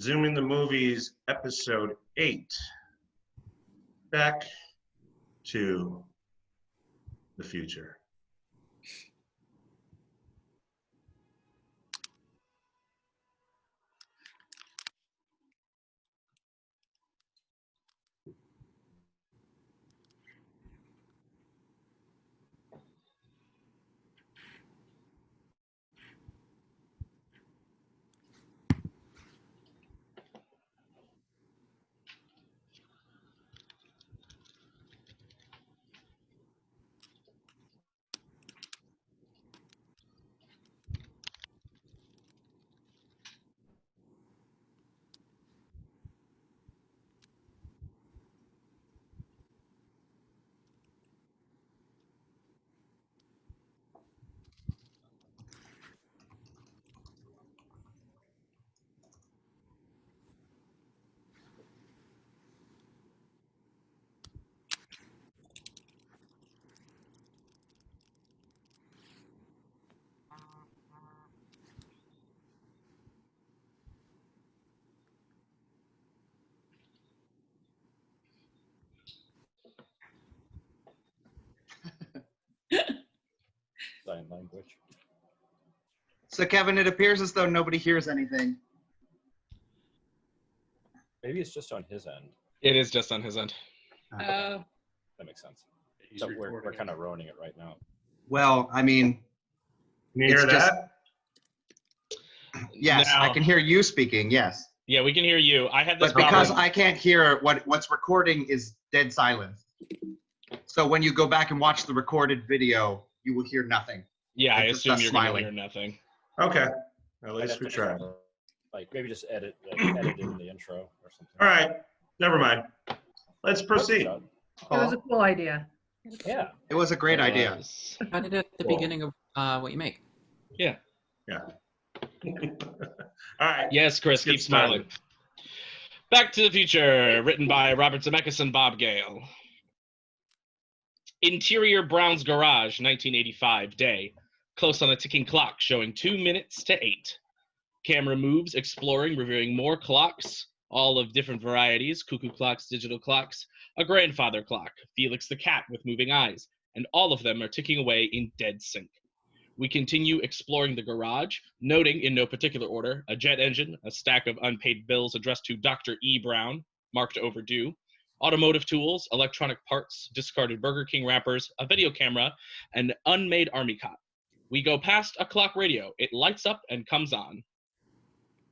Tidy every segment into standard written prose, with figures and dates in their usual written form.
Zooming the Movies, Episode 8. Back to the future. Sign language. So, Kevin, it appears as though nobody hears anything. Maybe it's just on his end. It is just on his end. That makes sense. So we're kind of ruining it right now. Well, I mean, Can you hear that? Yes, Now- I can hear you speaking, yes. Yeah, we can hear you. I had this But because problem. I can't hear what's recording is dead silence. So when you go back and watch the recorded video, you will hear nothing. Yeah, I It's just assume us you're going to smiling. hear nothing. Okay. At least we tried. Like maybe just edit it in the intro or something. All right. Never mind. Let's proceed. It was a cool idea. Yeah. It was a great idea. Cut it at the Cool. beginning of what you make. Yeah. Yeah. All right. Yes, Chris, Get keep smiling. Back to the Future, written by Robert Zemeckis and Bob Gale. Interior Brown's Garage, 1985, day. Close on a ticking clock, showing 2 minutes to 8. Camera moves, exploring, reviewing more clocks, all of different varieties, cuckoo clocks, digital clocks, a grandfather clock, Felix the cat with moving eyes, and all of them are ticking away in dead sync. We continue exploring the garage, noting in no particular order, a jet engine, a stack of unpaid bills addressed to Dr. E. Brown, marked overdue, automotive tools, electronic parts, discarded Burger King wrappers, a video camera, and unmade army cot. We go past a clock radio. It lights up and comes on.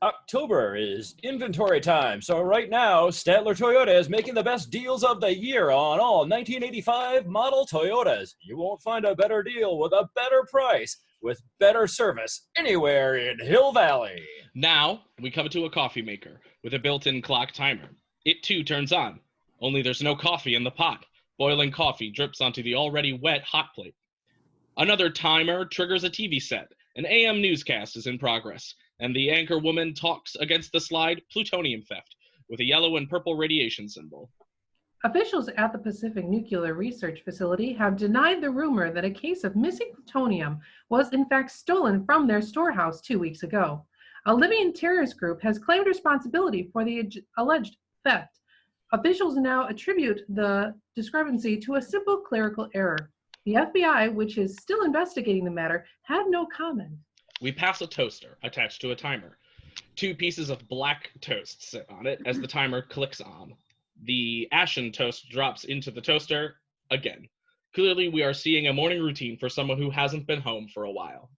October is inventory time, so right now, Statler Toyota is making the best deals of the year on all 1985 model Toyotas. You won't find a better deal with a better price, with better service anywhere in Hill Valley. Now, we come to a coffee maker with a built-in clock timer. It too turns on, only there's no coffee in the pot. Boiling coffee drips onto the already wet hot plate. Another timer triggers a TV set. An AM newscast is in progress, and the anchor woman talks against the slide plutonium theft with a yellow and purple radiation symbol. Officials at the Pacific Nuclear Research Facility have denied the rumor that a case of missing plutonium was in fact stolen from their storehouse 2 weeks ago. A Libyan terrorist group has claimed responsibility for the alleged theft. Officials now attribute the discrepancy to a simple clerical error. The FBI, which is still investigating the matter, had no comment. We pass a toaster attached to a timer. 2 pieces of black toast sit on it as the timer clicks on. The ashen toast drops into the toaster again. Clearly, we are seeing a morning routine for someone who hasn't been home for a while.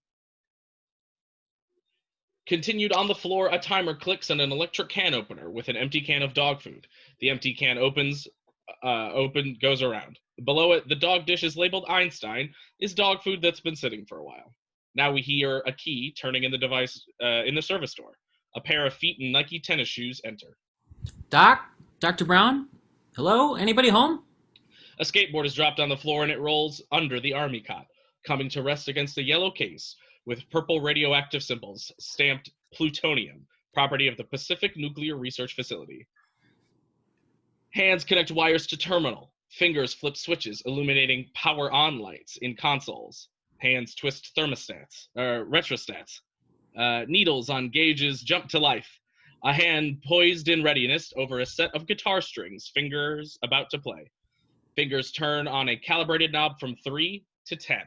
Continued on the floor, a timer clicks on an electric can opener with an empty can of dog food. The empty can goes around. Below it, the dog dish is labeled Einstein, is dog food that's been sitting for a while. Now we hear a key turning in the device in the service door. A pair of feet in Nike tennis shoes enter. Doc? Dr. Brown? Hello? Anybody home? A skateboard is dropped on the floor and it rolls under the army cot, coming to rest against a yellow case with purple radioactive symbols stamped plutonium, property of the Pacific Nuclear Research Facility. Hands connect wires to terminal. Fingers flip switches, illuminating power on lights in consoles. Hands twist thermostats, retrostats. Needles on gauges jump to life. A hand poised in readiness over a set of guitar strings, fingers about to play. Fingers turn on a calibrated knob from 3 to 10.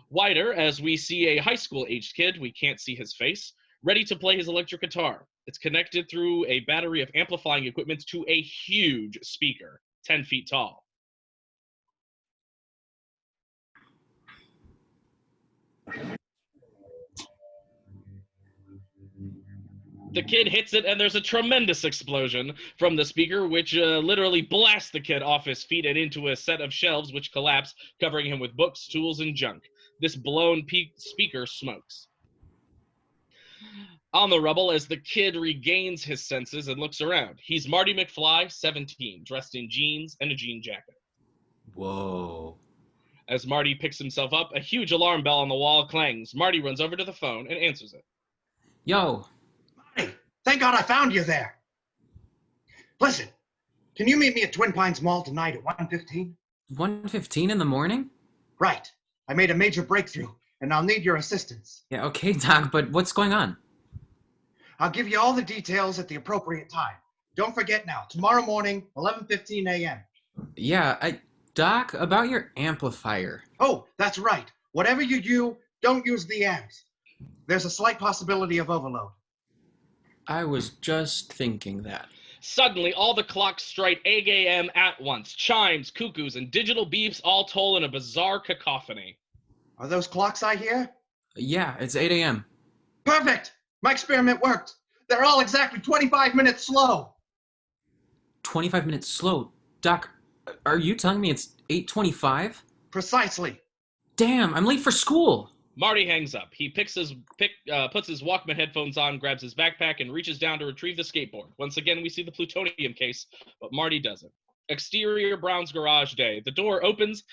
Wider as we see a high school-aged kid, we can't see his face, ready to play his electric guitar. It's connected through a battery of amplifying equipment to a huge speaker, 10 feet tall. The kid hits it, and there's a tremendous explosion from the speaker, which literally blasts the kid off his feet and into a set of shelves, which collapse, covering him with books, tools, and junk. This blown speaker smokes. On the rubble, as the kid regains his senses and looks around, he's Marty McFly, 17, dressed in jeans and a jean jacket. Whoa. As Marty picks himself up, a huge alarm bell on the wall clangs. Marty runs over to the phone and answers it. Yo. Marty, thank God I found you there. Listen, can you meet me at Twin Pines Mall tonight at 1:15? 1:15 in the morning? Right. I made a major breakthrough, and I'll need your assistance. Yeah, okay, Doc, but what's going on? I'll give you all the details at the appropriate time. Don't forget now, tomorrow morning, 11:15 a.m. Yeah, Doc, about your amplifier. Oh, that's right. Whatever you do, don't use the amps. There's a slight possibility of overload. I was just thinking that. Suddenly, all the clocks strike 8 a.m. at once. Chimes, cuckoos, and digital beeps all toll in a bizarre cacophony. Are those clocks I hear? Yeah, it's 8 a.m. Perfect! My experiment worked. They're all exactly 25 minutes slow. 25 minutes slow. Doc, are you telling me it's 8:25? Precisely. Damn, I'm late for school. Marty hangs up. He puts his Walkman headphones on, grabs his backpack, and reaches down to retrieve the skateboard. Once again, we see the plutonium case, but Marty doesn't. Exterior Brown's garage day. The door opens,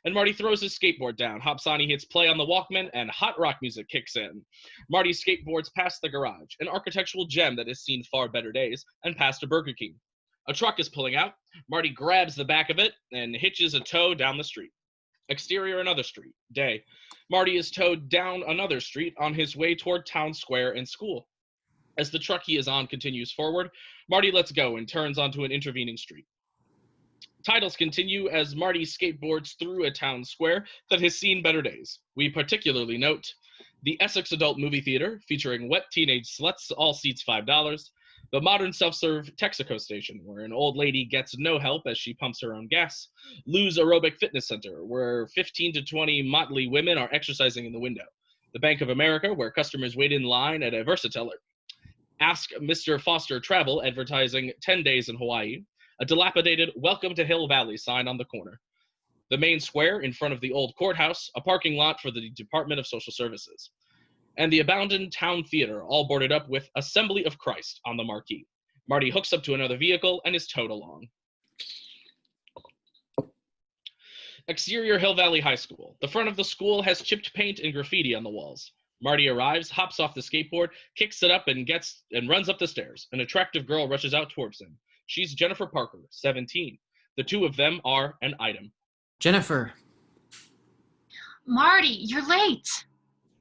and Marty throws his skateboard down. Hops on, he hits play on the Walkman, and hot rock music kicks in. Marty skateboards past the garage, an architectural gem that has seen far better days, and past a Burger King. A truck is pulling out. Marty grabs the back of it and hitches a tow down the street. Exterior, another street. Day. Marty is towed down another street on his way toward town square and school. As the truck he is on continues forward, Marty lets go and turns onto an intervening street. Titles continue as Marty skateboards through a town square that has seen better days. We particularly note the Essex Adult Movie Theater, featuring wet teenage sluts, all seats $5, the modern self-serve Texaco station, where an old lady gets no help as she pumps her own gas, Lou's Aerobic Fitness Center, where 15 to 20 motley women are exercising in the window, the Bank of America, where customers wait in line at a Versateller, Ask Mr. Foster Travel, advertising 10 days in Hawaii, a dilapidated Welcome to Hill Valley sign on the corner, the main square in front of the old courthouse, a parking lot for the Department of Social Services, and the abandoned town theater, all boarded up with Assembly of Christ on the marquee. Marty hooks up to another vehicle and is towed along. Exterior Hill Valley High School. The front of the school has chipped paint and graffiti on the walls. Marty arrives, hops off the skateboard, kicks it up, and runs up the stairs. An attractive girl rushes out towards him. She's Jennifer Parker, 17. The two of them are an item. Jennifer. Marty, you're late.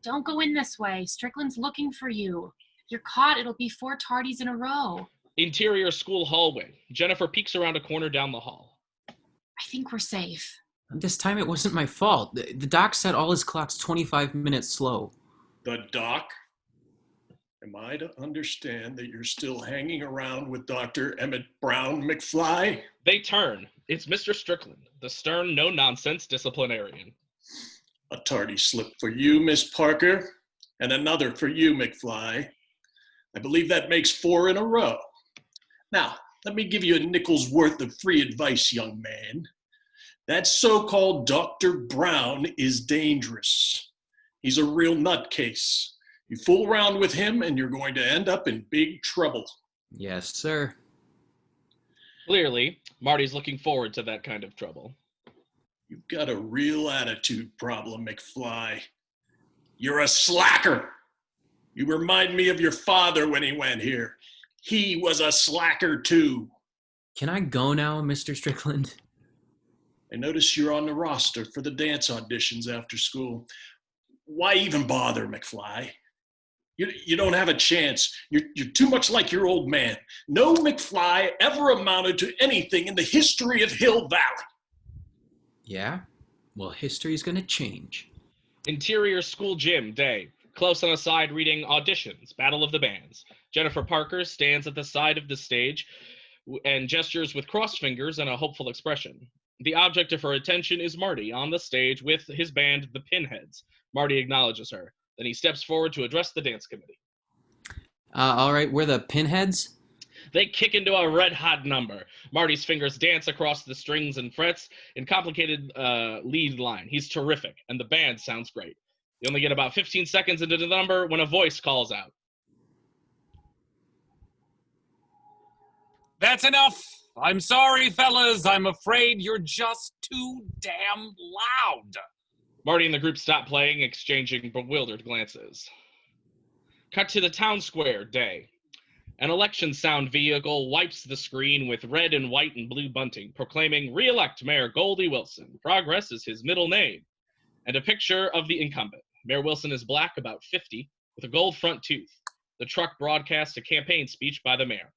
Don't go in this way. Strickland's looking for you. If you're caught, it'll be 4 tardies in a row. Interior school hallway. Jennifer peeks around a corner down the hall. I think we're safe. This time it wasn't my fault. The doc said all his clocks 25 minutes slow. The doc? Am I to understand that you're still hanging around with Dr. Emmett Brown McFly? They turn. It's Mr. Strickland, the stern, no-nonsense disciplinarian. A tardy slip for you, Miss Parker, and another for you, McFly. I believe that makes 4 in a row. Now, let me give you a nickel's worth of free advice, young man. That so-called Dr. Brown is dangerous. He's a real nutcase. You fool around with him and you're going to end up in big trouble. Yes, sir. Clearly, Marty's looking forward to that kind of trouble. You've got a real attitude problem, McFly. You're a slacker. You remind me of your father when he went here. He was a slacker too. Can I go now, Mr. Strickland? I notice you're on the roster for the dance auditions after school. Why even bother, McFly? You don't have a chance. You're too much like your old man. No McFly ever amounted to anything in the history of Hill Valley. Yeah? Well, history's gonna change. Interior school gym day. Close on the side reading auditions, Battle of the Bands. Jennifer Parker stands at the side of the stage and gestures with crossed fingers and a hopeful expression. The object of her attention is Marty on the stage with his band, the Pinheads. Marty acknowledges her. Then he steps forward to address the dance committee. All right, we're the Pinheads. They kick into a red-hot number. Marty's fingers dance across the strings and frets in complicated lead line. He's terrific, and the band sounds great. You only get about 15 seconds into the number when a voice calls out. That's enough. I'm sorry, fellas. I'm afraid you're just too damn loud. Marty and the group stop playing, exchanging bewildered glances. Cut to the town square day. An election sound vehicle wipes the screen with red and white and blue bunting, proclaiming re-elect Mayor Goldie Wilson. Progress is his middle name. And a picture of the incumbent. Mayor Wilson is black, about 50, with a gold front tooth. The truck broadcasts a campaign speech by the mayor.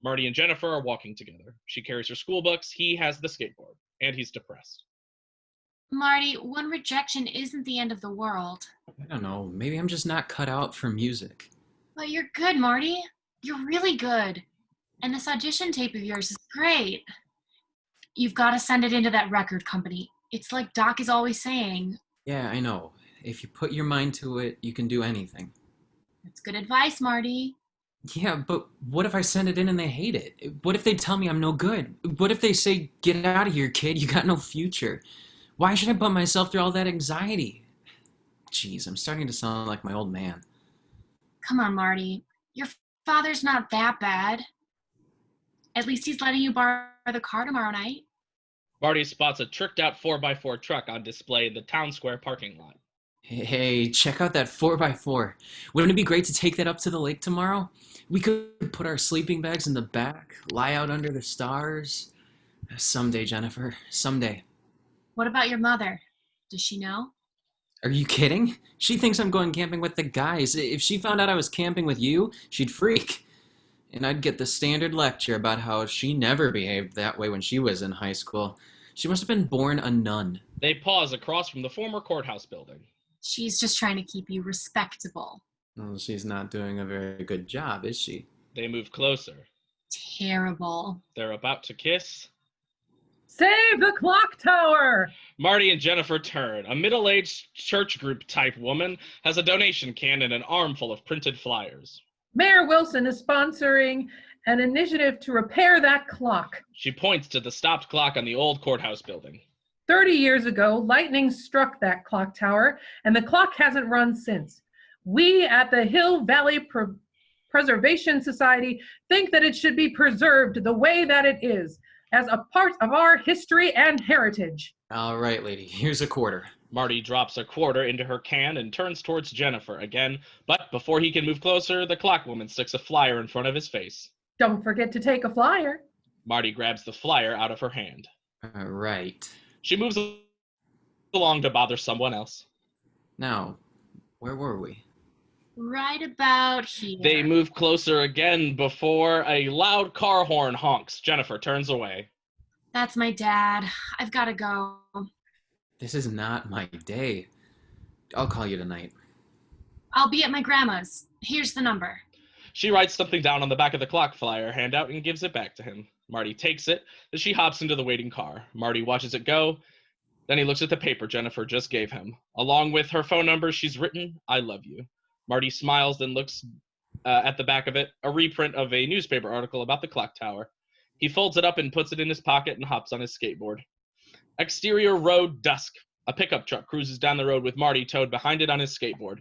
Marty and Jennifer are walking together. She carries her school books, he has the skateboard, and he's depressed. Marty, one rejection isn't the end of the world. I don't know, maybe I'm just not cut out for music. But you're good, Marty. You're really good. And this audition tape of yours is great. You've got to send it into that record company. It's like Doc is always saying. Yeah, I know. If you put your mind to it, you can do anything. That's good advice, Marty. Yeah, but what if I send it in and they hate it? What if they tell me I'm no good? What if they say, get out of here, kid, you got no future? Why should I put myself through all that anxiety? Jeez, I'm starting to sound like my old man. Come on, Marty. Your father's not that bad. At least he's letting you borrow the car tomorrow night. Marty spots a tricked out 4x4 truck on display in the town square parking lot. Hey, check out that 4x4. Wouldn't it be great to take that up to the lake tomorrow? We could put our sleeping bags in the back, lie out under the stars. Someday, Jennifer, someday. What about your mother? Does she know? Are you kidding? She thinks I'm going camping with the guys. If she found out I was camping with you, she'd freak. And I'd get the standard lecture about how she never behaved that way when she was in high school. She must have been born a nun. They pause across from the former courthouse building. She's just trying to keep you respectable. Well, she's not doing a very good job, is she? They move closer. Terrible. They're about to kiss. Save the clock tower! Marty and Jennifer turn. A middle-aged church group type woman has a donation can and an armful of printed flyers. Mayor Wilson is sponsoring an initiative to repair that clock. She points to the stopped clock on the old courthouse building. 30 years ago, lightning struck that clock tower, and the clock hasn't run since. We at the Hill Valley Preservation Society think that it should be preserved the way that it is, as a part of our history and heritage. All right, lady, here's a quarter. Marty drops a quarter into her can and turns towards Jennifer again, but before he can move closer, the clock woman sticks a flyer in front of his face. Don't forget to take a flyer. Marty grabs the flyer out of her hand. All right. She moves along to bother someone else. Now, where were we? Right about here. They move closer again before a loud car horn honks. Jennifer turns away. That's my dad. I've got to go. This is not my day. I'll call you tonight. I'll be at my grandma's. Here's the number. She writes something down on the back of the clock flyer handout and gives it back to him. Marty takes it, then she hops into the waiting car. Marty watches it go. Then he looks at the paper Jennifer just gave him. Along with her phone number, she's written, I love you. Marty smiles, then looks at the back of it, a reprint of a newspaper article about the clock tower. He folds it up and puts it in his pocket and hops on his skateboard. Exterior road, dusk. A pickup truck cruises down the road with Marty towed behind it on his skateboard.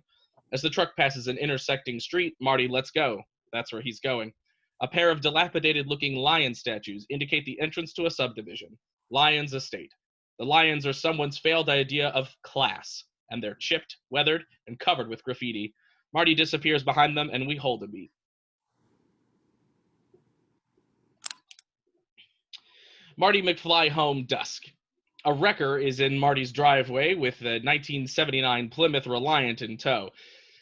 As the truck passes an intersecting street, Marty lets go. That's where he's going. A pair of dilapidated-looking lion statues indicate the entrance to a subdivision. Lion's Estate. The lions are someone's failed idea of class, and they're chipped, weathered, and covered with graffiti. Marty disappears behind them, and we hold a beat. Marty McFly home, dusk. A wrecker is in Marty's driveway with the 1979 Plymouth Reliant in tow.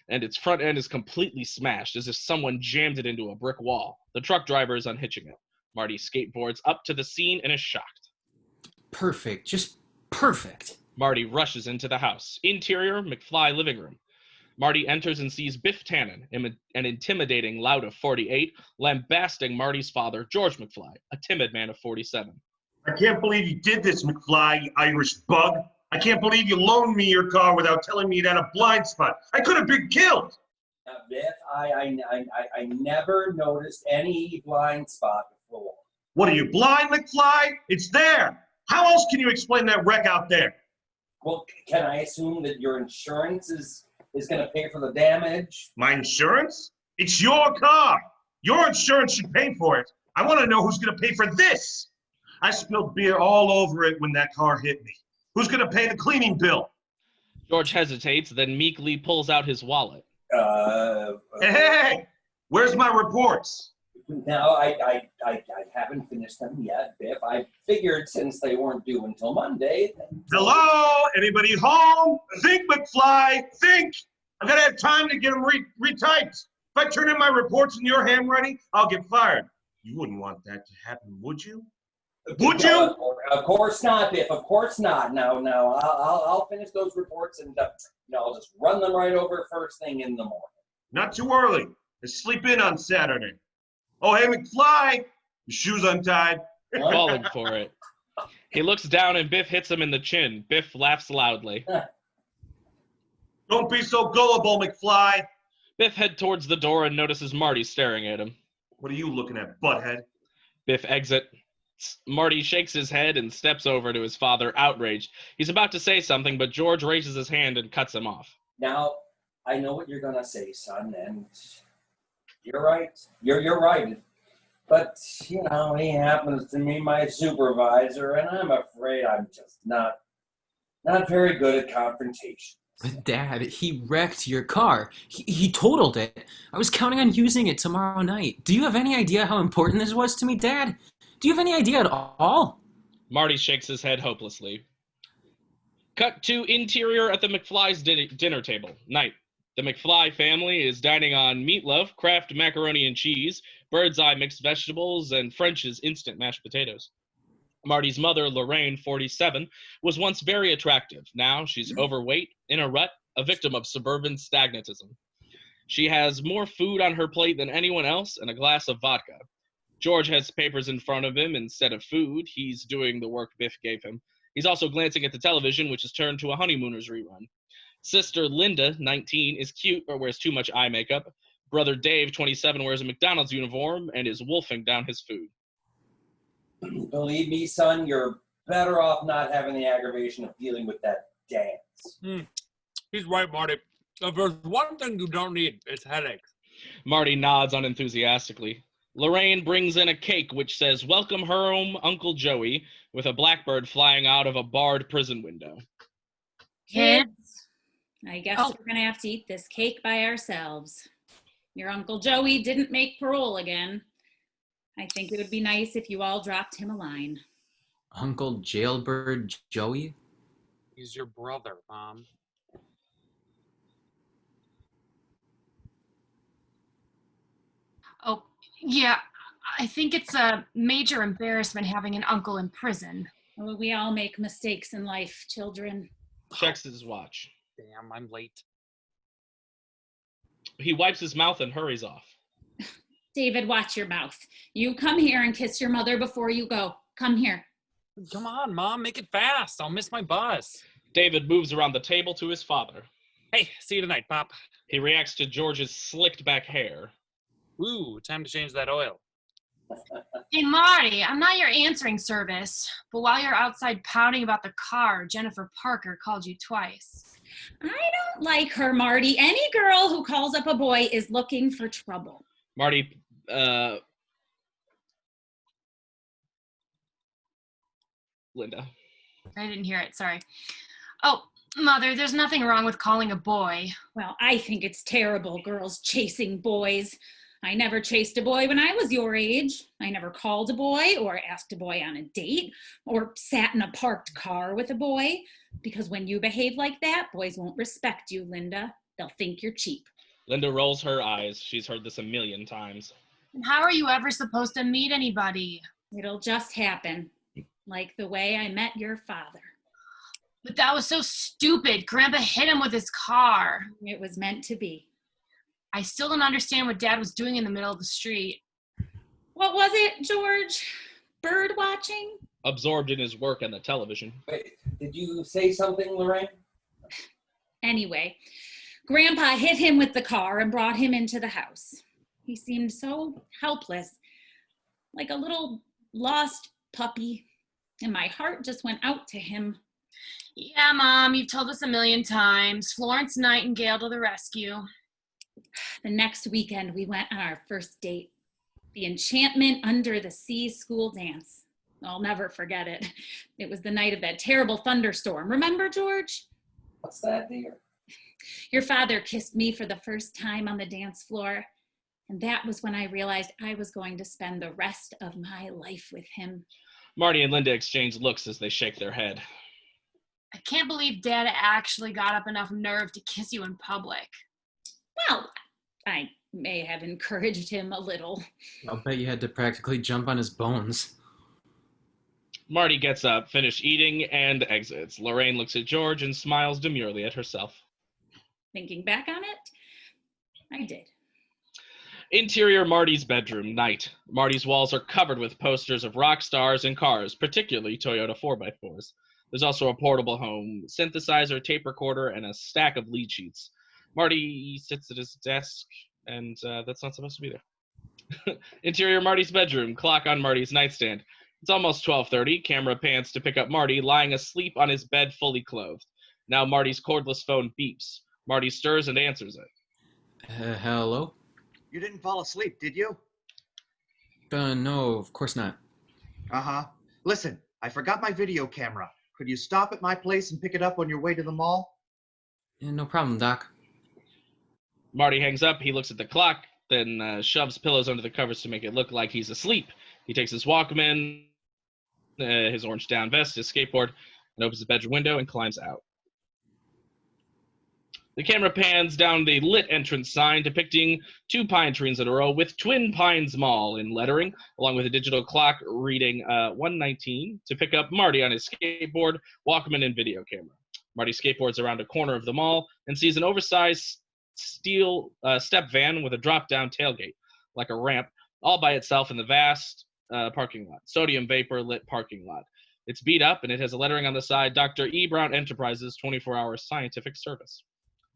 and its front end is completely smashed as if someone jammed it into a brick wall. The truck driver is unhitching it. Marty skateboards up to the scene and is shocked. Perfect. Just perfect. Marty rushes into the house. Interior, McFly living room. Marty enters and sees Biff Tannen, an intimidating lout of 48, lambasting Marty's father, George McFly, a timid man of 47. I can't believe you did this, McFly, you Irish bug. I can't believe you loaned me your car without telling me it had a blind spot. I could have been killed. Now, Biff, I never noticed any blind spot before. What are you, blind, McFly? It's there. How else can you explain that wreck out there? Well, can I assume that your insurance is going to pay for the damage? My insurance? It's your car. Your insurance should pay for it. I want to know who's going to pay for this. I spilled beer all over it when that car hit me. Who's going to pay the cleaning bill? George hesitates, then meekly pulls out his wallet. Hey, where's my reports? No, I haven't finished them yet, Biff. I figured since they weren't due until Monday. Hello? Anybody home? Think, McFly, think. I've got to have time to get them retyped. If I turn in my reports in your handwriting, I'll get fired. You wouldn't want that to happen, would you? Would you? Of course not, Biff. Of course not. No. I'll finish those reports and I'll just run them right over first thing in the morning. Not too early. I sleep in on Saturday. Oh, hey, McFly. Your shoes untied. Falling for it. He looks down and Biff hits him in the chin. Biff laughs loudly. Don't be so gullible, McFly. Biff heads towards the door and notices Marty staring at him. What are you looking at, butthead? Biff exits. Marty shakes his head and steps over to his father, outraged. He's about to say something, but George raises his hand and cuts him off. Now, I know what you're going to say, son, and you're right. You're right. But, he happens to be my supervisor, and I'm afraid I'm just not very good at confrontation. But Dad, he wrecked your car. He totaled it. I was counting on using it tomorrow night. Do you have any idea how important this was to me, Dad? Do you have any idea at all? Marty shakes his head hopelessly. Cut to interior at the McFly's dinner table. Night. The McFly family is dining on meatloaf, Kraft macaroni and cheese, bird's eye mixed vegetables, and French's instant mashed potatoes. Marty's mother, Lorraine, 47, was once very attractive. Now she's overweight, in a rut, a victim of suburban stagnatism. She has more food on her plate than anyone else and a glass of vodka. George has papers in front of him instead of food. He's doing the work Biff gave him. He's also glancing at the television, which is turned to a Honeymooners rerun. Sister Linda, 19, is cute but wears too much eye makeup. Brother Dave, 27, wears a McDonald's uniform and is wolfing down his food. Believe me, son, you're better off not having the aggravation of dealing with that dance. He's right, Marty. If there's one thing you don't need, it's headaches. Marty nods unenthusiastically. Lorraine brings in a cake which says, "Welcome home, Uncle Joey," with a blackbird flying out of a barred prison window. Kids, I guess we're going to have to eat this cake by ourselves. Your Uncle Joey didn't make parole again. I think it would be nice if you all dropped him a line. Uncle Jailbird Joey? He's your brother, Mom. Oh, yeah. I think it's a major embarrassment having an uncle in prison. Well, we all make mistakes in life, children. Checks his watch. Damn, I'm late. He wipes his mouth and hurries off. David, watch your mouth. You come here and kiss your mother before you go. Come here. Come on, Mom, make it fast. I'll miss my bus. David moves around the table to his father. Hey, see you tonight, Pop. He reacts to George's slicked back hair. Ooh, time to change that oil. Hey, Marty, I'm not your answering service, but while you're outside pouting about the car, Jennifer Parker called you twice. I don't like her, Marty. Any girl who calls up a boy is looking for trouble. Marty, Linda. I didn't hear it, sorry. Oh, Mother, there's nothing wrong with calling a boy. Well, I think it's terrible, girls chasing boys. I never chased a boy when I was your age. I never called a boy or asked a boy on a date or sat in a parked car with a boy. Because when you behave like that, boys won't respect you, Linda. They'll think you're cheap. Linda rolls her eyes. She's heard this a million times. And how are you ever supposed to meet anybody? It'll just happen, like the way I met your father. But that was so stupid. Grandpa hit him with his car. It was meant to be. I still don't understand what Dad was doing in the middle of the street. What was it, George? Bird watching? Absorbed in his work and the television. Wait, did you say something, Lorraine? Anyway, Grandpa hit him with the car and brought him into the house. He seemed so helpless, like a little lost puppy, and my heart just went out to him. Yeah, Mom, you've told us a million times. Florence Nightingale to the rescue. The next weekend, we went on our first date. The Enchantment Under the Sea school dance. I'll never forget it. It was the night of that terrible thunderstorm. Remember, George? What's that, dear? Your father kissed me for the first time on the dance floor. And that was when I realized I was going to spend the rest of my life with him. Marty and Linda exchange looks as they shake their head. I can't believe Dad actually got up enough nerve to kiss you in public. Well, I may have encouraged him a little. I'll bet you had to practically jump on his bones. Marty gets up, finished eating, and exits. Lorraine looks at George and smiles demurely at herself. Thinking back on it, I did. Interior Marty's bedroom, night. Marty's walls are covered with posters of rock stars and cars, particularly Toyota 4x4s. There's also a portable home synthesizer, tape recorder, and a stack of lead sheets. Marty sits at his desk, and that's not supposed to be there. Interior Marty's bedroom, clock on Marty's nightstand. It's almost 12:30. Camera pans to pick up Marty, lying asleep on his bed, fully clothed. Now Marty's cordless phone beeps. Marty stirs and answers it. Hello? You didn't fall asleep, did you? No, of course not. Uh-huh. Listen, I forgot my video camera. Could you stop at my place and pick it up on your way to the mall? Yeah, no problem, Doc. Marty hangs up. He looks at the clock, then shoves pillows under the covers to make it look like he's asleep. He takes his Walkman, his orange down vest, his skateboard, and opens the bedroom window and climbs out. The camera pans down the lit entrance sign depicting 2 pine trees in a row with Twin Pines Mall in lettering, along with a digital clock reading 1:19 to pick up Marty on his skateboard, Walkman, and video camera. Marty skateboards around a corner of the mall and sees an oversized steel step van with a drop-down tailgate, like a ramp, all by itself in the vast parking lot. Sodium vapor lit parking lot. It's beat up, and it has a lettering on the side, Dr. E. Brown Enterprises, 24-hour scientific service.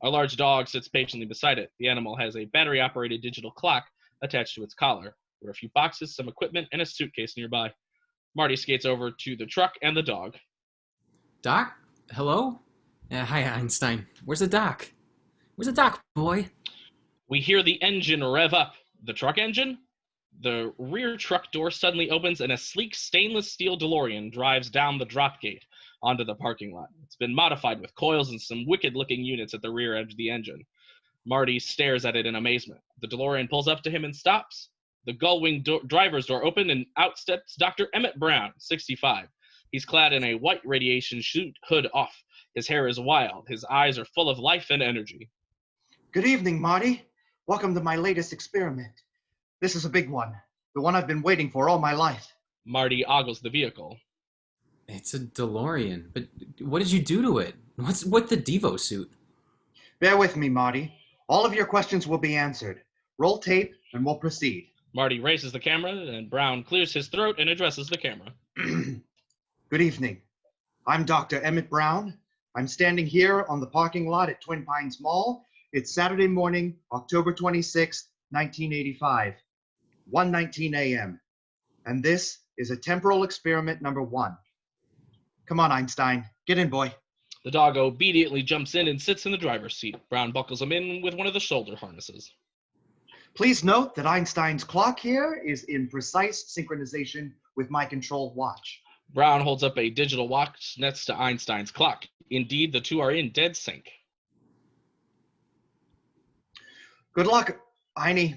A large dog sits patiently beside it. The animal has a battery-operated digital clock attached to its collar. There are a few boxes, some equipment, and a suitcase nearby. Marty skates over to the truck and the dog. Doc? Hello? Hi, Einstein. Where's the doc? Where's the doc, boy? We hear the engine rev up. The truck engine? The rear truck door suddenly opens and a sleek stainless steel DeLorean drives down the drop gate onto the parking lot. It's been modified with coils and some wicked-looking units at the rear edge of the engine. Marty stares at it in amazement. The DeLorean pulls up to him and stops. The gull-wing driver's door opened and out steps Dr. Emmett Brown, 65. He's clad in a white radiation suit, hood off. His hair is wild. His eyes are full of life and energy. Good evening, Marty. Welcome to my latest experiment. This is a big one, the one I've been waiting for all my life. Marty ogles the vehicle. It's a DeLorean, but what did you do to it? What's with the Devo suit? Bear with me, Marty. All of your questions will be answered. Roll tape, and we'll proceed. Marty raises the camera, and Brown clears his throat and addresses the camera. Good evening. I'm Dr. Emmett Brown. I'm standing here on the parking lot at Twin Pines Mall. It's Saturday morning, October 26th, 1985, 1:19 a.m. And this is a temporal experiment number 1. Come on, Einstein. Get in, boy. The dog obediently jumps in and sits in the driver's seat. Brown buckles him in with one of the shoulder harnesses. Please note that Einstein's clock here is in precise synchronization with my control watch. Brown holds up a digital watch next to Einstein's clock. Indeed, the two are in dead sync. Good luck, Einie.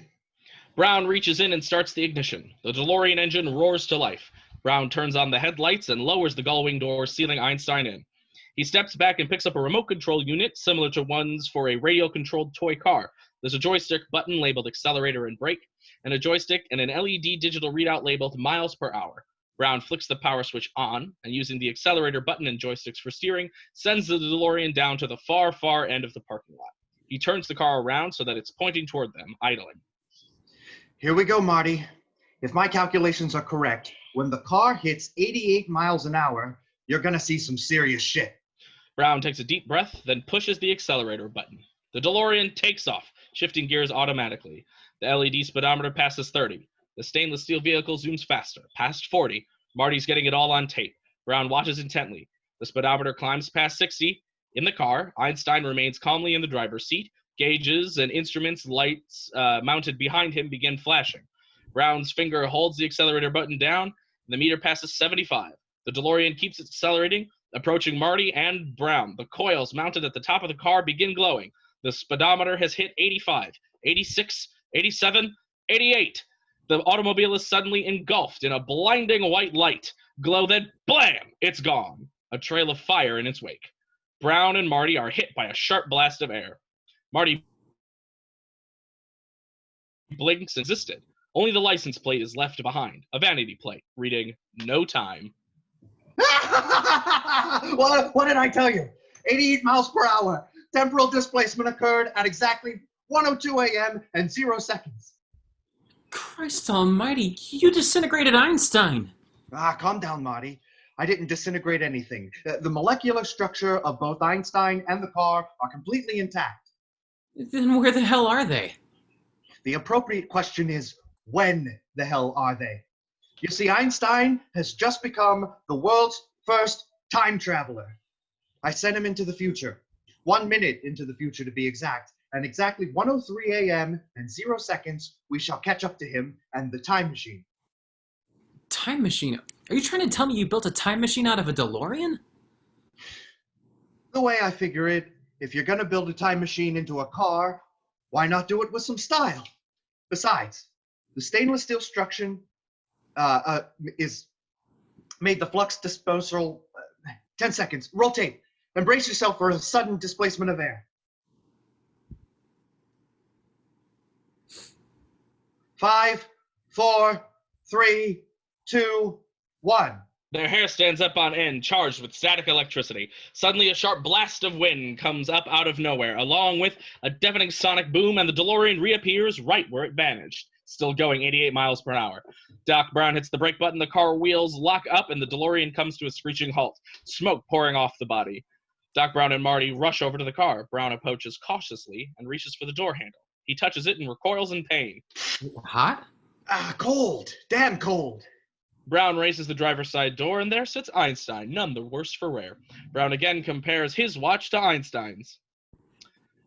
Brown reaches in and starts the ignition. The DeLorean engine roars to life. Brown turns on the headlights and lowers the gull-wing door, sealing Einstein in. He steps back and picks up a remote control unit similar to ones for a radio-controlled toy car. There's a joystick button labeled accelerator and brake, and a joystick and an LED digital readout labeled miles per hour. Brown flicks the power switch on, and using the accelerator button and joysticks for steering, sends the DeLorean down to the far, far end of the parking lot. He turns the car around so that it's pointing toward them, idling. Here we go, Marty. If my calculations are correct, when the car hits 88 miles an hour, you're gonna see some serious shit. Brown takes a deep breath, then pushes the accelerator button. The DeLorean takes off, shifting gears automatically. The LED speedometer passes 30. The stainless steel vehicle zooms faster, past 40. Marty's getting it all on tape. Brown watches intently. The speedometer climbs past 60. In the car, Einstein remains calmly in the driver's seat. Gauges and instruments lights mounted behind him begin flashing. Brown's finger holds the accelerator button down, and the meter passes 75. The DeLorean keeps accelerating, approaching Marty and Brown. The coils mounted at the top of the car begin glowing. The speedometer has hit 85, 86, 87, 88. The automobile is suddenly engulfed in a blinding white light. Glow, then blam! It's gone. A trail of fire in its wake. Brown and Marty are hit by a sharp blast of air. Marty blinks and existed. Only the license plate is left behind, a vanity plate, reading, "No time." What did I tell you? 88 miles per hour. Temporal displacement occurred at exactly 1:02 a.m. and 0 seconds. Christ almighty, you disintegrated Einstein. Calm down, Marty. I didn't disintegrate anything. The molecular structure of both Einstein and the car are completely intact. Then where the hell are they? The appropriate question is, when the hell are they? You see, Einstein has just become the world's first time traveler. I sent him into the future, 1 minute into the future to be exact, and exactly 1:03 a.m. and 0 seconds, we shall catch up to him and the time machine. Time machine? Are you trying to tell me you built a time machine out of a DeLorean? The way I figure it, if you're gonna build a time machine into a car, why not do it with some style? Besides, the stainless steel structure is made the flux dispersal. 10 seconds. Roll tape and brace yourself for a sudden displacement of air. 5, 4, 3, 2, 1. Their hair stands up on end, charged with static electricity. Suddenly, a sharp blast of wind comes up out of nowhere, along with a deafening sonic boom, and the DeLorean reappears right where it vanished, still going 88 miles per hour. Doc Brown hits the brake button, the car wheels lock up, and the DeLorean comes to a screeching halt, smoke pouring off the body. Doc Brown and Marty rush over to the car. Brown approaches cautiously and reaches for the door handle. He touches it and recoils in pain. Hot? Cold. Damn cold. Brown raises the driver's side door, and there sits Einstein, none the worse for wear. Brown again compares his watch to Einstein's.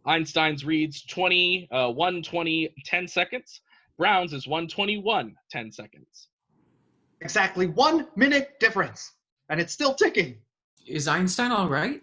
Einstein's reads 1:20, 10 seconds. Brown's is 1:21, 10 seconds. Exactly 1 minute difference, and it's still ticking. Is Einstein all right?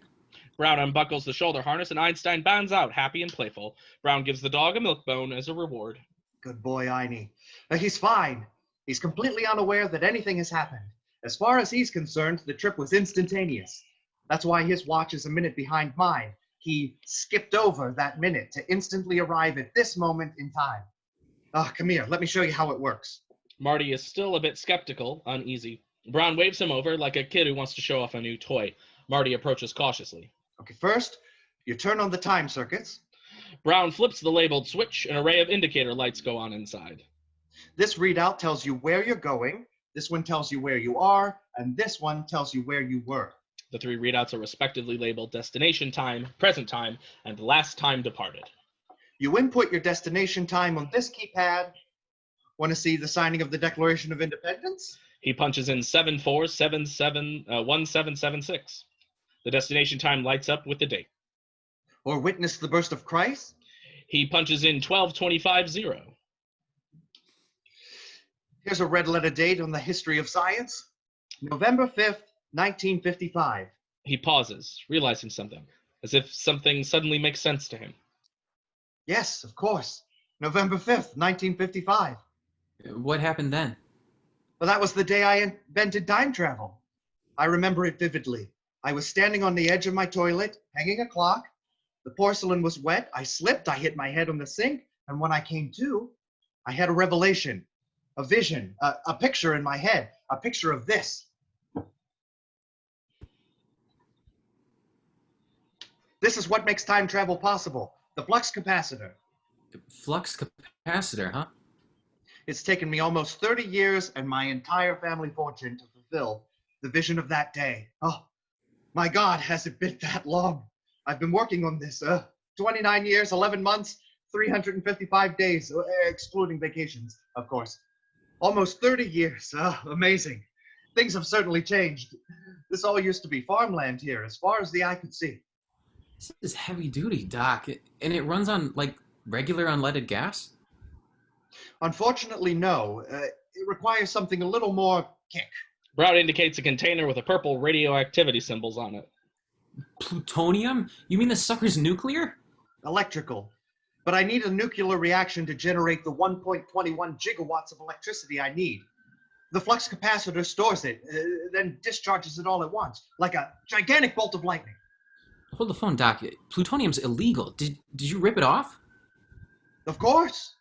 Brown unbuckles the shoulder harness, and Einstein bounds out, happy and playful. Brown gives the dog a milk bone as a reward. Good boy, Einie. He's fine. He's completely unaware that anything has happened. As far as he's concerned, the trip was instantaneous. That's why his watch is a minute behind mine. He skipped over that minute to instantly arrive at this moment in time. Come here, let me show you how it works. Marty is still a bit skeptical, uneasy. Brown waves him over like a kid who wants to show off a new toy. Marty approaches cautiously. Okay, first, you turn on the time circuits. Brown flips the labeled switch, an array of indicator lights go on inside. This readout tells you where you're going, this one tells you where you are, and this one tells you where you were. The three readouts are respectively labeled destination time, present time, and last time departed. You input your destination time on this keypad. Want to see the signing of the Declaration of Independence? He punches in 1776. The destination time lights up with the date. Or witness the birth of Christ? He punches in 12/25/0. Here's a red letter date on the history of science. November 5th, 1955. He pauses, realizing something, as if something suddenly makes sense to him. Yes, of course. November 5th, 1955. What happened then? Well, that was the day I invented time travel. I remember it vividly. I was standing on the edge of my toilet, hanging a clock. The porcelain was wet. I slipped. I hit my head on the sink. And when I came to, I had a revelation, a vision, a picture in my head, a picture of this. This is what makes time travel possible. The flux capacitor. Flux capacitor, huh? It's taken me almost 30 years and my entire family fortune to fulfill the vision of that day. Oh, my God, has it been that long? I've been working on this, 29 years, 11 months, 355 days, excluding vacations, of course. Almost 30 years, amazing. Things have certainly changed. This all used to be farmland here, as far as the eye could see. This is heavy duty, Doc. And it runs on, like, regular unleaded gas? Unfortunately, no. It requires something a little more kick. Brown indicates a container with a purple radioactivity symbols on it. Plutonium? You mean this sucker's nuclear? Electrical. But I need a nuclear reaction to generate the 1.21 gigawatts of electricity I need. The flux capacitor stores it, then discharges it all at once, like a gigantic bolt of lightning. Hold the phone, Doc. Plutonium's illegal. Did you rip it off? Of course.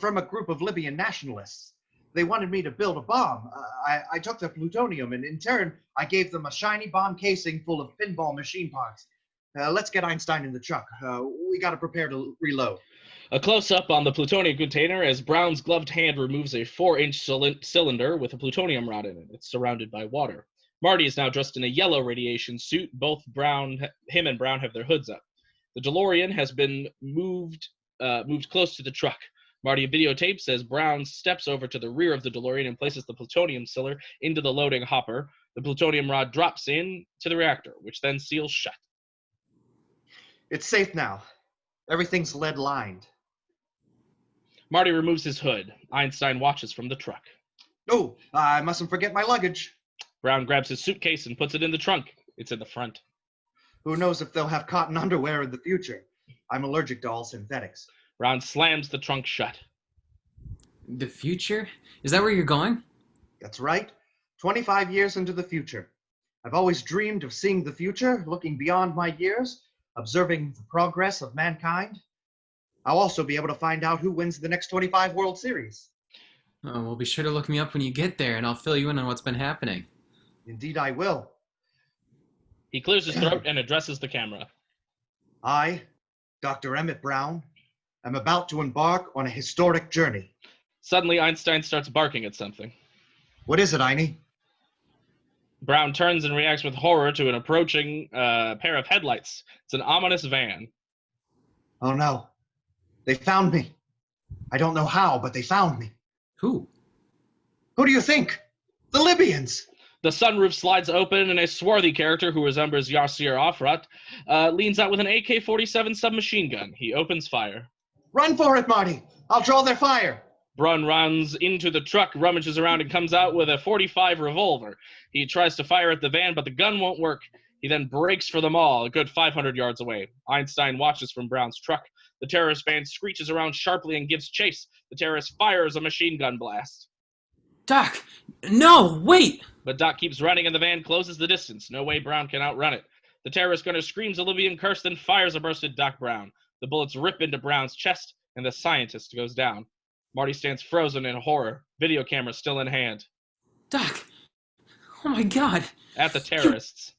From a group of Libyan nationalists. They wanted me to build a bomb. I took the plutonium, and in turn, I gave them a shiny bomb casing full of pinball machine parts. Let's get Einstein in the truck. We gotta prepare to reload. A close-up on the plutonium container as Brown's gloved hand removes a 4-inch cylinder with a plutonium rod in it. It's surrounded by water. Marty is now dressed in a yellow radiation suit. Both him and Brown have their hoods up. The DeLorean has been moved close to the truck. Marty videotapes as Brown steps over to the rear of the DeLorean and places the plutonium cylinder into the loading hopper. The plutonium rod drops in to the reactor, which then seals shut. It's safe now. Everything's lead-lined. Marty removes his hood. Einstein watches from the truck. Oh, I mustn't forget my luggage. Brown grabs his suitcase and puts it in the trunk. It's in the front. Who knows if they'll have cotton underwear in the future. I'm allergic to all synthetics. Brown slams the trunk shut. The future? Is that where you're going? That's right. 25 years into the future. I've always dreamed of seeing the future, looking beyond my years, observing the progress of mankind. I'll also be able to find out who wins the next 25 World Series. Oh, well, be sure to look me up when you get there, and I'll fill you in on what's been happening. Indeed, I will. He clears his throat and addresses the camera. I, Dr. Emmett Brown, am about to embark on a historic journey. Suddenly, Einstein starts barking at something. What is it, Einie? Brown turns and reacts with horror to an approaching pair of headlights. It's an ominous van. Oh no. They found me. I don't know how, but they found me. Who? Who do you think? The Libyans! The sunroof slides open and a swarthy character who resembles Yasser Arafat leans out with an AK-47 submachine gun. He opens fire. Run for it, Marty! I'll draw their fire! Brown runs into the truck, rummages around, and comes out with a .45 revolver. He tries to fire at the van, but the gun won't work. He then breaks for them all, a good 500 yards away. Einstein watches from Brown's truck. The terrorist van screeches around sharply and gives chase. The terrorist fires a machine gun blast. Doc! No! Wait! But Doc keeps running and the van closes the distance. No way Brown can outrun it. The terrorist gunner screams a Libyan curse, then fires a burst at Doc Brown. The bullets rip into Brown's chest, and the scientist goes down. Marty stands frozen in horror, video camera still in hand. Doc! Oh my God! At the terrorists.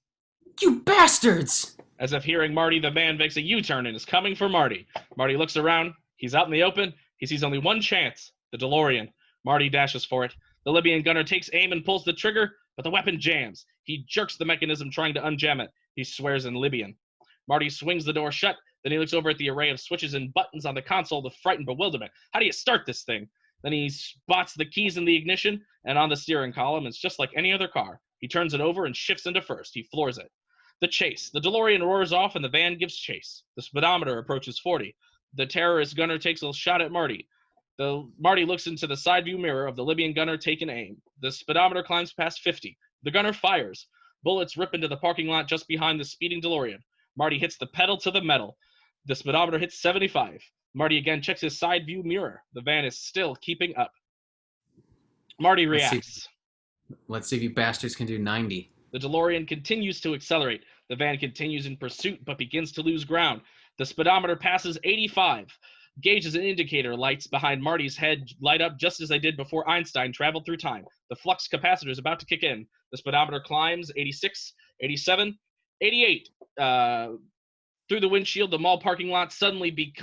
You bastards! As if hearing Marty, the man makes a U-turn and is coming for Marty. Marty looks around. He's out in the open. He sees only one chance, the DeLorean. Marty dashes for it. The Libyan gunner takes aim and pulls the trigger, but the weapon jams. He jerks the mechanism trying to unjam it. He swears in Libyan. Marty swings the door shut. Then he looks over at the array of switches and buttons on the console with frightened bewilderment. How do you start this thing? Then he spots the keys in the ignition and on the steering column. It's just like any other car. He turns it over and shifts into first. He floors it. The chase. The DeLorean roars off and the van gives chase. The speedometer approaches 40. The terrorist gunner takes a shot at Marty. Marty looks into the side view mirror of the Libyan gunner taking aim. The speedometer climbs past 50. The gunner fires. Bullets rip into the parking lot just behind the speeding DeLorean. Marty hits the pedal to the metal. The speedometer hits 75. Marty again checks his side view mirror. The van is still keeping up. Marty reacts. Let's see if you bastards can do 90. The DeLorean continues to accelerate. The van continues in pursuit, but begins to lose ground. The speedometer passes 85. Gauges and indicator lights behind Marty's head light up just as they did before Einstein traveled through time. The flux capacitor is about to kick in. The speedometer climbs 86, 87, 88. Through the windshield, the mall parking lot suddenly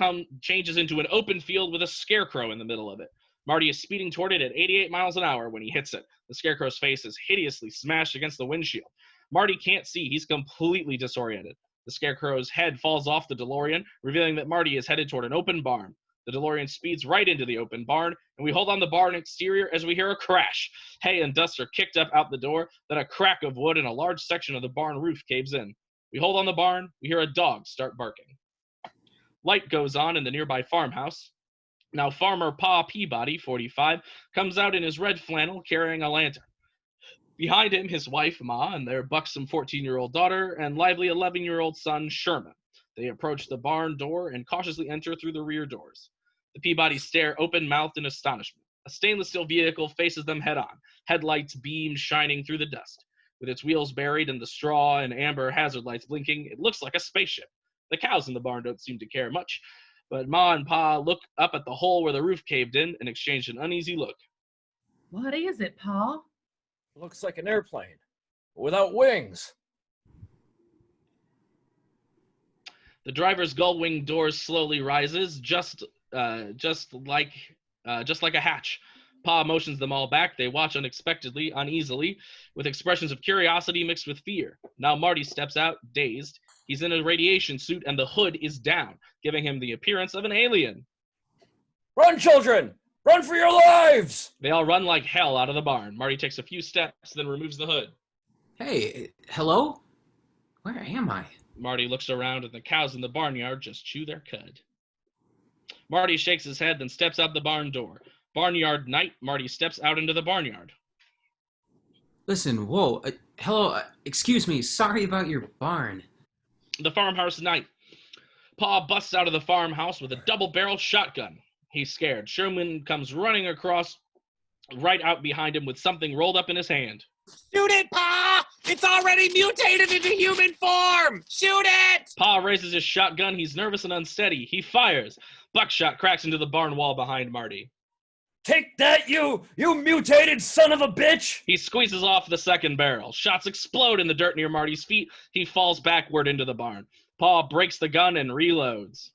changes into an open field with a scarecrow in the middle of it. Marty is speeding toward it at 88 miles an hour when he hits it. The scarecrow's face is hideously smashed against the windshield. Marty can't see. He's completely disoriented. The scarecrow's head falls off the DeLorean, revealing that Marty is headed toward an open barn. The DeLorean speeds right into the open barn, and we hold on the barn exterior as we hear a crash. Hay and dust are kicked up out the door, then a crack of wood and a large section of the barn roof caves in. We hold on the barn, we hear a dog start barking. Light goes on in the nearby farmhouse. Now Farmer Pa Peabody, 45, comes out in his red flannel carrying a lantern. Behind him, his wife, Ma, and their buxom 14-year-old daughter and lively 11-year-old son, Sherman. They approach the barn door and cautiously enter through the rear doors. The Peabodys stare open-mouthed in astonishment. A stainless steel vehicle faces them head-on, headlights beam shining through the dust. With its wheels buried in the straw and amber hazard lights blinking, it looks like a spaceship. The cows in the barn don't seem to care much, but Ma and Pa look up at the hole where the roof caved in and exchange an uneasy look. What is it, Pa? Looks like an airplane, without wings. The driver's gull-wing doors slowly rises, just like a hatch. Pa motions them all back. They watch unexpectedly, uneasily, with expressions of curiosity mixed with fear. Now Marty steps out, dazed. He's in a radiation suit, and the hood is down, giving him the appearance of an alien. Run, children! Run for your lives! They all run like hell out of the barn. Marty takes a few steps, then removes the hood. Hey, hello? Where am I? Marty looks around, and the cows in the barnyard just chew their cud. Marty shakes his head, then steps out the barn door. Barnyard night, Marty steps out into the barnyard. Listen, whoa, hello, excuse me, sorry about your barn. The farmhouse night. Pa busts out of the farmhouse with a double-barrel shotgun. He's scared. Sherman comes running across right out behind him with something rolled up in his hand. Shoot it, Pa! It's already mutated into human form! Shoot it! Pa raises his shotgun. He's nervous and unsteady. He fires. Buckshot cracks into the barn wall behind Marty. Take that, you mutated son of a bitch! He squeezes off the second barrel. Shots explode in the dirt near Marty's feet. He falls backward into the barn. Pa breaks the gun and reloads.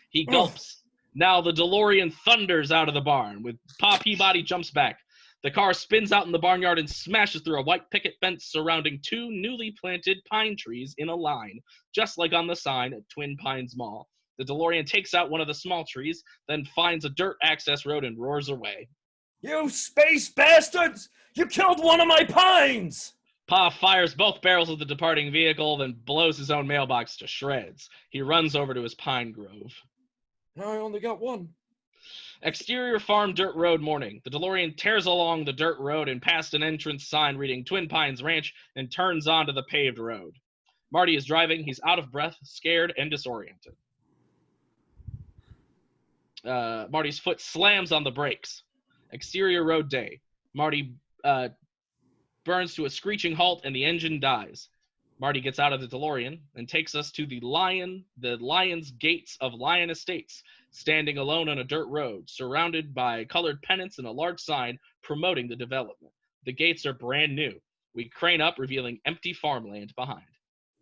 He gulps. Now the DeLorean thunders out of the barn. With Pa Peabody jumps back. The car spins out in the barnyard and smashes through a white picket fence surrounding two newly planted pine trees in a line, just like on the sign at Twin Pines Mall. The DeLorean takes out one of the small trees, then finds a dirt access road and roars away. You space bastards! You killed one of my pines! Pa fires both barrels of the departing vehicle, then blows his own mailbox to shreds. He runs over to his pine grove. Now I only got one. Exterior farm dirt road morning. The DeLorean tears along the dirt road and past an entrance sign reading Twin Pines Ranch and turns onto the paved road. Marty is driving. He's out of breath, scared, and disoriented. Marty's foot slams on the brakes. Exterior road day. Marty burns to a screeching halt and the engine dies. Marty gets out of the DeLorean and takes us to the Lion's Gates of Lion Estates, standing alone on a dirt road, surrounded by colored pennants and a large sign promoting the development. The gates are brand new. We crane up, revealing empty farmland behind.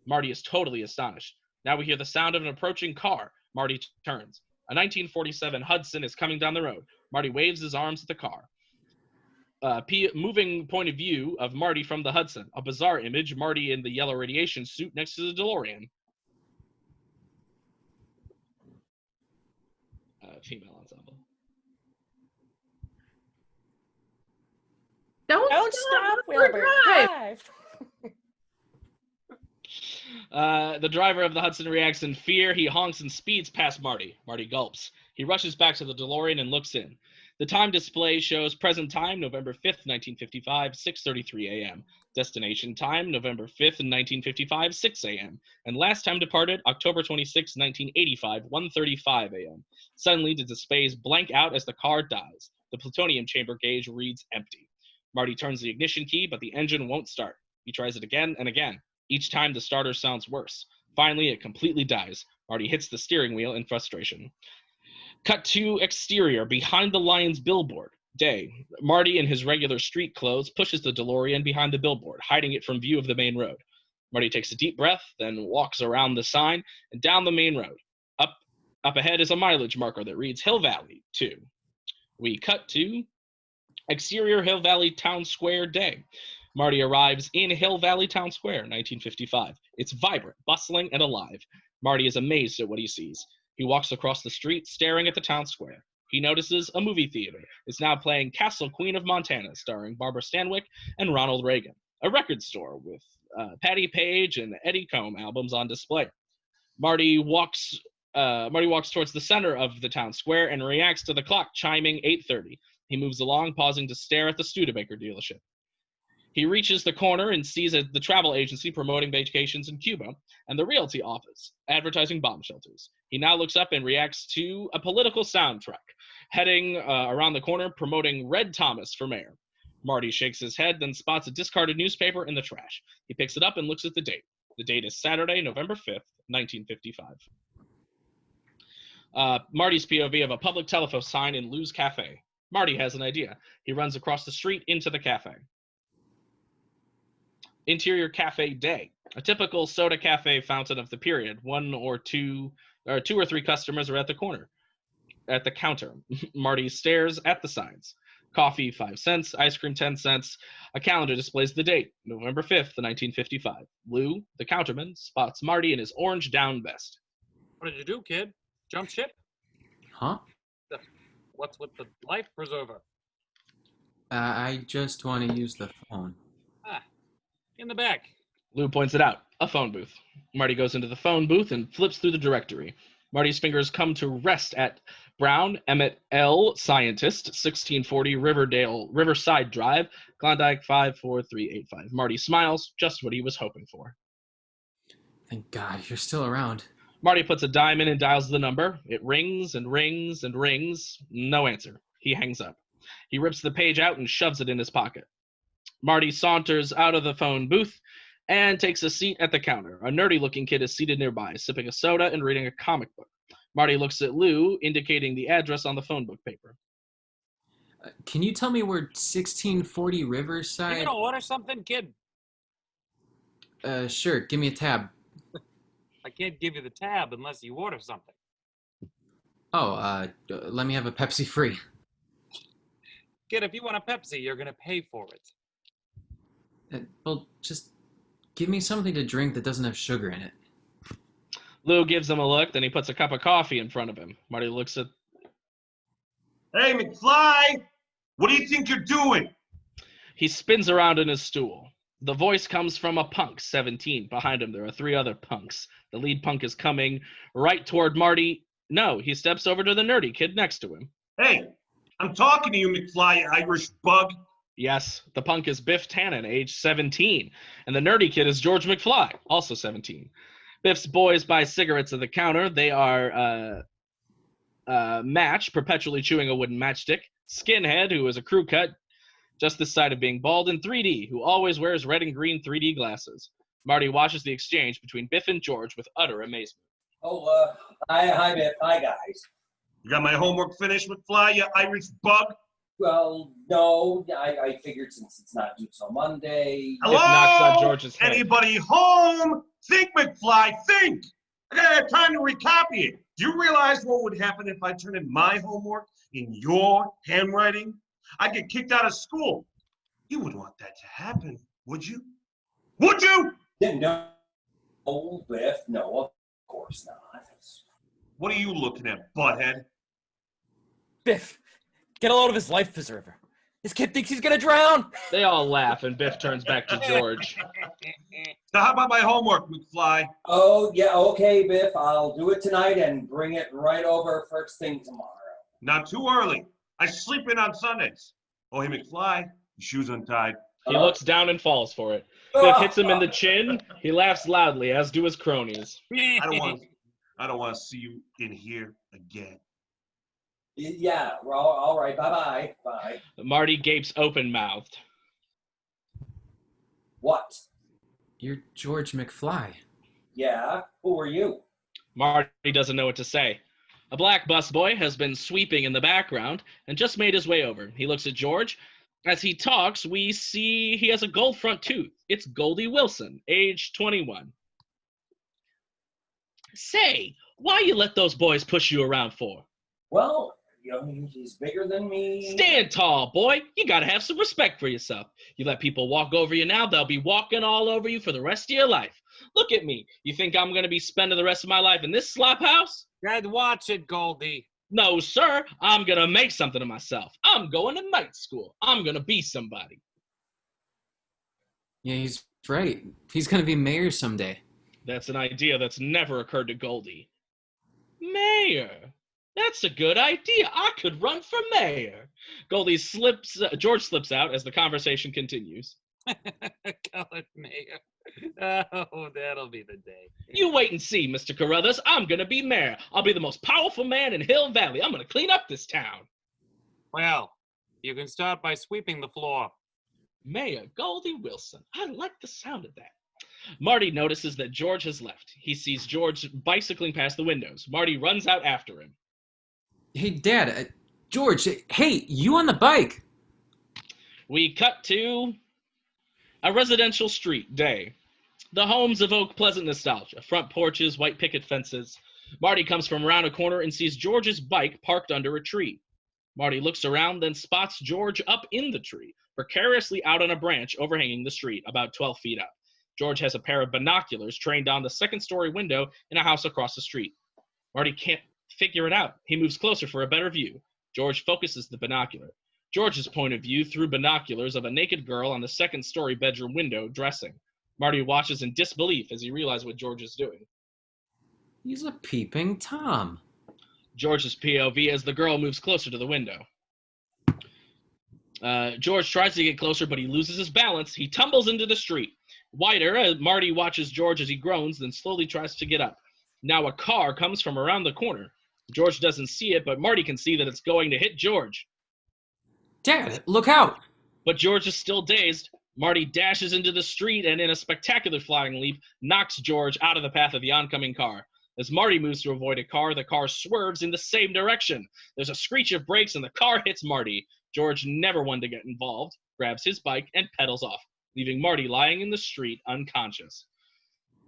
Marty is totally astonished. Now we hear the sound of an approaching car. Marty turns. A 1947 Hudson is coming down the road. Marty waves his arms at the car. Moving point of view of Marty from the Hudson. A bizarre image, Marty in the yellow radiation suit next to the DeLorean. Female ensemble. Don't stop, Wilbur. Drive. The driver of the Hudson reacts in fear. He honks and speeds past Marty. Marty gulps. He rushes back to the DeLorean and looks in. The time display shows present time, November 5th, 1955, 6:33 a.m. Destination time, November 5th, 1955, 6 a.m. And last time departed, October 26, 1985, 1:35 a.m. Suddenly, the displays blank out as the car dies. The plutonium chamber gauge reads empty. Marty turns the ignition key, but the engine won't start. He tries it again and again. Each time, the starter sounds worse. Finally, it completely dies. Marty hits the steering wheel in frustration. Cut to exterior, behind the Lions billboard. Day. Marty, in his regular street clothes, pushes the DeLorean behind the billboard, hiding it from view of the main road. Marty takes a deep breath, then walks around the sign and down the main road. Up ahead is a mileage marker that reads Hill Valley 2. We cut to exterior Hill Valley Town Square. Day. Marty arrives in Hill Valley Town Square, 1955. It's vibrant, bustling, and alive. Marty is amazed at what he sees. He walks across the street, staring at the town square. He notices a movie theater is now playing Castle Queen of Montana, starring Barbara Stanwyck and Ronald Reagan. A record store with Patti Page and Eddie Combs albums on display. Marty walks towards the center of the town square and reacts to the clock chiming 8:30. He moves along, pausing to stare at the Studebaker dealership. He reaches the corner and sees the travel agency promoting vacations in Cuba and the realty office advertising bomb shelters. He now looks up and reacts to a political soundtrack heading around the corner promoting Red Thomas for mayor. Marty shakes his head, then spots a discarded newspaper in the trash. He picks it up and looks at the date. The date is Saturday, November 5th, 1955. Marty's POV of a public telephone sign in Lou's Cafe. Marty has an idea. He runs across the street into the cafe. Interior cafe. Day. A typical soda cafe fountain of the period. Two or three customers are at the counter. Marty stares at the signs. Coffee 5 cents, ice cream 10 cents. A calendar displays the date, November 5th, 1955. Lou, the counterman, spots Marty in his orange down vest. What did you do, kid? Jump ship? Huh? What's with the life preserver? I just want to use the phone. In the back. Lou points it out. A phone booth. Marty goes into the phone booth and flips through the directory. Marty's fingers come to rest at Brown, Emmett L., Scientist, 1640 Riverside Drive, Klondike 54385. Marty smiles, just what he was hoping for. Thank God you're still around. Marty puts a dime in and dials the number. It rings and rings and rings. No answer. He hangs up. He rips the page out and shoves it in his pocket. Marty saunters out of the phone booth and takes a seat at the counter. A nerdy-looking kid is seated nearby, sipping a soda and reading a comic book. Marty looks at Lou, indicating the address on the phone book paper. Can you tell me where 1640 Riverside... You gonna order something, kid? Sure. Give me a tab. I can't give you the tab unless you order something. Oh, let me have a Pepsi free. Kid, if you want a Pepsi, you're gonna pay for it. Well, just give me something to drink that doesn't have sugar in it. Lou gives him a look, then he puts a cup of coffee in front of him. Marty looks at... Hey, McFly! What do you think you're doing? He spins around in his stool. The voice comes from a punk, 17. Behind him, there are 3 other punks. The lead punk is coming right toward Marty. No, he steps over to the nerdy kid next to him. Hey, I'm talking to you, McFly, you Irish bug. Yes, the punk is Biff Tannen, age 17, and the nerdy kid is George McFly, also 17. Biff's boys buy cigarettes at the counter. They are Match, perpetually chewing a wooden matchstick, Skinhead, who is a crew cut, just this side of being bald, and 3D, who always wears red and green 3D glasses. Marty watches the exchange between Biff and George with utter amazement. Oh, hi, Biff. Hi, guys. You got my homework finished, McFly, you Irish bug? Well, no, I figured since it's not due till Monday. Hello? It knocks on George's head. Anybody home? Think, McFly, think! I gotta have time to recopy it. Do you realize what would happen if I turned in my homework in your handwriting? I'd get kicked out of school. You wouldn't want that to happen, would you? Would you? No, Biff, no, of course not. What are you looking at, butthead? Biff, get a load of his life preserver. This kid thinks he's gonna drown. They all laugh, and Biff turns back to George. So how about my homework, McFly? Oh, yeah, okay, Biff. I'll do it tonight and bring it right over first thing tomorrow. Not too early. I sleep in on Sundays. Oh, hey, McFly, your shoe's untied. He looks down and falls for it. Biff hits him in the chin. He laughs loudly, as do his cronies. I don't want to see you in here again. Yeah, well, all right, bye-bye. Bye. Marty gapes open-mouthed. What? You're George McFly. Yeah, who are you? Marty doesn't know what to say. A black busboy has been sweeping in the background and just made his way over. He looks at George. As he talks, we see he has a gold front tooth. It's Goldie Wilson, age 21. Say, why you let those boys push you around for? Well, he's bigger than me. Stand tall, boy. You gotta have some respect for yourself. You let people walk over you now, they'll be walking all over you for the rest of your life. Look at me. You think I'm gonna be spending the rest of my life in this slop house? Dad, watch it, Goldie. No, sir. I'm gonna make something of myself. I'm going to night school. I'm gonna be somebody. Yeah, he's right. He's gonna be mayor someday. That's an idea that's never occurred to Goldie. Mayor? That's a good idea. I could run for mayor. George slips out as the conversation continues. Colored mayor. Oh, that'll be the day. You wait and see, Mr. Carruthers. I'm gonna be mayor. I'll be the most powerful man in Hill Valley. I'm gonna clean up this town. Well, you can start by sweeping the floor. Mayor Goldie Wilson. I like the sound of that. Marty notices that George has left. He sees George bicycling past the windows. Marty runs out after him. Hey, Dad, George, hey, you on the bike? We cut to a residential street day. The homes evoke pleasant nostalgia. Front porches, white picket fences. Marty comes from around a corner and sees George's bike parked under a tree. Marty looks around, then spots George up in the tree, precariously out on a branch overhanging the street, about 12 feet up. George has a pair of binoculars trained on the second-story window in a house across the street. Marty can't figure it out. He moves closer for a better view. George focuses the binocular. George's point of view through binoculars of a naked girl on the second-story bedroom window dressing. Marty watches in disbelief as he realizes what George is doing. He's a peeping Tom. George's POV as the girl moves closer to the window. George tries to get closer, but he loses his balance. He tumbles into the street. Wider, Marty watches George as he groans, then slowly tries to get up. Now a car comes from around the corner. George doesn't see it, but Marty can see that it's going to hit George. Dad, look out! But George is still dazed. Marty dashes into the street and in a spectacular flying leap, knocks George out of the path of the oncoming car. As Marty moves to avoid a car, the car swerves in the same direction. There's a screech of brakes and the car hits Marty. George, never one to get involved, grabs his bike and pedals off, leaving Marty lying in the street unconscious.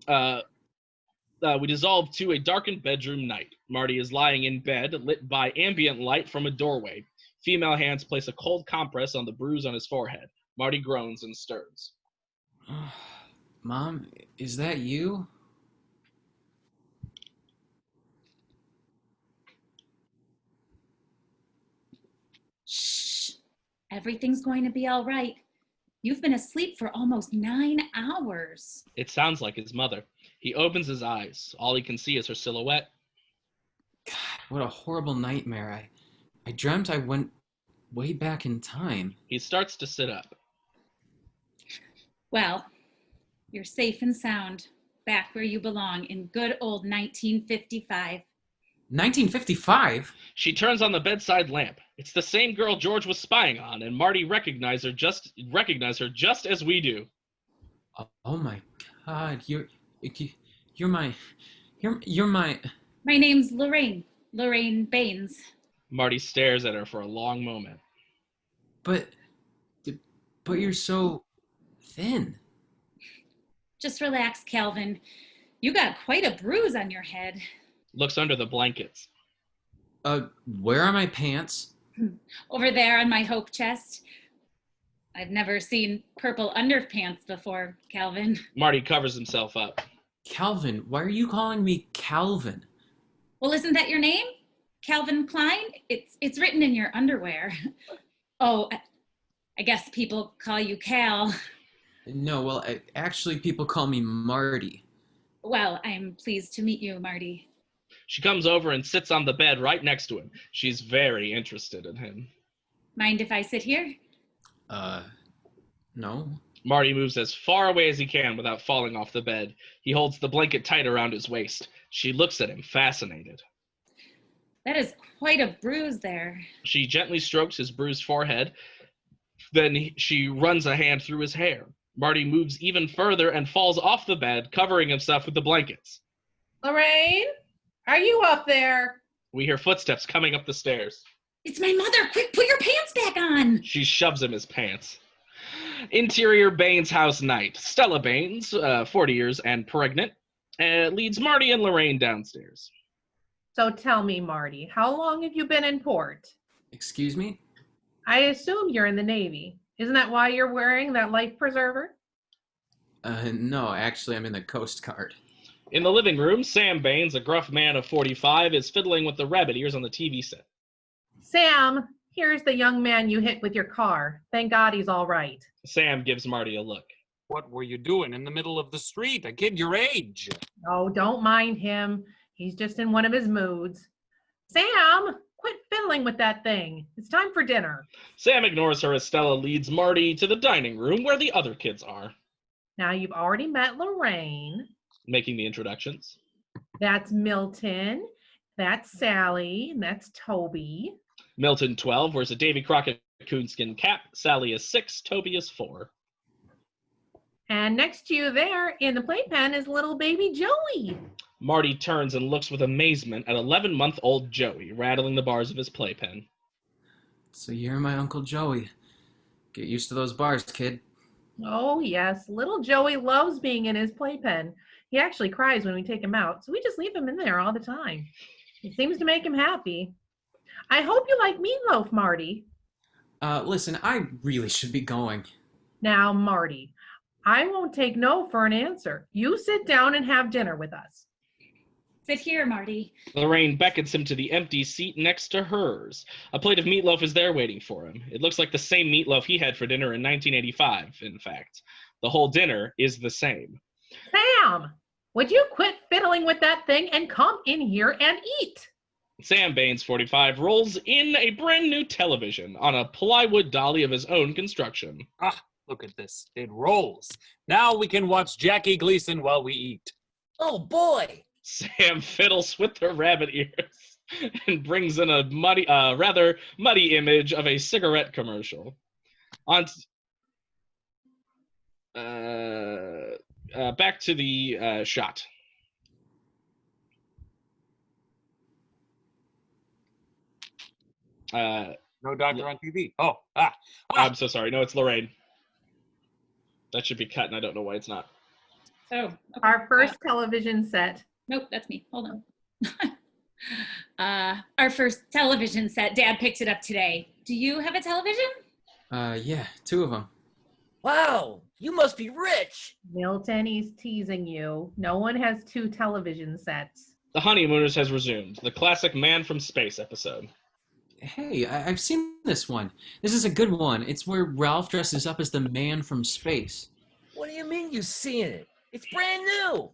We dissolve to a darkened bedroom night. Marty is lying in bed, lit by ambient light from a doorway. Female hands place a cold compress on the bruise on his forehead. Marty groans and stirs. Mom, is that you? Shh. Everything's going to be all right. You've been asleep for almost 9 hours. It sounds like his mother. He opens his eyes. All he can see is her silhouette. God, what a horrible nightmare. I dreamt I went way back in time. He starts to sit up. Well, you're safe and sound, back where you belong in good old 1955. 1955? She turns on the bedside lamp. It's the same girl George was spying on, and Marty recognizes her just as we do. Oh my God, you're my. My name's Lorraine Baines. Marty stares at her for a long moment. But you're so thin. Just relax, Calvin. You got quite a bruise on your head. Looks under the blankets. Where are my pants? Over there on my hope chest. I've never seen purple underpants before, Calvin. Marty covers himself up. Calvin, why are you calling me Calvin? Well, isn't that your name? Calvin Klein? It's written in your underwear. Oh, I guess people call you Cal. No, well, actually people call me Marty. Well, I'm pleased to meet you, Marty. She comes over and sits on the bed right next to him. She's very interested in him. Mind if I sit here? No. Marty moves as far away as he can without falling off the bed. He holds the blanket tight around his waist. She looks at him, fascinated. That is quite a bruise there. She gently strokes his bruised forehead. Then she runs a hand through his hair. Marty moves even further and falls off the bed, covering himself with the blankets. Lorraine? Are you up there? We hear footsteps coming up the stairs. It's my mother. Quick, put your pants back on. She shoves him his pants. Interior Baines house night. Stella Baines, 40 years and pregnant, leads Marty and Lorraine downstairs. So tell me, Marty, how long have you been in port? Excuse me? I assume you're in the Navy. Isn't that why you're wearing that life preserver? No, actually, I'm in the Coast Guard. In the living room, Sam Baines, a gruff man of 45, is fiddling with the rabbit ears on the TV set. Sam, here's the young man you hit with your car. Thank God he's all right. Sam gives Marty a look. What were you doing in the middle of the street? A kid your age. Oh, don't mind him. He's just in one of his moods. Sam, quit fiddling with that thing. It's time for dinner. Sam ignores her as Stella leads Marty to the dining room where the other kids are. Now, you've already met Lorraine. Making the introductions. That's Milton. That's Sally. And that's Toby. Milton, 12, wears a Davy Crockett coonskin cap. Sally is 6. Toby is 4. And next to you there in the playpen is little baby Joey. Marty turns and looks with amazement at 11-month-old Joey, rattling the bars of his playpen. So you're my Uncle Joey. Get used to those bars, kid. Oh, yes. Little Joey loves being in his playpen. He actually cries when we take him out, so we just leave him in there all the time. It seems to make him happy. I hope you like meatloaf, Marty. Listen, I really should be going. Now, Marty, I won't take no for an answer. You sit down and have dinner with us. Sit here, Marty. Lorraine beckons him to the empty seat next to hers. A plate of meatloaf is there waiting for him. It looks like the same meatloaf he had for dinner in 1985, in fact. The whole dinner is the same. Sam, would you quit fiddling with that thing and come in here and eat? Sam Baines, 45, rolls in a brand new television on a plywood dolly of his own construction. Ah, look at this. It rolls. Now we can watch Jackie Gleason while we eat. Oh, boy. Sam fiddles with her rabbit ears and brings in a rather muddy image of a cigarette commercial. Back to the shot. No doctor on TV. Oh, I'm so sorry. No, it's Lorraine. That should be cut, and I don't know why it's not. Oh, okay. Our first television set. Nope, that's me. Hold on. Our first television set. Dad picked it up today. Do you have a television? Yeah, 2 of them. Wow, you must be rich. Milton, he's teasing you. No one has 2 television sets. The Honeymooners has resumed. The classic Man from Space episode. Hey, I've seen this one. This is a good one. It's where Ralph dresses up as the man from space. What do you mean you've seen it? It's brand new.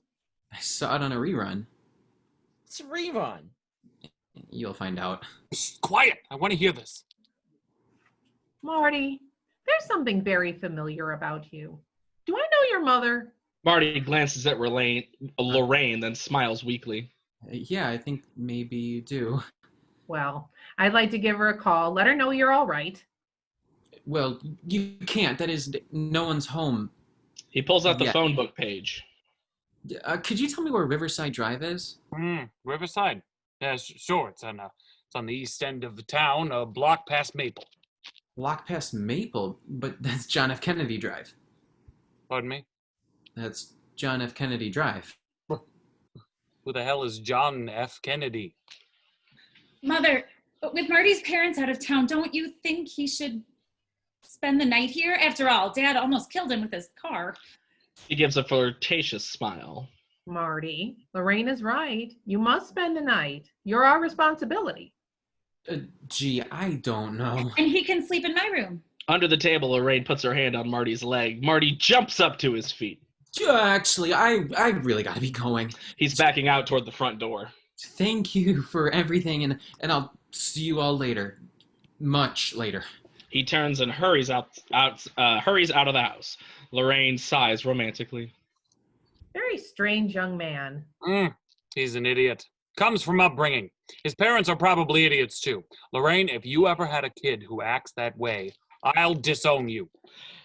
I saw it on a rerun. It's a rerun. You'll find out. Quiet. I want to hear this. Marty, there's something very familiar about you. Do I know your mother? Marty glances at Lorraine, then smiles weakly. Yeah, I think maybe you do. Well, I'd like to give her a call. Let her know you're all right. Well, you can't. That is, no one's home. He pulls out the phone book page. Could you tell me where Riverside Drive is? Riverside. Yeah, sure. It's on the east end of the town, a block past Maple. Block past Maple? But that's John F. Kennedy Drive. Pardon me? That's John F. Kennedy Drive. Who the hell is John F. Kennedy? Mother, with Marty's parents out of town, don't you think he should spend the night here? After all, Dad almost killed him with his car. He gives a flirtatious smile. Marty, Lorraine is right. You must spend the night. You're our responsibility. Gee, I don't know. And he can sleep in my room. Under the table, Lorraine puts her hand on Marty's leg. Marty jumps up to his feet. Actually, I really gotta be going. He's backing out toward the front door. Thank you for everything, and I'll see you all later. Much later. He turns and hurries out of the house. Lorraine sighs romantically. Very strange young man. He's an idiot. Comes from upbringing. His parents are probably idiots too. Lorraine, if you ever had a kid who acts that way, I'll disown you.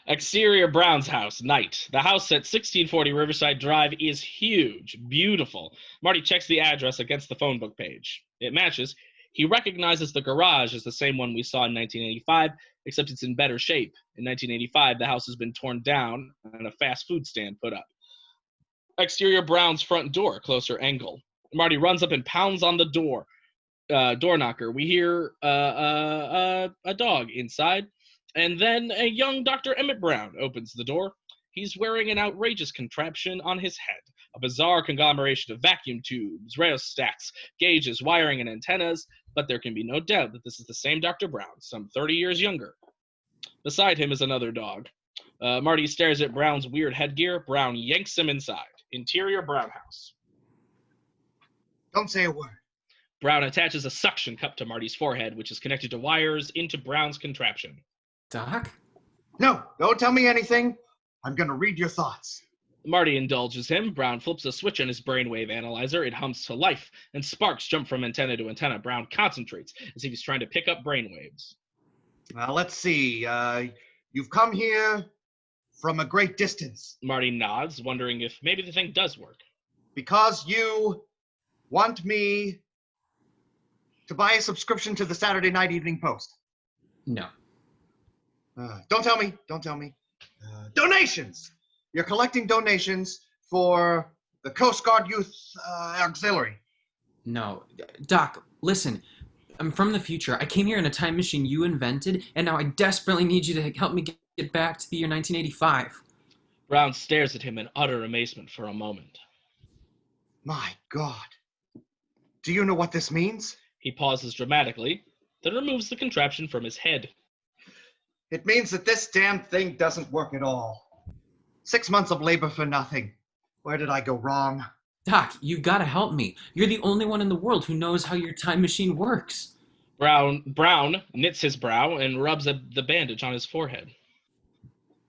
Exterior Brown's house, night. The house at 1640 Riverside Drive is huge, beautiful. Marty checks the address against the phone book page. It matches. He recognizes the garage as the same one we saw in 1985, except it's in better shape. In 1985, the house has been torn down and a fast food stand put up. Exterior Brown's front door, closer angle. Marty runs up and pounds on the door knocker. We hear a dog inside. And then a young Dr. Emmett Brown opens the door. He's wearing an outrageous contraption on his head, a bizarre conglomeration of vacuum tubes, rheostats, gauges, wiring, and antennas, but there can be no doubt that this is the same Dr. Brown, some 30 years younger. Beside him is another dog. Marty stares at Brown's weird headgear. Brown yanks him inside. Interior Brown house. Don't say a word. Brown attaches a suction cup to Marty's forehead, which is connected to wires into Brown's contraption. Doc? No, don't tell me anything. I'm going to read your thoughts. Marty indulges him. Brown flips a switch on his brainwave analyzer. It hums to life, and sparks jump from antenna to antenna. Brown concentrates as if he's trying to pick up brainwaves. Let's see. You've come here from a great distance. Marty nods, wondering if maybe the thing does work. Because you want me to buy a subscription to the Saturday Night Evening Post. No. Don't tell me. Don't tell me. Donations! You're collecting donations for the Coast Guard Youth Auxiliary. No. Doc, listen. I'm from the future. I came here in a time machine you invented, and now I desperately need you to help me get back to the year 1985. Brown stares at him in utter amazement for a moment. My God. Do you know what this means? He pauses dramatically, then removes the contraption from his head. It means that this damn thing doesn't work at all. 6 months of labor for nothing. Where did I go wrong? Doc, you gotta help me. You're the only one in the world who knows how your time machine works. Brown knits his brow and rubs the bandage on his forehead.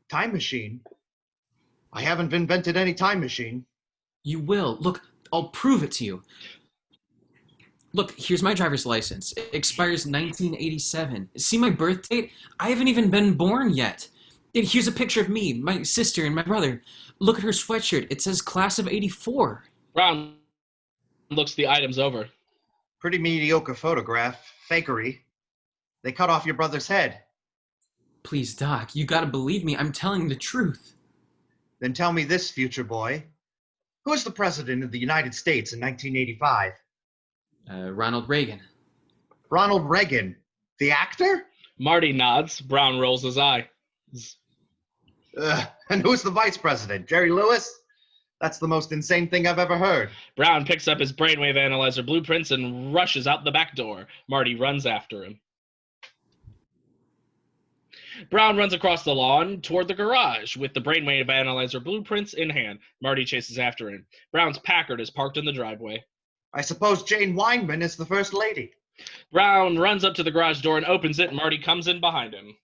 Time machine? I haven't invented any time machine. You will. Look, I'll prove it to you. Look, here's my driver's license. It expires 1987. See my birth date? I haven't even been born yet. And here's a picture of me, my sister, and my brother. Look at her sweatshirt. It says class of 84. Brown looks the items over. Pretty mediocre photograph. Fakery. They cut off your brother's head. Please, Doc, you gotta believe me. I'm telling the truth. Then tell me this, future boy. Who was the president of the United States in 1985? Ronald Reagan. Ronald Reagan? The actor? Marty nods. Brown rolls his eye. And who's the vice president? Jerry Lewis? That's the most insane thing I've ever heard. Brown picks up his brainwave analyzer blueprints and rushes out the back door. Marty runs after him. Brown runs across the lawn toward the garage with the brainwave analyzer blueprints in hand. Marty chases after him. Brown's Packard is parked in the driveway. I suppose Jane Weinman is the first lady. Brown runs up to the garage door and opens it. Marty comes in behind him.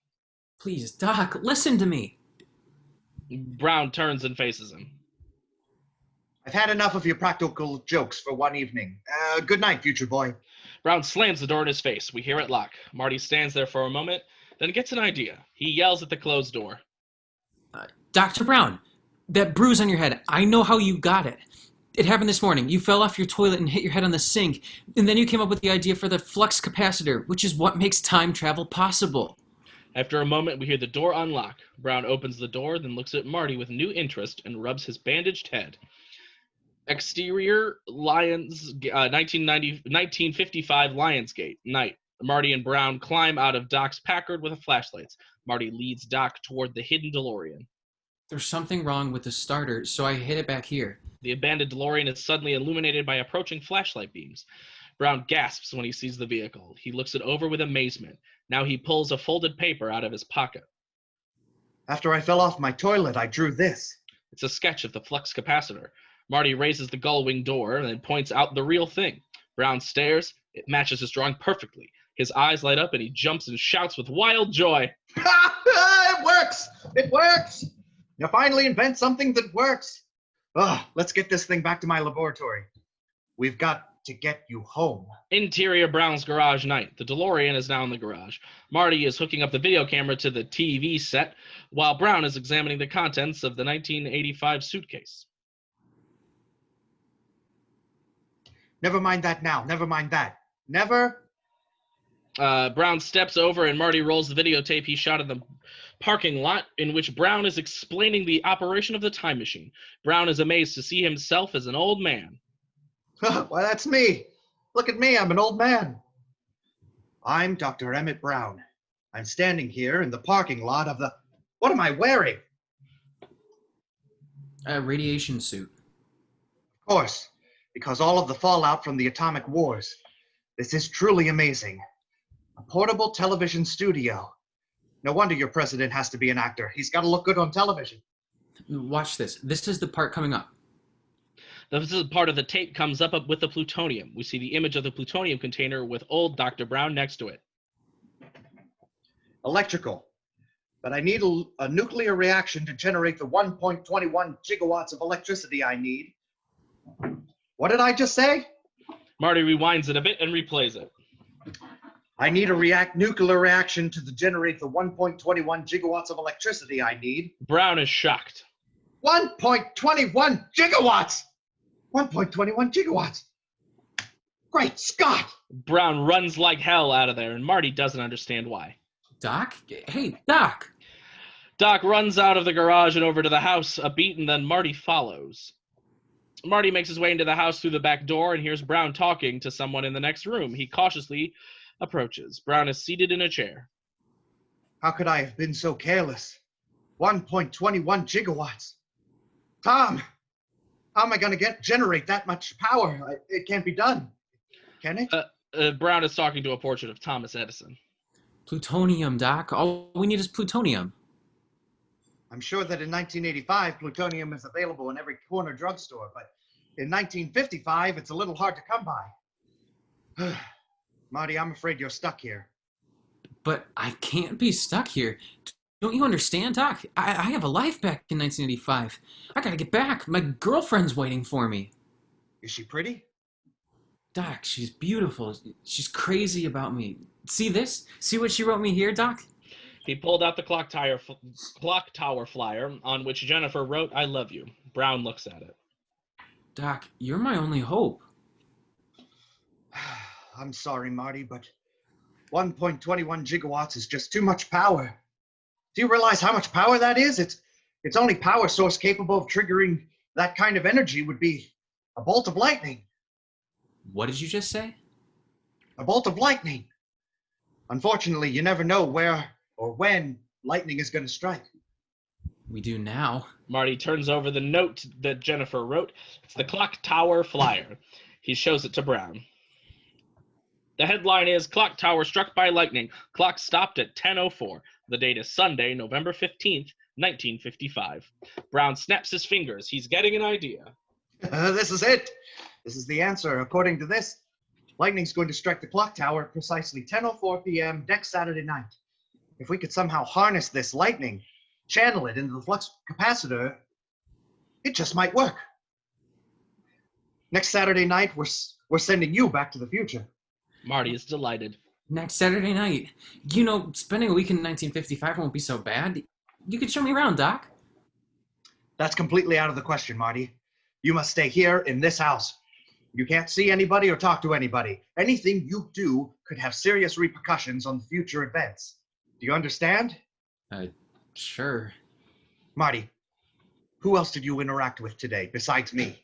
Please, Doc, listen to me. Brown turns and faces him. I've had enough of your practical jokes for one evening. Good night, future boy. Brown slams the door in his face. We hear it lock. Marty stands there for a moment, then gets an idea. He yells at the closed door. Dr. Brown, that bruise on your head, I know how you got it. It happened this morning. You fell off your toilet and hit your head on the sink, and then you came up with the idea for the flux capacitor, which is what makes time travel possible. After a moment, we hear the door unlock. Brown opens the door, then looks at Marty with new interest and rubs his bandaged head. Exterior, 1955 Lionsgate, night. Marty and Brown climb out of Doc's Packard with flashlights. Marty leads Doc toward the hidden DeLorean. There's something wrong with the starter, so I hid it back here. The abandoned DeLorean is suddenly illuminated by approaching flashlight beams. Brown gasps when he sees the vehicle. He looks it over with amazement. Now he pulls a folded paper out of his pocket. After I fell off my toilet, I drew this. It's a sketch of the flux capacitor. Marty raises the gull-wing door and then points out the real thing. Brown stares. It matches his drawing perfectly. His eyes light up and he jumps and shouts with wild joy. It works! It works! You finally invent something that works. Let's get this thing back to my laboratory. We've got to get you home. Interior Brown's garage night. The DeLorean is now in the garage. Marty is hooking up the video camera to the TV set while Brown is examining the contents of the 1985 suitcase. Never mind that now. Never mind that. Never. Brown steps over and Marty rolls the videotape he shot in the parking lot in which Brown is explaining the operation of the time machine. Brown is amazed to see himself as an old man. Why, that's me. Look at me. I'm an old man. I'm Dr. Emmett Brown. I'm standing here in the parking lot of the... What am I wearing? A radiation suit. Of course, because all of the fallout from the atomic wars. This is truly amazing. A portable television studio. No wonder your president has to be an actor. He's got to look good on television. Watch this. This is the part coming up. This is part of the tape comes up with the plutonium. We see the image of the plutonium container with old Dr. Brown next to it. Electrical. But I need a nuclear reaction to generate the 1.21 gigawatts of electricity I need. What did I just say? Marty rewinds it a bit and replays it. I need a nuclear reaction to generate the 1.21 gigawatts of electricity I need. Brown is shocked. 1.21 gigawatts! 1.21 gigawatts! Great Scott! Brown runs like hell out of there, and Marty doesn't understand why. Doc? Hey, Doc! Doc runs out of the garage and over to the house a beat, and then Marty follows. Marty makes his way into the house through the back door and hears Brown talking to someone in the next room. He cautiously approaches. Brown is seated in a chair. How could I have been so careless? 1.21 gigawatts. Tom, how am I going to generate that much power? It can't be done. Can it? Brown is talking to a portrait of Thomas Edison. Plutonium, Doc. All we need is plutonium. I'm sure that in 1985, plutonium is available in every corner drugstore, but in 1955, it's a little hard to come by. Marty, I'm afraid you're stuck here. But I can't be stuck here. Don't you understand, Doc? I have a life back in 1985. I gotta get back. My girlfriend's waiting for me. Is she pretty? Doc, she's beautiful. She's crazy about me. See this? See what she wrote me here, Doc? He pulled out the clock tower flyer on which Jennifer wrote, "I love you." Brown looks at it. Doc, you're my only hope. I'm sorry, Marty, but 1.21 gigawatts is just too much power. Do you realize how much power that is? Its only power source capable of triggering that kind of energy would be a bolt of lightning. What did you just say? A bolt of lightning. Unfortunately, you never know where or when lightning is going to strike. We do now. Marty turns over the note that Jennifer wrote. It's the clock tower flyer. He shows it to Brown. The headline is, "Clock Tower Struck by Lightning. Clock Stopped at 10:04. The date is Sunday, November 15th, 1955. Brown snaps his fingers. He's getting an idea. This is it. This is the answer. According to this, lightning's going to strike the clock tower at precisely 10:04 p.m. next Saturday night. If we could somehow harness this lightning, channel it into the flux capacitor, it just might work. Next Saturday night, we're sending you back to the future. Marty is delighted. Next Saturday night. You know, spending a week in 1955 won't be so bad. You could show me around, Doc. That's completely out of the question, Marty. You must stay here in this house. You can't see anybody or talk to anybody. Anything you do could have serious repercussions on future events. Do you understand? Sure. Marty, who else did you interact with today besides me?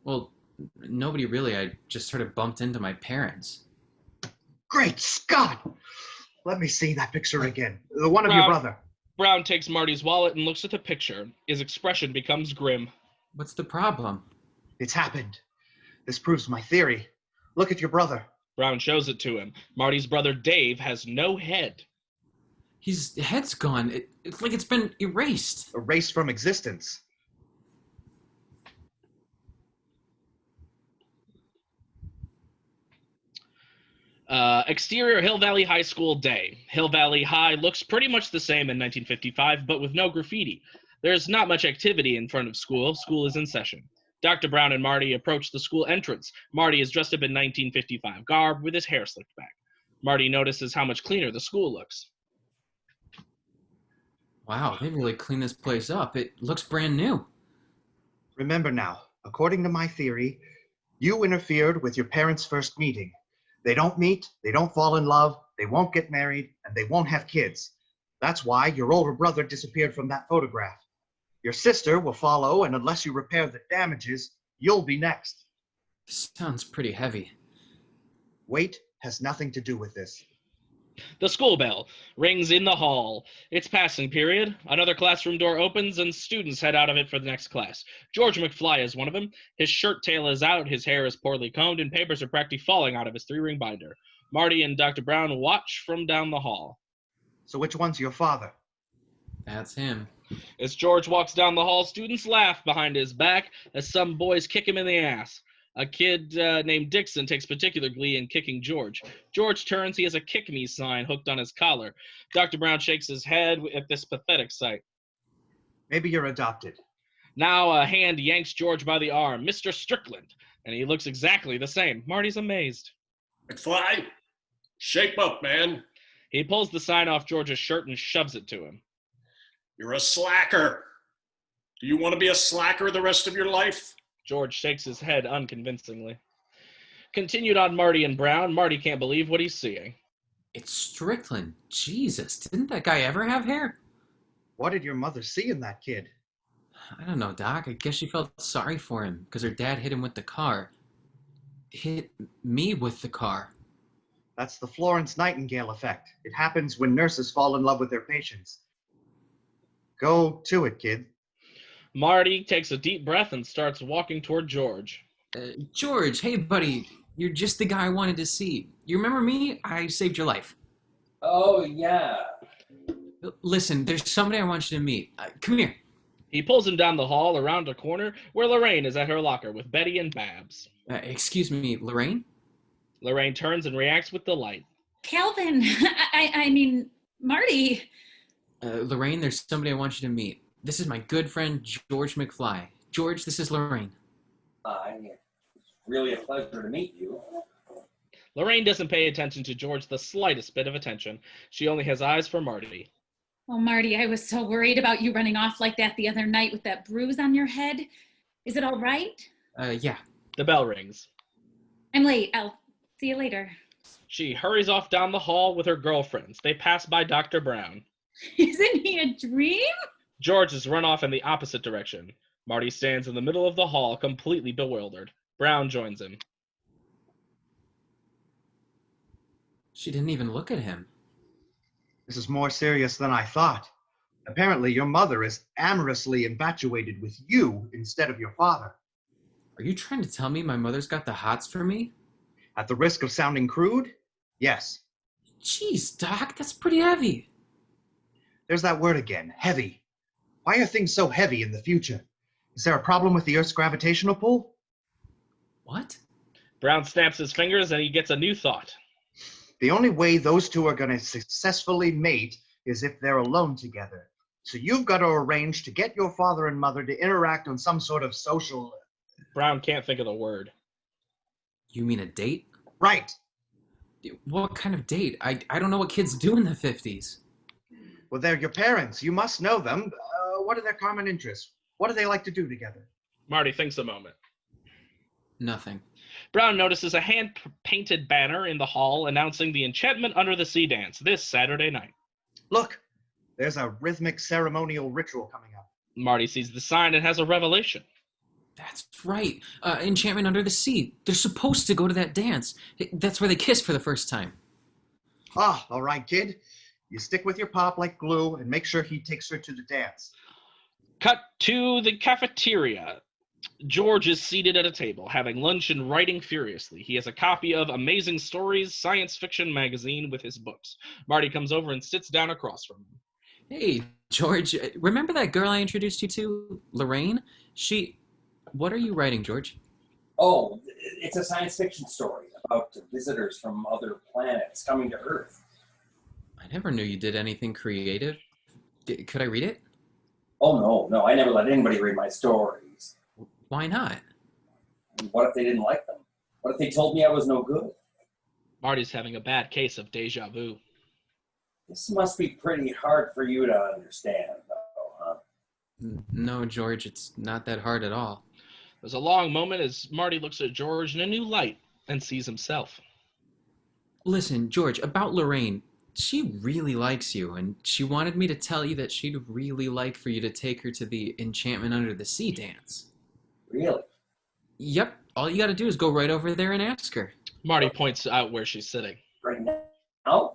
Well, nobody really. I just sort of bumped into my parents. Great Scott! Let me see that picture again. The one of your brother. Brown takes Marty's wallet and looks at the picture. His expression becomes grim. What's the problem? It's happened. This proves my theory. Look at your brother. Brown shows it to him. Marty's brother Dave has no head. His head's gone. It's like it's been erased. Erased from existence. Exterior Hill Valley High School day. Hill Valley High looks pretty much the same in 1955, but with no graffiti. There's not much activity in front of school. School is in session. Dr. Brown and Marty approach the school entrance. Marty is dressed up in 1955 garb with his hair slicked back. Marty notices how much cleaner the school looks. Wow, they really cleaned this place up. It looks brand new. Remember now, according to my theory, you interfered with your parents' first meeting. They don't meet, they don't fall in love, they won't get married, and they won't have kids. That's why your older brother disappeared from that photograph. Your sister will follow, and unless you repair the damages, you'll be next. Sounds pretty heavy. Weight has nothing to do with this. The school bell rings in the hall. It's passing period. Another classroom door opens and students head out of it for the next class. George McFly is one of them. His shirt tail is out, his hair is poorly combed, and papers are practically falling out of his 3-ring binder. Marty and Dr. Brown watch from down the hall. So which one's your father? That's him. As George walks down the hall, students laugh behind his back as some boys kick him in the ass. A kid named Dixon takes particular glee in kicking George. George turns. He has a kick me sign hooked on his collar. Dr. Brown shakes his head at this pathetic sight. Maybe you're adopted. Now a hand yanks George by the arm. Mr. Strickland. And he looks exactly the same. Marty's amazed. McFly, shape up, man. He pulls the sign off George's shirt and shoves it to him. You're a slacker. Do you want to be a slacker the rest of your life? George shakes his head unconvincingly. Continued on Marty and Brown, Marty can't believe what he's seeing. It's Strickland. Jesus, didn't that guy ever have hair? What did your mother see in that kid? I don't know, Doc. I guess she felt sorry for him because her dad hit him with the car. Hit me with the car. That's the Florence Nightingale effect. It happens when nurses fall in love with their patients. Go to it, kid. Marty takes a deep breath and starts walking toward George. George, hey, buddy. You're just the guy I wanted to see. You remember me? I saved your life. Oh, yeah. Listen, there's somebody I want you to meet. Come here. He pulls him down the hall around a corner where Lorraine is at her locker with Betty and Babs. Excuse me, Lorraine? Lorraine turns and reacts with delight. Calvin, I mean, Marty. Lorraine, there's somebody I want you to meet. This is my good friend, George McFly. George, this is Lorraine. It's really a pleasure to meet you. Lorraine doesn't pay attention to George the slightest bit of attention. She only has eyes for Marty. Oh, Marty, I was so worried about you running off like that the other night with that bruise on your head. Is it all right? Yeah. The bell rings. I'm late. I'll see you later. She hurries off down the hall with her girlfriends. They pass by Dr. Brown. Isn't he a dream? George has run off in the opposite direction. Marty stands in the middle of the hall, completely bewildered. Brown joins him. She didn't even look at him. This is more serious than I thought. Apparently, your mother is amorously infatuated with you instead of your father. Are you trying to tell me my mother's got the hots for me? At the risk of sounding crude, yes. Jeez, Doc, that's pretty heavy. There's that word again, heavy. Why are things so heavy in the future? Is there a problem with the Earth's gravitational pull? What? Brown snaps his fingers and he gets a new thought. The only way those two are going to successfully mate is if they're alone together. So you've got to arrange to get your father and mother to interact on some sort of social... Brown can't think of the word. You mean a date? Right. What kind of date? I don't know what kids do in the 50s. Well, they're your parents. You must know them. What are their common interests? What do they like to do together? Marty thinks a moment. Nothing. Brown notices a hand-painted banner in the hall announcing the Enchantment Under the Sea dance this Saturday night. Look, there's a rhythmic ceremonial ritual coming up. Marty sees the sign and has a revelation. That's right. Enchantment Under the Sea. They're supposed to go to that dance. That's where they kiss for the first time. Ah, all right, kid. You stick with your pop like glue and make sure he takes her to the dance. Cut to the cafeteria. George is seated at a table, having lunch and writing furiously. He has a copy of Amazing Stories science fiction magazine with his books. Marty comes over and sits down across from him. Hey, George, remember that girl I introduced you to, Lorraine? What are you writing, George? Oh, it's a science fiction story about visitors from other planets coming to Earth. I never knew you did anything creative. Could I read it? Oh, no, I never let anybody read my stories. Why not? What if they didn't like them? What if they told me I was no good? Marty's having a bad case of deja vu. This must be pretty hard for you to understand, though, huh? No, George, it's not that hard at all. There's a long moment as Marty looks at George in a new light and sees himself. Listen, George, about Lorraine, she really likes you, and she wanted me to tell you that she'd really like for you to take her to the Enchantment Under the Sea dance. Really? Yep, all you gotta do is go right over there and ask her. Marty points out where she's sitting. Right now?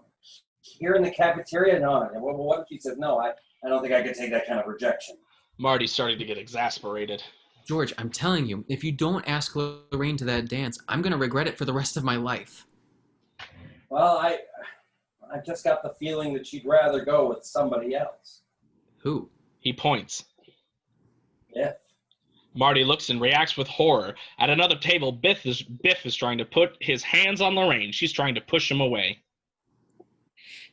Here in the cafeteria? No. What if she said no? I don't think I could take that kind of rejection. Marty's starting to get exasperated. George, I'm telling you, if you don't ask Lorraine to that dance, I'm gonna regret it for the rest of my life. Well, I just got the feeling that she'd rather go with somebody else. Who? He points. Biff. Marty looks and reacts with horror. At another table, Biff is trying to put his hands on Lorraine. She's trying to push him away.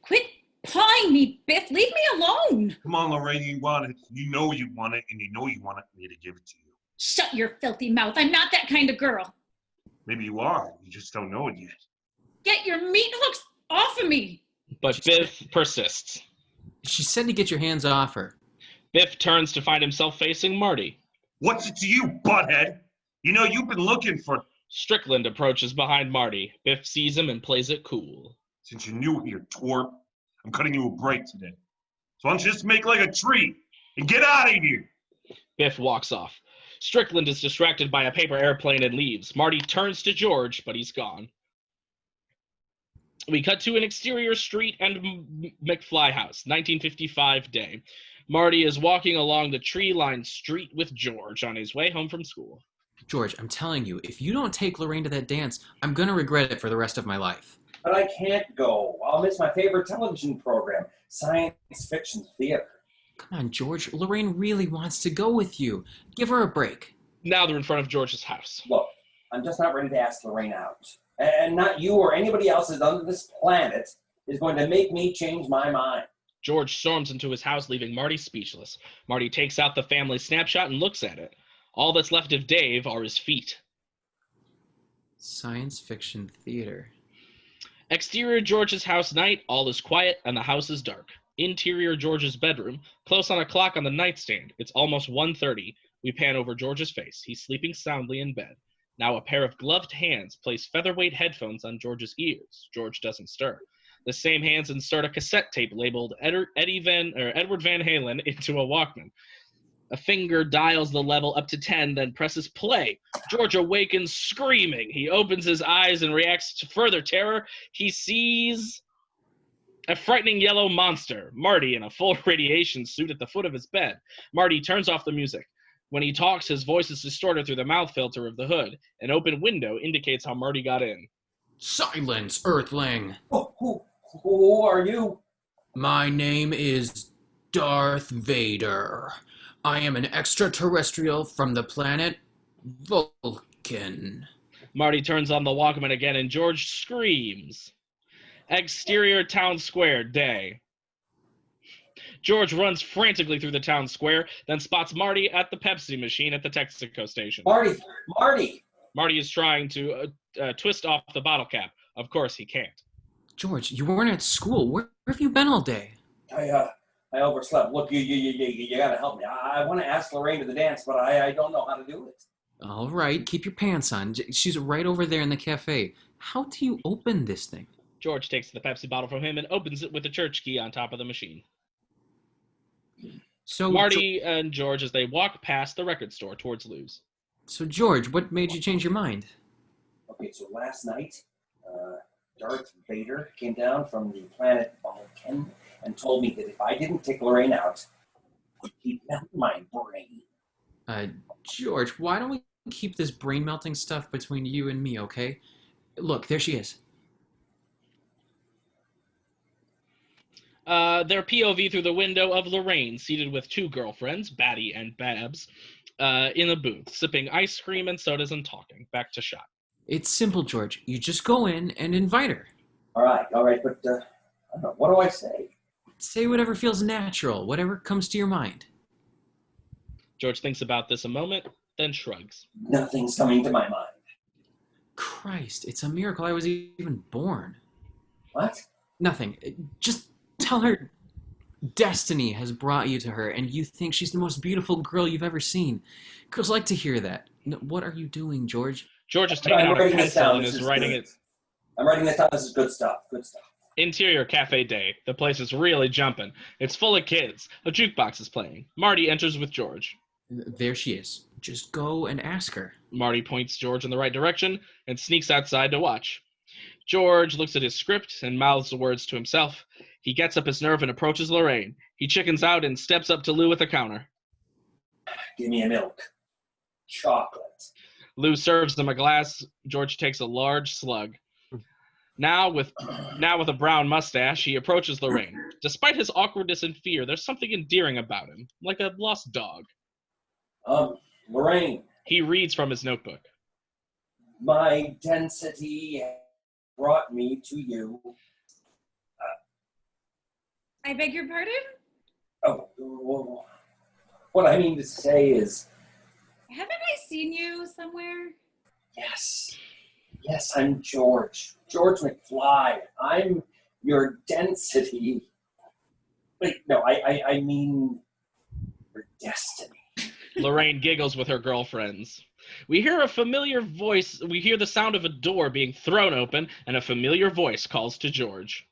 Quit pawing me, Biff. Leave me alone. Come on, Lorraine, you want it. You know you want it, and you know you want me to give it to you. Shut your filthy mouth. I'm not that kind of girl. Maybe you are. You just don't know it yet. Get your meat hooks off of me. But Biff persists. She said to get your hands off her. Biff turns to find himself facing Marty. What's it to you, butthead? You know, you've been looking for... Strickland approaches behind Marty. Biff sees him and plays it cool. Since you're new here, twerp, I'm cutting you a break today. So why don't you just make like a tree and get out of here? Biff walks off. Strickland is distracted by a paper airplane and leaves. Marty turns to George, but he's gone. We cut to an exterior street and McFly house, 1955 day. Marty is walking along the tree-lined street with George on his way home from school. George, I'm telling you, if you don't take Lorraine to that dance, I'm gonna regret it for the rest of my life. But I can't go. I'll miss my favorite television program, science fiction theater. Come on, George. Lorraine really wants to go with you. Give her a break. Now they're in front of George's house. Look, I'm just not ready to ask Lorraine out. And not you or anybody else under this planet is going to make me change my mind. George storms into his house, leaving Marty speechless. Marty takes out the family snapshot and looks at it. All that's left of Dave are his feet. Science fiction theater. Exterior George's house night, all is quiet and the house is dark. Interior George's bedroom, close on a clock on the nightstand. It's almost 1:30. We pan over George's face. He's sleeping soundly in bed. Now a pair of gloved hands place featherweight headphones on George's ears. George doesn't stir. The same hands insert a cassette tape labeled Edward Van Halen into a Walkman. A finger dials the level up to 10, then presses play. George awakens screaming. He opens his eyes and reacts to further terror. He sees a frightening yellow monster, Marty, in a full radiation suit at the foot of his bed. Marty turns off the music. When he talks, his voice is distorted through the mouth filter of the hood. An open window indicates how Marty got in. Silence, Earthling! Who are you? My name is Darth Vader. I am an extraterrestrial from the planet Vulcan. Marty turns on the Walkman again and George screams. Exterior town square, day. George runs frantically through the town square, then spots Marty at the Pepsi machine at the Texaco station. Marty! Marty is trying to twist off the bottle cap. Of course he can't. George, you weren't at school. Where have you been all day? I overslept. Look, you gotta help me. I want to ask Lorraine to the dance, but I don't know how to do it. All right, keep your pants on. She's right over there in the cafe. How do you open this thing? George takes the Pepsi bottle from him and opens it with the church key on top of the machine. So Marty and George as they walk past the record store towards Lou's. So George, what made you change your mind? Okay, so last night, Darth Vader came down from the planet Vulcan and told me that if I didn't take Lorraine out, he'd melt my brain. George, why don't we keep this brain-melting stuff between you and me, okay? Look, there she is. Their POV through the window of Lorraine, seated with two girlfriends, Batty and Babs, in a booth, sipping ice cream and sodas and talking. Back to shot. It's simple, George. You just go in and invite her. All right, but I don't know, what do I say? Say whatever feels natural, whatever comes to your mind. George thinks about this a moment, then shrugs. Nothing's coming to my mind. Christ, it's a miracle I was even born. What? Nothing. Just tell her destiny has brought you to her, and you think she's the most beautiful girl you've ever seen. Girls like to hear that. What are you doing, George? George is taking out a pencil and is writing it. I'm writing this down. This is good stuff. Good stuff. Interior cafe day. The place is really jumping. It's full of kids. A jukebox is playing. Marty enters with George. There she is. Just go and ask her. Marty points George in the right direction and sneaks outside to watch. George looks at his script and mouths the words to himself. He gets up his nerve and approaches Lorraine. He chickens out and steps up to Lou at the counter. Give me a milk. Chocolate. Lou serves them a glass. George takes a large slug. Now with a brown mustache, he approaches Lorraine. Despite his awkwardness and fear, there's something endearing about him, like a lost dog. Lorraine. He reads from his notebook. My density brought me to you. I beg your pardon? Oh, what I mean to say is... Haven't I seen you somewhere? Yes. Yes, I'm George. George McFly. I'm your density. Wait, no, I mean your destiny. Lorraine giggles with her girlfriends. We hear a familiar voice. We hear the sound of a door being thrown open, and a familiar voice calls to George.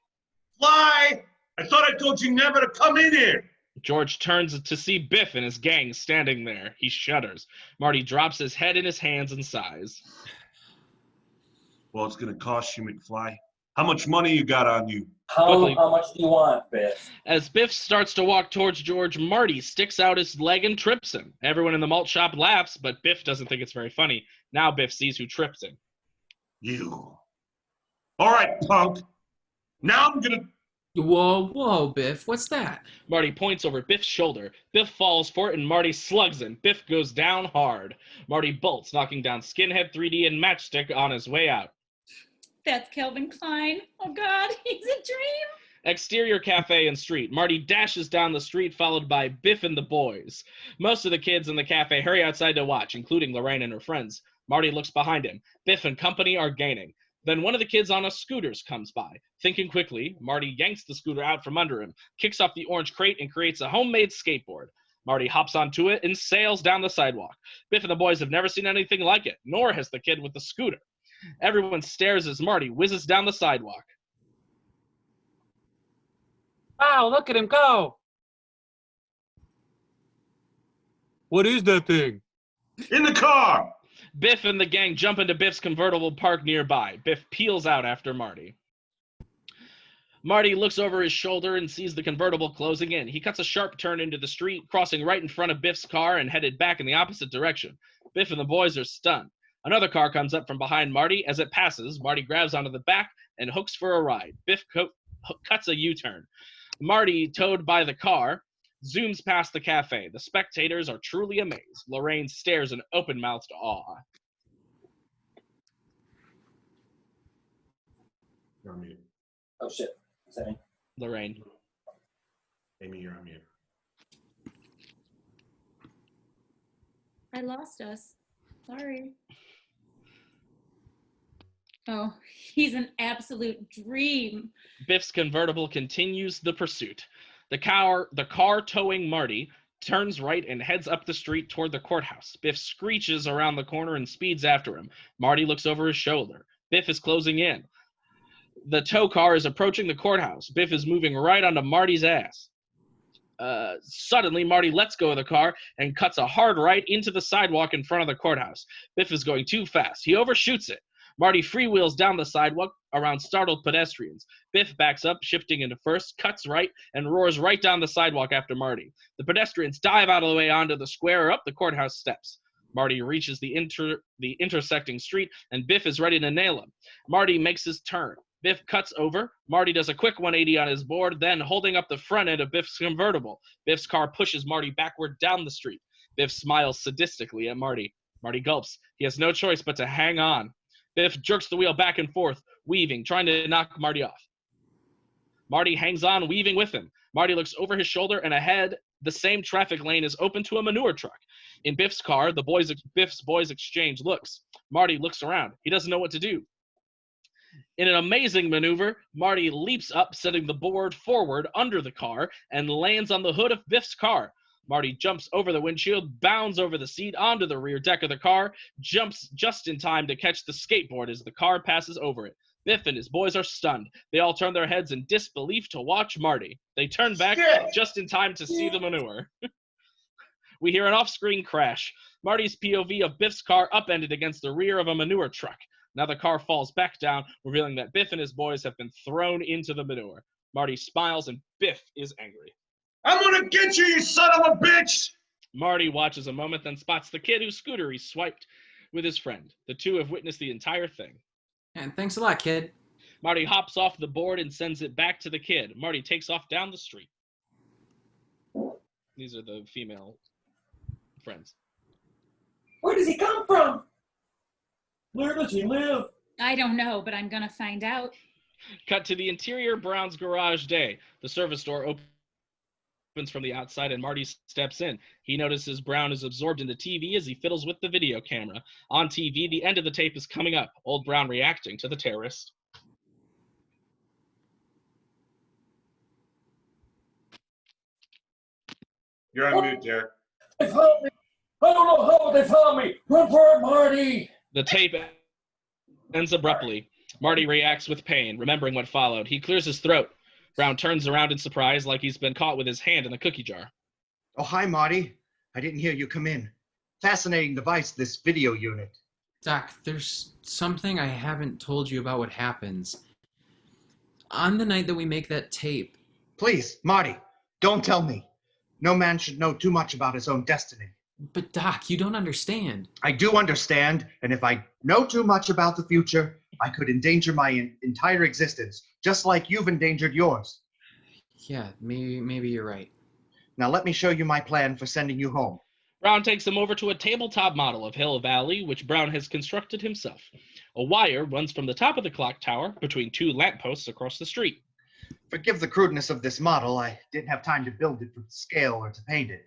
Fly! I thought I told you never to come in here. George turns to see Biff and his gang standing there. He shudders. Marty drops his head in his hands and sighs. Well, it's going to cost you, McFly. How much money you got on you? How much do you want, Biff? As Biff starts to walk towards George, Marty sticks out his leg and trips him. Everyone in the malt shop laughs, but Biff doesn't think it's very funny. Now Biff sees who trips him. You. All right, punk. Now I'm going to... Whoa, Biff, what's that? Marty points over Biff's shoulder. Biff falls for it, and Marty slugs him. Biff goes down hard. Marty bolts, knocking down Skinhead 3D and Matchstick on his way out. That's Calvin Klein. Oh, God, he's a dream. Exterior cafe and street. Marty dashes down the street, followed by Biff and the boys. Most of the kids in the cafe hurry outside to watch, including Lorraine and her friends. Marty looks behind him. Biff and company are gaining. Then one of the kids on a scooter comes by. Thinking quickly, Marty yanks the scooter out from under him, kicks off the orange crate, and creates a homemade skateboard. Marty hops onto it and sails down the sidewalk. Biff and the boys have never seen anything like it, nor has the kid with the scooter. Everyone stares as Marty whizzes down the sidewalk. Wow, look at him go! What is that thing? In the car! Biff and the gang jump into Biff's convertible parked nearby. Biff peels out after Marty. Marty looks over his shoulder and sees the convertible closing in. He cuts a sharp turn into the street, crossing right in front of Biff's car and headed back in the opposite direction. Biff and the boys are stunned. Another car comes up from behind Marty. As it passes, Marty grabs onto the back and hooks for a ride. Biff cuts a U-turn. Marty, towed by the car, zooms past the cafe. The spectators are truly amazed. Lorraine stares in open-mouthed awe. You're on mute. Oh, shit. Is that me? Lorraine. Amy, you're on mute. I lost us. Sorry. Oh, he's an absolute dream. Biff's convertible continues the pursuit. The car towing Marty turns right and heads up the street toward the courthouse. Biff screeches around the corner and speeds after him. Marty looks over his shoulder. Biff is closing in. The tow car is approaching the courthouse. Biff is moving right onto Marty's ass. Suddenly, Marty lets go of the car and cuts a hard right into the sidewalk in front of the courthouse. Biff is going too fast. He overshoots it. Marty freewheels down the sidewalk around startled pedestrians. Biff backs up, shifting into first, cuts right, and roars right down the sidewalk after Marty. The pedestrians dive out of the way onto the square or up the courthouse steps. Marty reaches the intersecting street, and Biff is ready to nail him. Marty makes his turn. Biff cuts over. Marty does a quick 180 on his board, then holding up the front end of Biff's convertible. Biff's car pushes Marty backward down the street. Biff smiles sadistically at Marty. Marty gulps. He has no choice but to hang on. Biff jerks the wheel back and forth, weaving, trying to knock Marty off. Marty hangs on, weaving with him. Marty looks over his shoulder and ahead, The same traffic lane is open to a manure truck. In Biff's car, Biff's boys exchange looks. Marty looks around. He doesn't know what to do. In an amazing maneuver, Marty leaps up, setting the board forward under the car, and lands on the hood of Biff's car. Marty jumps over the windshield, bounds over the seat onto the rear deck of the car, jumps just in time to catch the skateboard as the car passes over it. Biff and his boys are stunned. They all turn their heads in disbelief to watch Marty. They turn back just in time to see the maneuver. We hear an off-screen crash. Marty's POV of Biff's car upended against the rear of a manure truck. Now the car falls back down, revealing that Biff and his boys have been thrown into the manure. Marty smiles and Biff is angry. I'm gonna get you, you son of a bitch! Marty watches a moment, then spots the kid whose scooter he swiped with his friend. The two have witnessed the entire thing. And thanks a lot, kid. Marty hops off the board and sends it back to the kid. Marty takes off down the street. These are the female friends. Where does he come from? Where does he live? I don't know, but I'm gonna find out. Cut to the interior Brown's garage day. The service door opens from the outside and Marty steps in. He notices Brown is absorbed in the TV as he fiddles with the video camera. On TV, the end of the tape is coming up. Old Brown reacting to the terrorist. You're on mute, Derek. They found me. I don't know how they found me. Run for it, Marty. The tape ends abruptly. Marty reacts with pain, remembering what followed. He clears his throat. Brown turns around in surprise like he's been caught with his hand in the cookie jar. Oh, hi, Marty. I didn't hear you come in. Fascinating device, this video unit. Doc, there's something I haven't told you about what happens. On the night that we make that tape... Please, Marty, don't tell me. No man should know too much about his own destiny. But Doc, you don't understand. I do understand, and if I know too much about the future, I could endanger my entire existence, just like you've endangered yours. Yeah, maybe you're right. Now let me show you my plan for sending you home. Brown takes him over to a tabletop model of Hill Valley, which Brown has constructed himself. A wire runs from the top of the clock tower between two lampposts across the street. Forgive the crudeness of this model. I didn't have time to build it with scale or to paint it.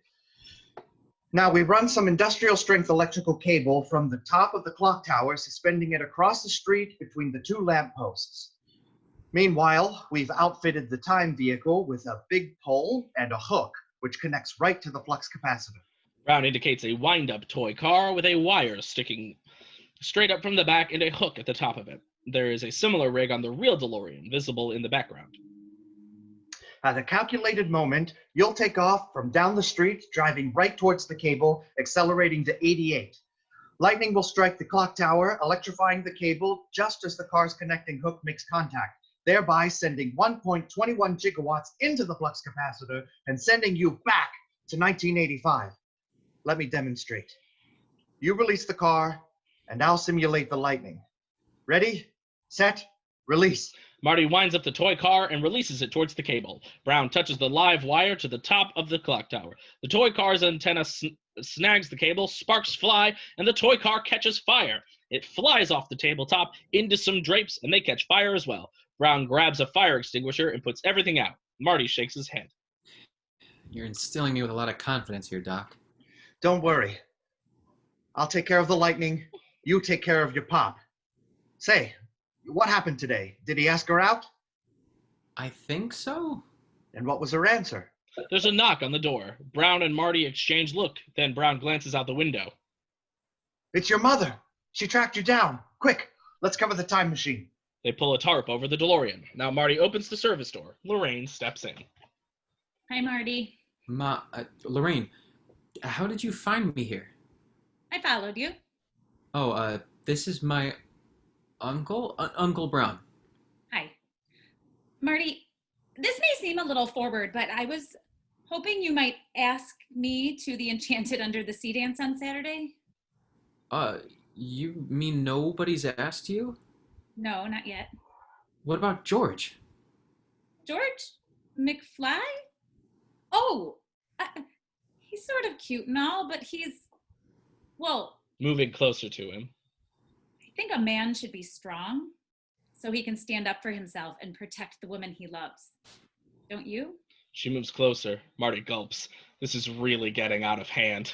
Now we run some industrial strength electrical cable from the top of the clock tower, suspending it across the street between the two lampposts. Meanwhile, we've outfitted the time vehicle with a big pole and a hook, which connects right to the flux capacitor. Brown indicates a wind-up toy car with a wire sticking straight up from the back and a hook at the top of it. There is a similar rig on the real DeLorean, visible in the background. At a calculated moment, you'll take off from down the street, driving right towards the cable, accelerating to 88. Lightning will strike the clock tower, electrifying the cable just as the car's connecting hook makes contact, thereby sending 1.21 gigawatts into the flux capacitor and sending you back to 1985. Let me demonstrate. You release the car, and I'll simulate the lightning. Ready, set, release. Marty winds up the toy car and releases it towards the cable. Brown touches the live wire to the top of the clock tower. The toy car's antenna snags the cable, sparks fly, and the toy car catches fire. It flies off the tabletop into some drapes, and they catch fire as well. Brown grabs a fire extinguisher and puts everything out. Marty shakes his head. You're instilling me with a lot of confidence here, Doc. Don't worry. I'll take care of the lightning. You take care of your pop. Say, what happened today? Did he ask her out? I think so. And what was her answer? There's a knock on the door. Brown and Marty exchange look. Then Brown glances out the window. It's your mother. She tracked you down. Quick, let's cover the time machine. They pull a tarp over the DeLorean. Now Marty opens the service door. Lorraine steps in. Hi, Marty. Lorraine, how did you find me here? I followed you. Oh, this is my uncle, Uncle Brown. Hi. Marty, this may seem a little forward, but I was hoping you might ask me to the Enchanted Under the Sea dance on Saturday. You mean nobody's asked you? No, not yet. What about George? George McFly? Oh, he's sort of cute and all, but well... Moving closer to him. I think a man should be strong so he can stand up for himself and protect the woman he loves. Don't you? She moves closer. Marty gulps. This is really getting out of hand.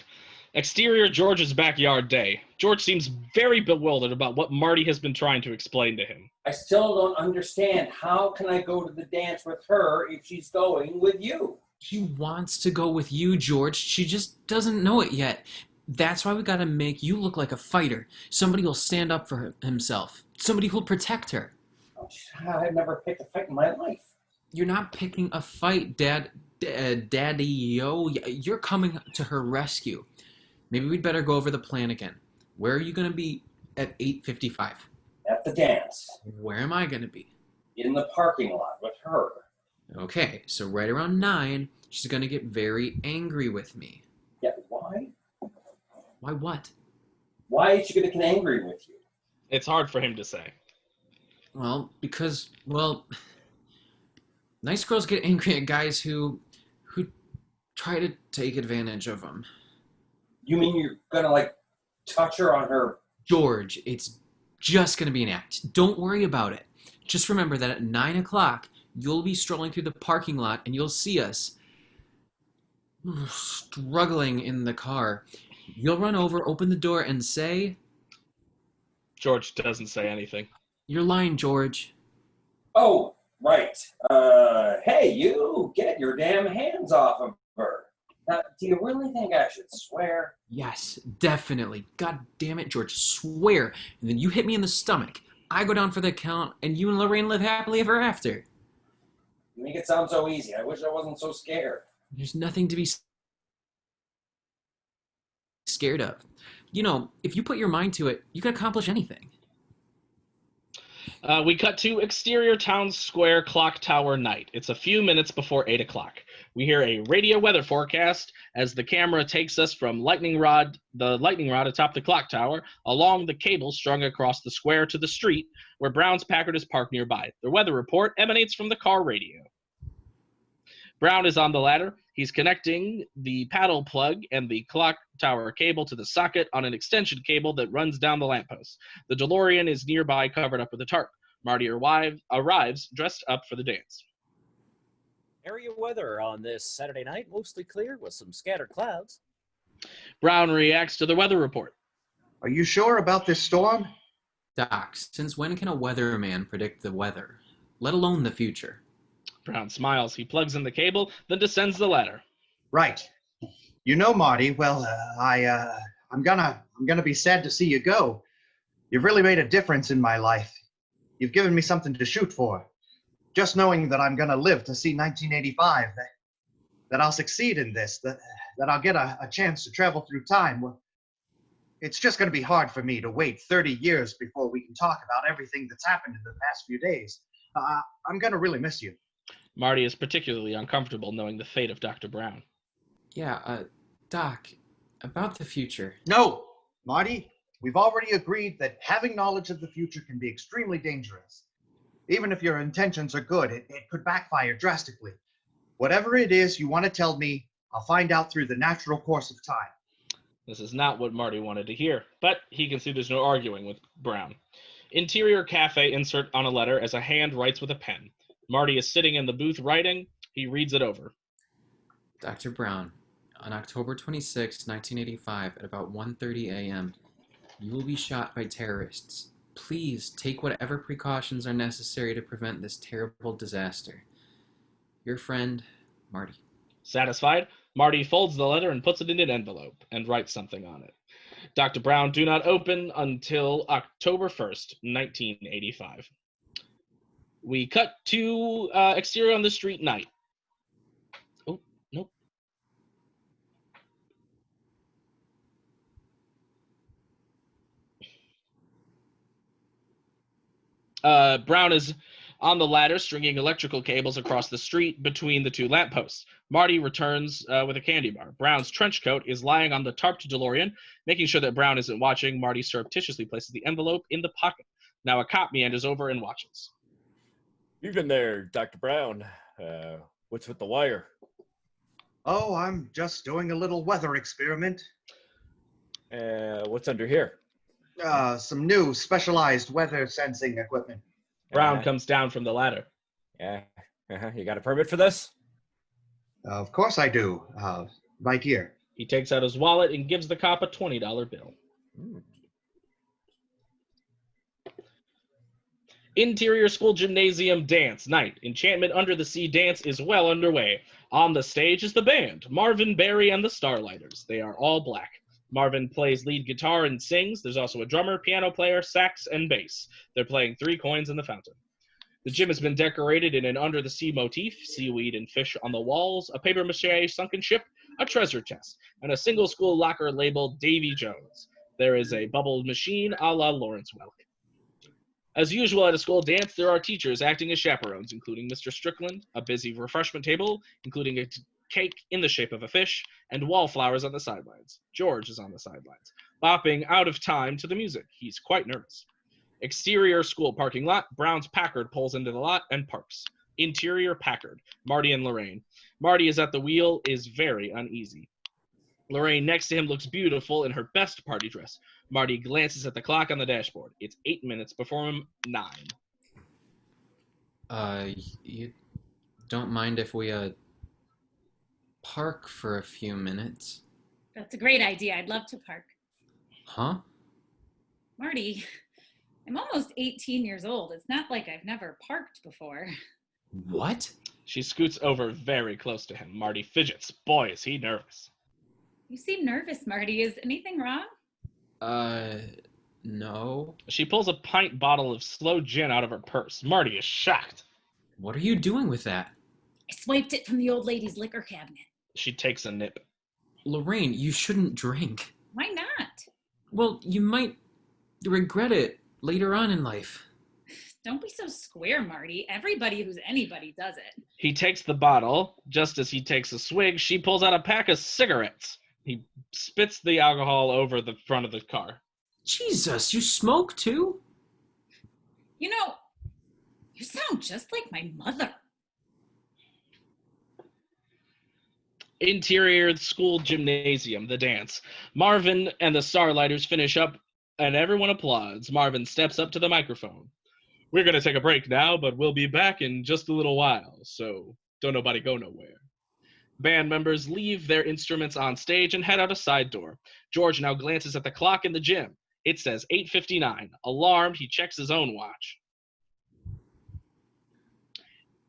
Exterior George's backyard day. George seems very bewildered about what Marty has been trying to explain to him. I still don't understand. How can I go to the dance with her if she's going with you? She wants to go with you, George. She just doesn't know it yet. That's why we gotta make you look like a fighter. Somebody who'll stand up for himself. Somebody who'll protect her. Oh, I've never picked a fight in my life. You're not picking a fight, Daddy-o. You're coming to her rescue. Maybe we'd better go over the plan again. Where are you gonna be at 8:55? At the dance. Where am I gonna be? In the parking lot with her. Okay, so right around 9, she's gonna get very angry with me. Yeah, why? Why what? Why is she going to get angry with you? It's hard for him to say. Well, because, nice girls get angry at guys who try to take advantage of them. You mean you're going to, touch her on her... George, it's just going to be an act. Don't worry about it. Just remember that at 9 o'clock, you'll be strolling through the parking lot and you'll see us struggling in the car. You'll run over, open the door, and say... George doesn't say anything. You're lying, George. Oh, right. Hey, you, get your damn hands off of her. Now, do you really think I should swear? Yes, definitely. God damn it, George. Swear. And then you hit me in the stomach. I go down for the count, and you and Lorraine live happily ever after. You make it sound so easy. I wish I wasn't so scared. There's nothing to be scared of. You know, if you put your mind to it, you can accomplish anything. We cut to exterior town square clock tower night. It's a few minutes before 8 o'clock. We hear a radio weather forecast as the camera takes us from the lightning rod atop the clock tower, along the cable strung across the square to the street where Brown's Packard is parked nearby. The weather report emanates from the car radio. Brown is on the ladder. He's connecting the paddle plug and the clock tower cable to the socket on an extension cable that runs down the lamppost. The DeLorean is nearby, covered up with a tarp. Marty arrives dressed up for the dance. Area weather on this Saturday night, mostly clear with some scattered clouds. Brown reacts to the weather report. Are you sure about this storm? Doc, since when can a weatherman predict the weather, let alone the future? Brown smiles. He plugs in the cable, then descends the ladder. Right. You know, Marty, well, I'm gonna be sad to see you go. You've really made a difference in my life. You've given me something to shoot for. Just knowing that I'm gonna live to see 1985, that I'll succeed in this, that I'll get a chance to travel through time. Well, it's just gonna be hard for me to wait 30 years before we can talk about everything that's happened in the past few days. I'm gonna really miss you. Marty is particularly uncomfortable knowing the fate of Dr. Brown. Yeah, Doc, about the future. No, Marty, we've already agreed that having knowledge of the future can be extremely dangerous. Even if your intentions are good, it could backfire drastically. Whatever it is you want to tell me, I'll find out through the natural course of time. This is not what Marty wanted to hear, but he can see there's no arguing with Brown. Interior cafe insert on a letter as a hand writes with a pen. Marty is sitting in the booth writing. He reads it over. Dr. Brown, on October 26, 1985, at about 1:30 a.m., you will be shot by terrorists. Please take whatever precautions are necessary to prevent this terrible disaster. Your friend, Marty. Satisfied, Marty folds the letter and puts it in an envelope and writes something on it. Dr. Brown do not open until October 1st, 1985. We cut to exterior on the street night. Oh, nope. Brown is on the ladder stringing electrical cables across the street between the two lampposts. Marty returns with a candy bar. Brown's trench coat is lying on the tarped DeLorean. Making sure that Brown isn't watching, Marty surreptitiously places the envelope in the pocket. Now a cop meanders over and watches. You've been there, Dr. Brown. What's with the wire? Oh, I'm just doing a little weather experiment. What's under here? Some new specialized weather sensing equipment. Brown comes down from the ladder. Yeah. You got a permit for this? Of course I do. Right here. He takes out his wallet and gives the cop a $20 bill. Interior School Gymnasium Dance Night. Enchantment Under the Sea dance is well underway. On the stage is the band, Marvin, Barry, and the Starlighters. They are all black. Marvin plays lead guitar and sings. There's also a drummer, piano player, sax, and bass. They're playing 3 coins in the fountain. The gym has been decorated in an under-the-sea motif, seaweed and fish on the walls, a papier-mâché sunken ship, a treasure chest, and a single school locker labeled Davy Jones. There is a bubble machine a la Lawrence Welk. As usual at a school dance, there are teachers acting as chaperones, including Mr. Strickland, a busy refreshment table, including a cake in the shape of a fish, and wallflowers on the sidelines. George is on the sidelines, bopping out of time to the music. He's quite nervous. Exterior school parking lot, Brown's Packard pulls into the lot and parks. Interior Packard, Marty and Lorraine. Marty is at the wheel, is very uneasy. Lorraine next to him looks beautiful in her best party dress. Marty glances at the clock on the dashboard. It's 8 minutes before 9. You don't mind if we, park for a few minutes? That's a great idea. I'd love to park. Huh? Marty, I'm almost 18 years old. It's not like I've never parked before. What? She scoots over very close to him. Marty fidgets. Boy, is he nervous. You seem nervous, Marty. Is anything wrong? No. She pulls a pint bottle of slow gin out of her purse. Marty is shocked. What are you doing with that? I swiped it from the old lady's liquor cabinet. She takes a nip. Lorraine, you shouldn't drink. Why not? Well, you might regret it later on in life. Don't be so square, Marty. Everybody who's anybody does it. He takes the bottle. Just as he takes a swig, she pulls out a pack of cigarettes. He spits the alcohol over the front of the car. Jesus, you smoke too? You know, you sound just like my mother. Interior school gymnasium, the dance. Marvin and the Starlighters finish up, and everyone applauds. Marvin steps up to the microphone. We're going to take a break now, but we'll be back in just a little while, so don't nobody go nowhere. Band members leave their instruments on stage and head out a side door. George now glances at the clock in the gym. It says 8:59. Alarmed, he checks his own watch.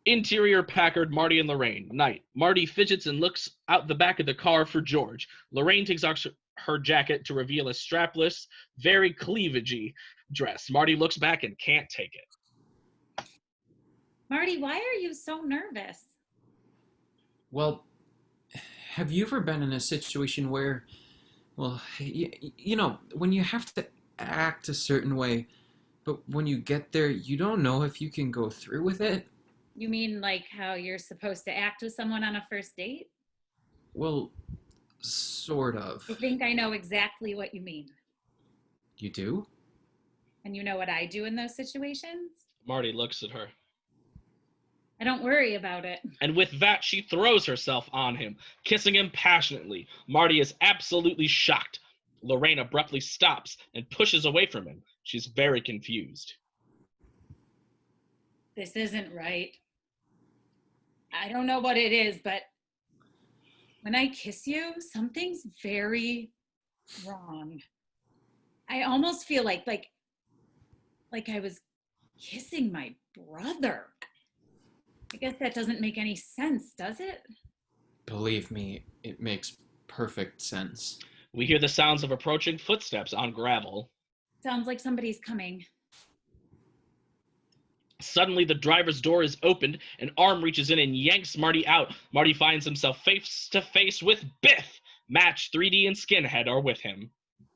Interior Packard, Marty and Lorraine. Night. Marty fidgets and looks out the back of the car for George. Lorraine takes off her jacket to reveal a strapless, very cleavagey dress. Marty looks back and can't take it. Marty, why are you so nervous? Well, have you ever been in a situation where, well, you know, when you have to act a certain way, but when you get there, you don't know if you can go through with it? You mean like how you're supposed to act with someone on a first date? Well, sort of. I think I know exactly what you mean. You do? And you know what I do in those situations? Marty looks at her. I don't worry about it. And with that, she throws herself on him, kissing him passionately. Marty is absolutely shocked. Lorraine abruptly stops and pushes away from him. She's very confused. This isn't right. I don't know what it is, but when I kiss you, something's very wrong. I almost feel like I was kissing my brother. I guess that doesn't make any sense, does it? Believe me, it makes perfect sense. We hear the sounds of approaching footsteps on gravel. Sounds like somebody's coming. Suddenly, the driver's door is opened. An arm reaches in and yanks Marty out. Marty finds himself face to face with Biff. Match, 3D, and Skinhead are with him.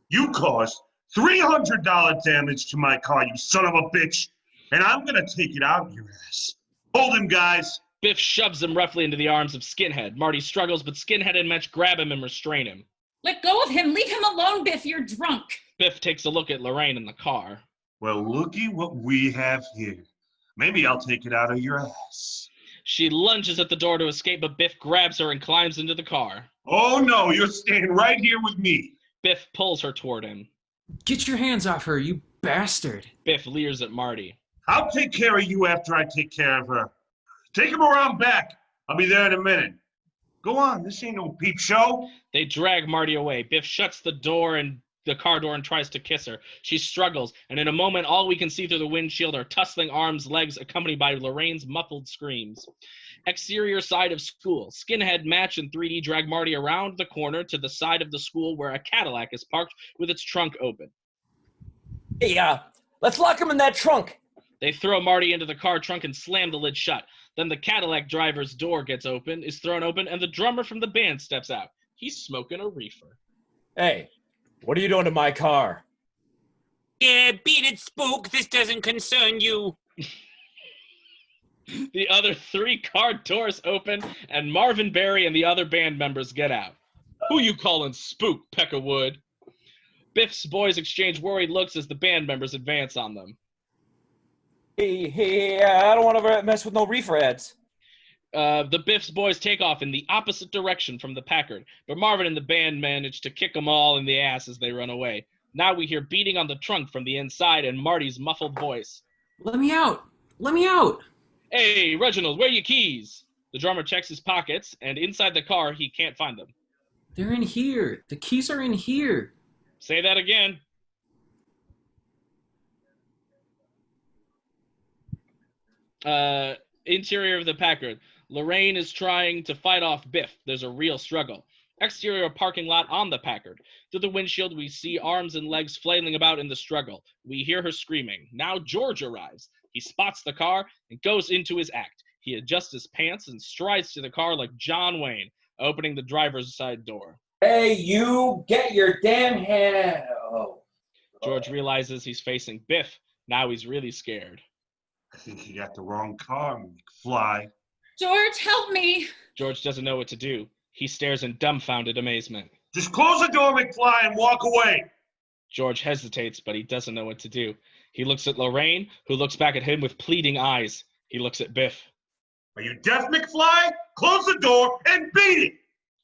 You caused $300 damage to my car, you son of a bitch, and I'm gonna take it out of your ass. Hold him, guys. Biff shoves him roughly into the arms of Skinhead. Marty struggles, but Skinhead and Match grab him and restrain him. Let go of him. Leave him alone, Biff. You're drunk. Biff takes a look at Lorraine in the car. Well, looky what we have here. Maybe I'll take it out of your ass. She lunges at the door to escape, but Biff grabs her and climbs into the car. Oh, no, you're staying right here with me. Biff pulls her toward him. Get your hands off her, you bastard. Biff leers at Marty. I'll take care of you after I take care of her. Take him around back. I'll be there in a minute. Go on, this ain't no peep show. They drag Marty away. Biff shuts the car door and tries to kiss her. She struggles, and in a moment, all we can see through the windshield are tussling arms, legs, accompanied by Lorraine's muffled screams. Exterior side of school. Skinhead, Match, and 3D drag Marty around the corner to the side of the school where a Cadillac is parked with its trunk open. Hey, let's lock him in that trunk. They throw Marty into the car trunk and slam the lid shut. Then the Cadillac driver's door is thrown open, and the drummer from the band steps out. He's smoking a reefer. Hey, what are you doing to my car? Yeah, beat it, Spook. This doesn't concern you. The other 3 car doors open, and Marvin Berry and the other band members get out. Who you calling Spook, Peckerwood? Biff's boys exchange worried looks as the band members advance on them. Hey, I don't want to mess with no reefer ads. The Biff's boys take off in the opposite direction from the Packard, but Marvin and the band manage to kick them all in the ass as they run away. Now we hear beating on the trunk from the inside and Marty's muffled voice. Let me out! Let me out! Hey, Reginald, where are your keys? The drummer checks his pockets, and inside the car, he can't find them. They're in here. The keys are in here. Say that again. Interior of the Packard. Lorraine is trying to fight off Biff. There's a real struggle. Exterior parking lot on the Packard. Through the windshield, we see arms and legs flailing about in the struggle. We hear her screaming. Now George arrives. He spots the car and goes into his act. He adjusts his pants and strides to the car like John Wayne, opening the driver's side door. Hey, you, get your damn hand. Oh. George realizes he's facing Biff. Now he's really scared. I think you got the wrong car, McFly. George, help me. George doesn't know what to do. He stares in dumbfounded amazement. Just close the door, McFly, and walk away. George hesitates, but he doesn't know what to do. He looks at Lorraine, who looks back at him with pleading eyes. He looks at Biff. Are you deaf, McFly? Close the door and beat it.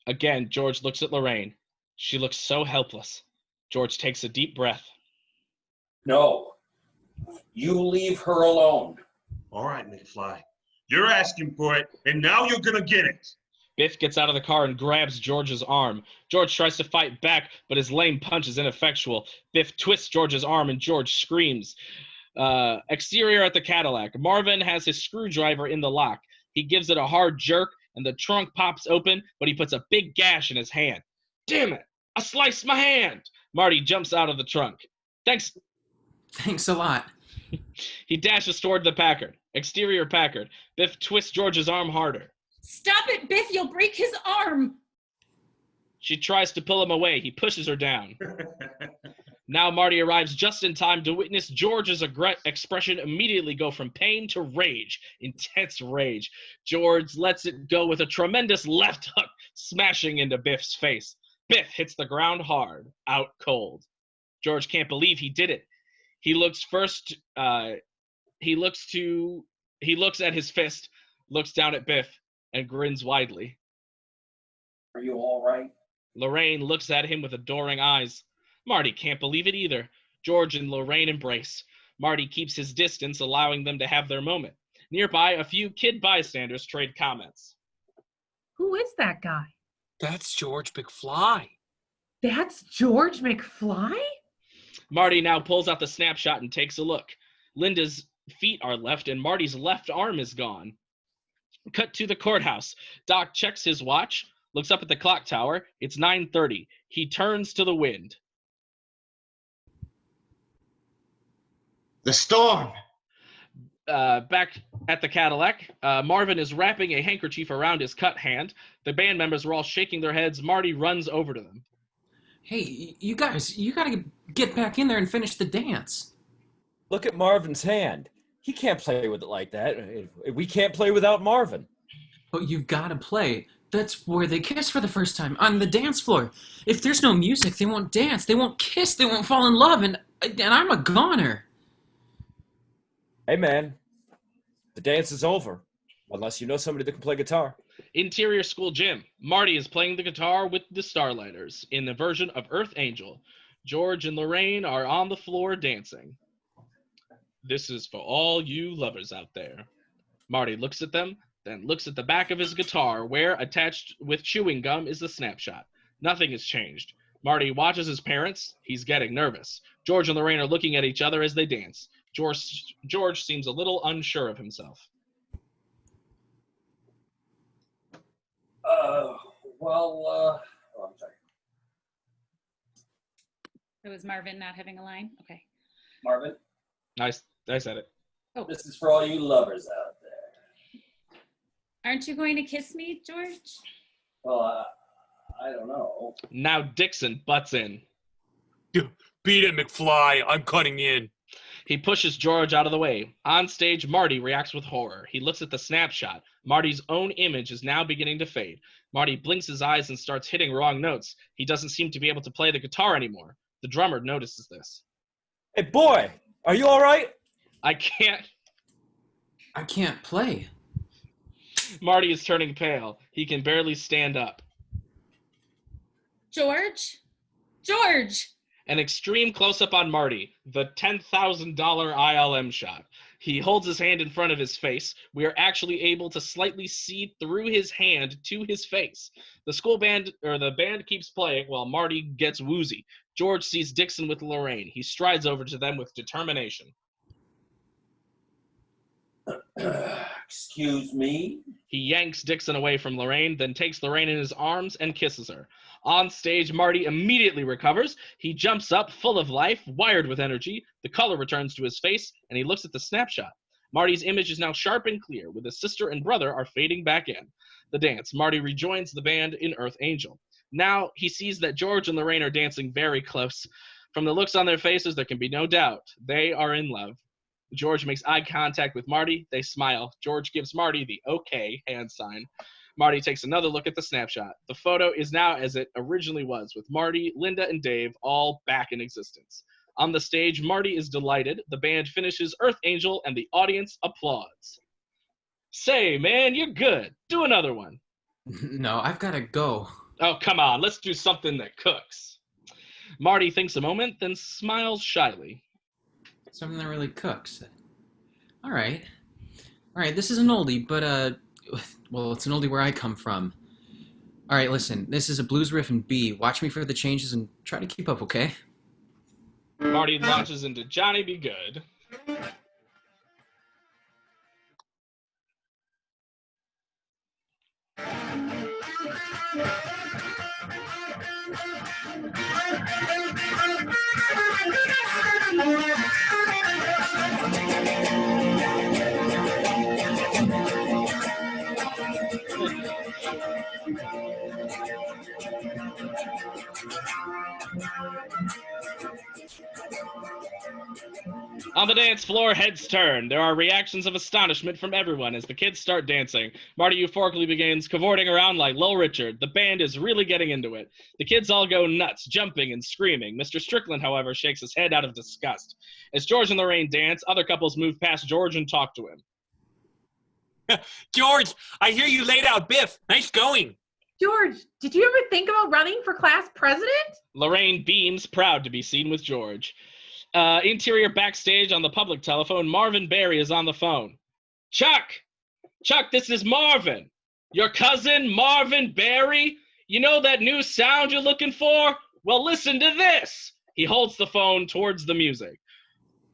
Again, George looks at Lorraine. She looks so helpless. George takes a deep breath. No. You leave her alone. All right, McFly. You're asking for it, and now you're gonna get it. Biff gets out of the car and grabs George's arm. George tries to fight back, but his lame punch is ineffectual. Biff twists George's arm and George screams. Exterior at the Cadillac. Marvin has his screwdriver in the lock. He gives it a hard jerk, and the trunk pops open, but he puts a big gash in his hand. Damn it! I sliced my hand! Marty jumps out of the trunk. Thanks a lot. He dashes toward the Packard. Exterior Packard. Biff twists George's arm harder. Stop it, Biff. You'll break his arm. She tries to pull him away. He pushes her down. Now Marty arrives just in time to witness George's expression immediately go from pain to rage. Intense rage. George lets it go with a tremendous left hook, smashing into Biff's face. Biff hits the ground hard, out cold. George can't believe he did it. He looks at his fist, looks down at Biff, and grins widely. Are you all right? Lorraine looks at him with adoring eyes. Marty can't believe it either. George and Lorraine embrace. Marty keeps his distance, allowing them to have their moment. Nearby, a few kid bystanders trade comments. Who is that guy? That's George McFly. That's George McFly? Marty now pulls out the snapshot and takes a look. Linda's feet are left, and Marty's left arm is gone. Cut to the courthouse. Doc checks his watch, looks up at the clock tower. It's 9:30. He turns to the wind. The storm. Back at the Cadillac, Marvin is wrapping a handkerchief around his cut hand. The band members are all shaking their heads. Marty runs over to them. Hey, you guys, you gotta get back in there and finish the dance. Look at Marvin's hand. He can't play with it like that. We can't play without Marvin. But you've gotta play. That's where they kiss for the first time, on the dance floor. If there's no music, they won't dance, they won't kiss, they won't fall in love, and I'm a goner. Hey, man, the dance is over, unless you know somebody that can play guitar. Interior school gym. Marty is playing the guitar with the Starlighters in the version of Earth Angel. George and Lorraine are on the floor dancing. This is for all you lovers out there. Marty looks at them, then looks at the back of his guitar, where, attached with chewing gum, is the snapshot. Nothing has changed. Marty watches his parents. He's getting nervous. George and Lorraine are looking at each other as they dance. George seems a little unsure of himself. I'm sorry. It was Marvin not having a line? Okay. Marvin, I said it. Oh. this is for all you lovers out there. Aren't you going to kiss me, George? Well, I don't know. Now Dixon butts in. Beat it, McFly. I'm cutting in. He pushes George out of the way. On stage, Marty reacts with horror. He looks at the snapshot. Marty's own image is now beginning to fade. Marty blinks his eyes and starts hitting wrong notes. He doesn't seem to be able to play the guitar anymore. The drummer notices this. Hey, boy, are you all right? I can't play. Marty is turning pale. He can barely stand up. George? George! An extreme close-up on Marty, the $10,000 ILM shot. He holds his hand in front of his face. We are actually able to slightly see through his hand to his face. The band keeps playing while Marty gets woozy. George sees Dixon with Lorraine. He strides over to them with determination. Excuse me? He yanks Dixon away from Lorraine, then takes Lorraine in his arms and kisses her. On stage, Marty immediately recovers. He jumps up, full of life, wired with energy. The color returns to his face, and he looks at the snapshot. Marty's image is now sharp and clear, with his sister and brother are fading back in. The dance. Marty rejoins the band in Earth Angel. Now he sees that George and Lorraine are dancing very close. From the looks on their faces, there can be no doubt. They are in love. George makes eye contact with Marty. They smile. George gives Marty the okay hand sign. Marty takes another look at the snapshot. The photo is now as it originally was, with Marty, Linda, and Dave all back in existence. On the stage, Marty is delighted. The band finishes Earth Angel, and the audience applauds. Say, man, you're good. Do another one. No, I've got to go. Oh, come on. Let's do something that cooks. Marty thinks a moment, then smiles shyly. Something that really cooks. All right, this is an oldie, but, well, it's an oldie where I come from. All right, listen, this is a blues riff in B. Watch me for the changes and try to keep up, okay? Marty launches into Johnny Be Good. On the dance floor, heads turn. There are reactions of astonishment from everyone as the kids start dancing. Marty euphorically begins cavorting around like Lil Richard. The band is really getting into it. The kids all go nuts, jumping and screaming. Mr. Strickland, however, shakes his head out of disgust. As George and Lorraine dance, other couples move past George and talk to him. George, I hear you laid out Biff. Nice going. George, did you ever think about running for class president? Lorraine beams, proud to be seen with George. Interior backstage on the public telephone, Marvin Berry is on the phone. Chuck, this is Marvin. Your cousin, Marvin Berry? You know that new sound you're looking for? Well, listen to this. He holds the phone towards the music.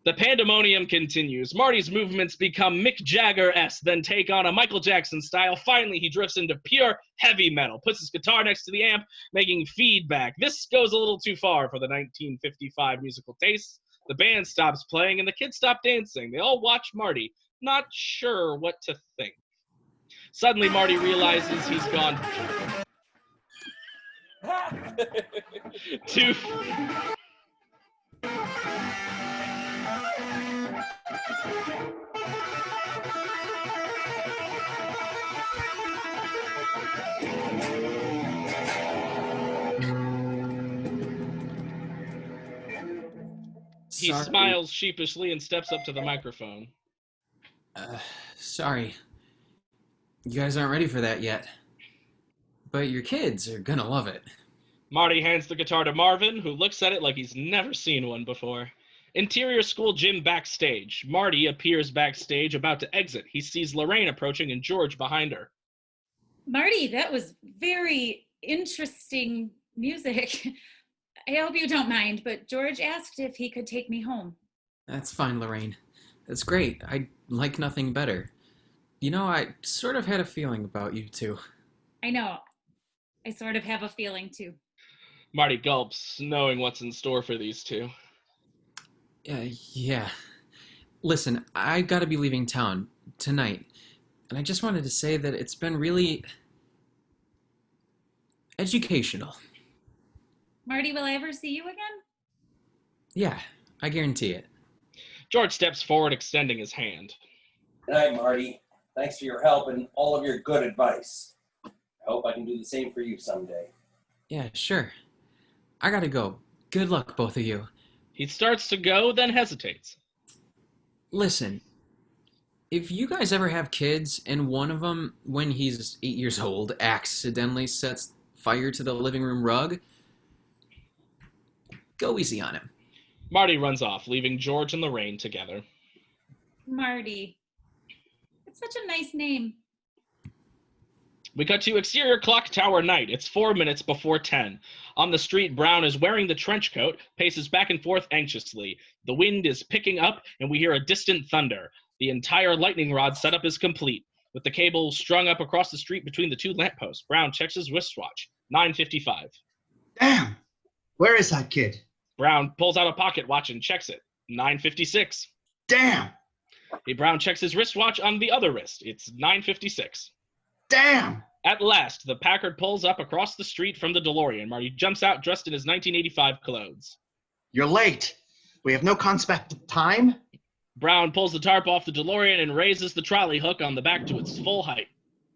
The pandemonium continues. Marty's movements become Mick Jagger-esque, then take on a Michael Jackson style. Finally, he drifts into pure heavy metal, puts his guitar next to the amp, making feedback. This goes a little too far for the 1955 musical tastes. The band stops playing and the kids stop dancing. They all watch Marty, not sure what to think. Suddenly, Marty realizes he's gone too... He smiles sheepishly and steps up to the microphone. Sorry. You guys aren't ready for that yet. But your kids are gonna love it. Marty hands the guitar to Marvin, who looks at it like he's never seen one before. Interior school gym backstage. Marty appears backstage, about to exit. He sees Lorraine approaching and George behind her. Marty, that was very interesting music. I hope you don't mind, but George asked if he could take me home. That's fine, Lorraine. That's great. I'd like nothing better. You know, I sort of had a feeling about you two. I know. I sort of have a feeling too. Marty gulps, knowing what's in store for these two. Yeah. Listen, I gotta be leaving town tonight. And I just wanted to say that it's been really educational. Marty, will I ever see you again? Yeah, I guarantee it. George steps forward, extending his hand. Good night, Marty. Thanks for your help and all of your good advice. I hope I can do the same for you someday. Yeah, sure. I gotta go. Good luck, both of you. He starts to go, then hesitates. Listen, if you guys ever have kids and one of them, when he's 8 years old, accidentally sets fire to the living room rug, go easy on him. Marty runs off, leaving George and Lorraine together. Marty. It's such a nice name. We cut to exterior clock tower night. It's 4 minutes before 10. On the street, Brown is wearing the trench coat, paces back and forth anxiously. The wind is picking up, and we hear a distant thunder. The entire lightning rod setup is complete. With the cable strung up across the street between the two lampposts, Brown checks his wristwatch. 9:55. Damn! Where is that kid? Brown pulls out a pocket watch and checks it. 9:56. Damn! Brown checks his wristwatch on the other wrist. It's 9:56. Damn! At last, the Packard pulls up across the street from the DeLorean. Marty jumps out dressed in his 1985 clothes. You're late. We have no concept of time. Brown pulls the tarp off the DeLorean and raises the trolley hook on the back to its full height.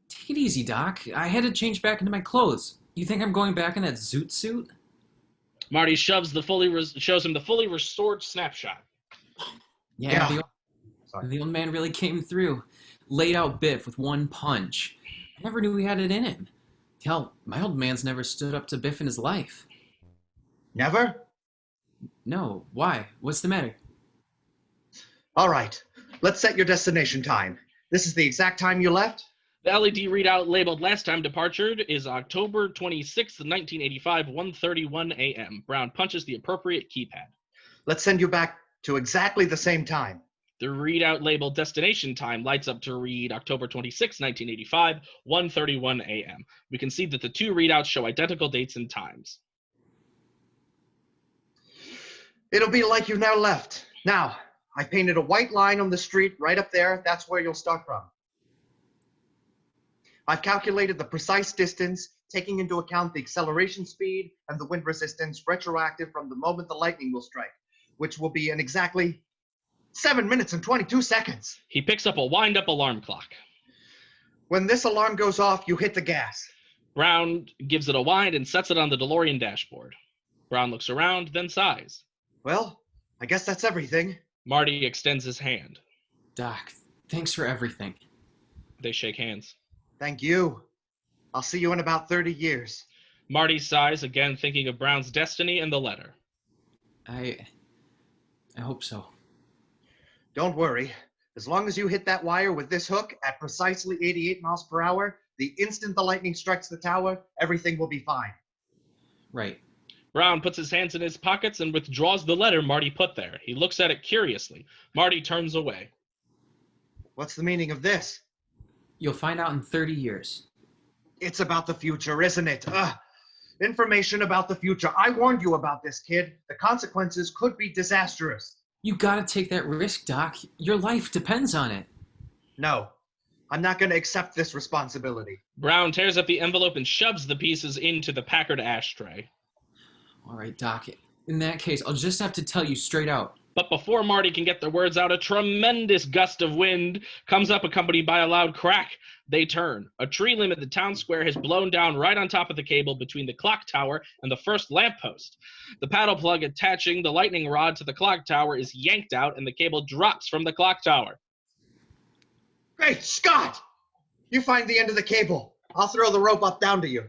Take it easy, Doc. I had to change back into my clothes. You think I'm going back in that zoot suit? Marty shows him the fully restored snapshot. Yeah. The old man really came through. Laid out Biff with one punch. I never knew he had it in him. Hell, my old man's never stood up to Biff in his life. Never? No. Why? What's the matter? All right. Let's set your destination time. This is the exact time you left? The LED readout labeled last time departure is October 26th, 1985, 1:31 a.m. Brown punches the appropriate keypad. Let's send you back to exactly the same time. The readout labeled destination time lights up to read October 26, 1985, 1:31 a.m. We can see that the two readouts show identical dates and times. It'll be like you now left. Now, I painted a white line on the street right up there. That's where you'll start from. I've calculated the precise distance, taking into account the acceleration speed and the wind resistance retroactive from the moment the lightning will strike, which will be in exactly 7 minutes and 22 seconds. He picks up a wind-up alarm clock. When this alarm goes off, you hit the gas. Brown gives it a wind and sets it on the DeLorean dashboard. Brown looks around, then sighs. Well, I guess that's everything. Marty extends his hand. Doc, thanks for everything. They shake hands. Thank you. I'll see you in about 30 years. Marty sighs, again thinking of Brown's destiny and the letter. I hope so. Don't worry. As long as you hit that wire with this hook at precisely 88 miles per hour, the instant the lightning strikes the tower, everything will be fine. Right. Brown puts his hands in his pockets and withdraws the letter Marty put there. He looks at it curiously. Marty turns away. What's the meaning of this? You'll find out in 30 years. It's about the future, isn't it? Information about the future. I warned you about this, kid. The consequences could be disastrous. You gotta take that risk, Doc. Your life depends on it. No, I'm not gonna accept this responsibility. Brown tears up the envelope and shoves the pieces into the Packard ashtray. All right, Doc. In that case, I'll just have to tell you straight out. But before Marty can get the words out, a tremendous gust of wind comes up, accompanied by a loud crack. They turn. A tree limb at the town square has blown down right on top of the cable between the clock tower and the first lamppost. The paddle plug attaching the lightning rod to the clock tower is yanked out, and the cable drops from the clock tower. Great Scott! You find the end of the cable. I'll throw the rope up down to you.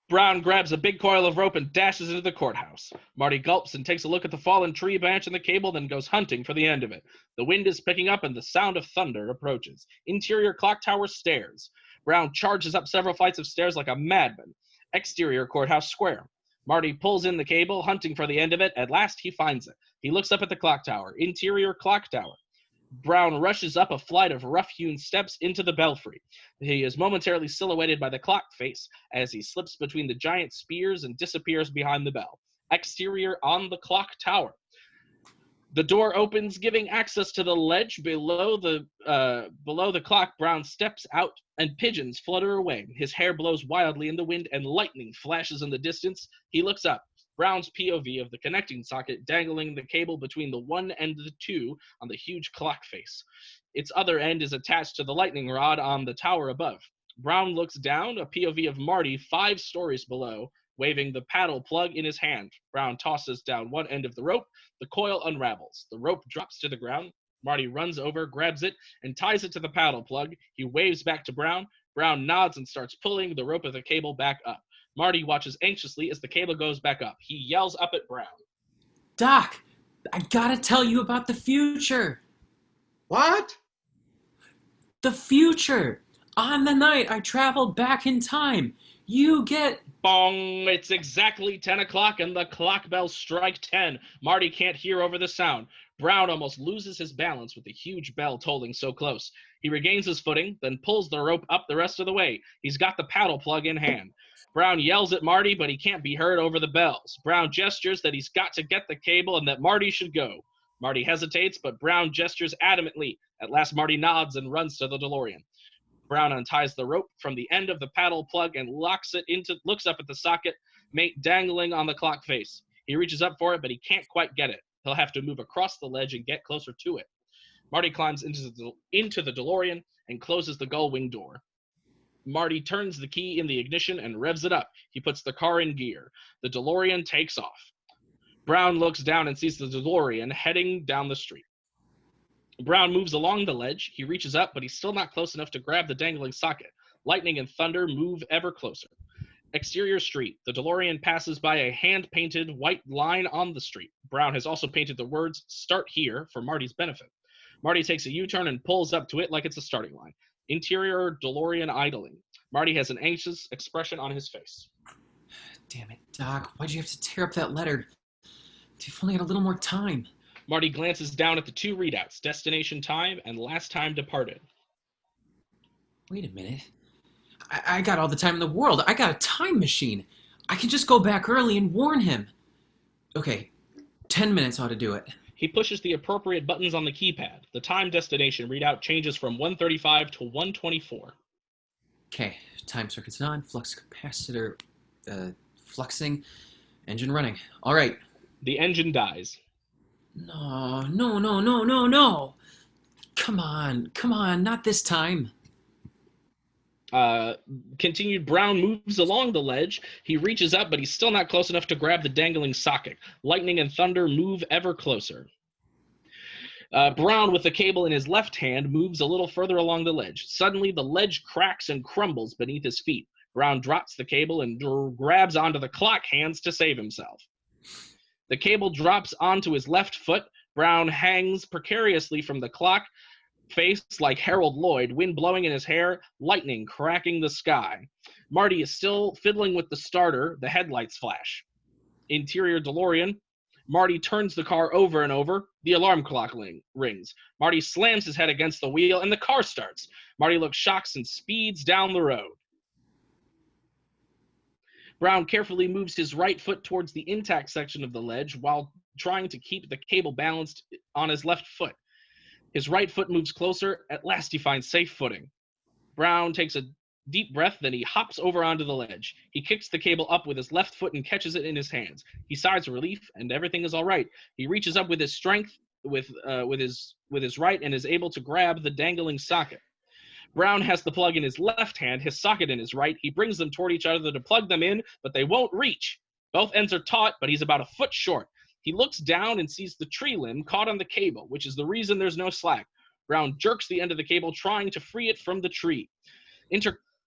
Brown grabs a big coil of rope and dashes into the courthouse. Marty gulps and takes a look at the fallen tree branch in the cable, then goes hunting for the end of it. The wind is picking up and the sound of thunder approaches. Interior clock tower stairs. Brown charges up several flights of stairs like a madman. Exterior courthouse square. Marty pulls in the cable, hunting for the end of it. At last, he finds it. He looks up at the clock tower. Interior clock tower. Brown rushes up a flight of rough-hewn steps into the belfry. He is momentarily silhouetted by the clock face as he slips between the giant spears and disappears behind the bell. Exterior on the clock tower. The door opens, giving access to the ledge below the clock. Brown steps out, and pigeons flutter away. His hair blows wildly in the wind, and lightning flashes in the distance. He looks up. Brown's POV of the connecting socket dangling the cable between the 1 and the 2 on the huge clock face. Its other end is attached to the lightning rod on the tower above. Brown looks down, a POV of Marty 5 stories below, waving the paddle plug in his hand. Brown tosses down one end of the rope. The coil unravels. The rope drops to the ground. Marty runs over, grabs it, and ties it to the paddle plug. He waves back to Brown. Brown nods and starts pulling the rope of the cable back up. Marty watches anxiously as the cable goes back up. He yells up at Brown. Doc, I gotta tell you about the future. What? The future. On the night I traveled back in time, you get... Bong! It's exactly 10 o'clock and the clock bells strike 10. Marty can't hear over the sound. Brown almost loses his balance with the huge bell tolling so close. He regains his footing, then pulls the rope up the rest of the way. He's got the paddle plug in hand. Brown yells at Marty, but he can't be heard over the bells. Brown gestures that he's got to get the cable and that Marty should go. Marty hesitates, but Brown gestures adamantly. At last, Marty nods and runs to the DeLorean. Brown unties the rope from the end of the paddle plug and looks up at the socket mate dangling on the clock face. He reaches up for it, but he can't quite get it. He'll have to move across the ledge and get closer to it. Marty climbs into the DeLorean and closes the gull wing door. Marty turns the key in the ignition and revs it up. He puts the car in gear. The DeLorean takes off. Brown looks down and sees the DeLorean heading down the street. Brown moves along the ledge. He reaches up, but he's still not close enough to grab the dangling socket. Lightning and thunder move ever closer. Exterior street. The DeLorean passes by a hand-painted white line on the street. Brown has also painted the words, "Start here," for Marty's benefit. Marty takes a U-turn and pulls up to it like it's a starting line. Interior DeLorean idling. Marty has an anxious expression on his face. Damn it, Doc. Why'd you have to tear up that letter? You've only got a little more time. Marty glances down at the 2 readouts, destination time and last time departed. Wait a minute. I got all the time in the world. I got a time machine. I can just go back early and warn him. Okay, 10 minutes ought to do it. He pushes the appropriate buttons on the keypad. The time destination readout changes from 1:35 to 1:24. Okay, time circuit's on, flux capacitor fluxing, engine running. All right. The engine dies. No. Come on, not this time. Continued, Brown moves along the ledge. He reaches up, but he's still not close enough to grab the dangling socket. Lightning and thunder move ever closer. Brown, with the cable in his left hand, moves a little further along the ledge. Suddenly, the ledge cracks and crumbles beneath his feet. Brown drops the cable and grabs onto the clock hands to save himself. The cable drops onto his left foot. Brown hangs precariously from the clock face like Harold Lloyd, wind blowing in his hair, lightning cracking the sky. Marty is still fiddling with the starter. The headlights flash. Interior DeLorean. Marty turns the car over and over. The alarm clock rings. Marty slams his head against the wheel and the car starts. Marty looks shocked and speeds down the road. Brown carefully moves his right foot towards the intact section of the ledge while trying to keep the cable balanced on his left foot. His right foot moves closer. At last he finds safe footing. Brown takes a deep breath, then he hops over onto the ledge. He kicks the cable up with his left foot and catches it in his hands. He sighs relief, and everything is all right. He reaches up with his strength, with his right, and is able to grab the dangling socket. Brown has the plug in his left hand, his socket in his right. He brings them toward each other to plug them in, but they won't reach. Both ends are taut, but he's about a foot short. He looks down and sees the tree limb caught on the cable, which is the reason there's no slack. Brown jerks the end of the cable, trying to free it from the tree.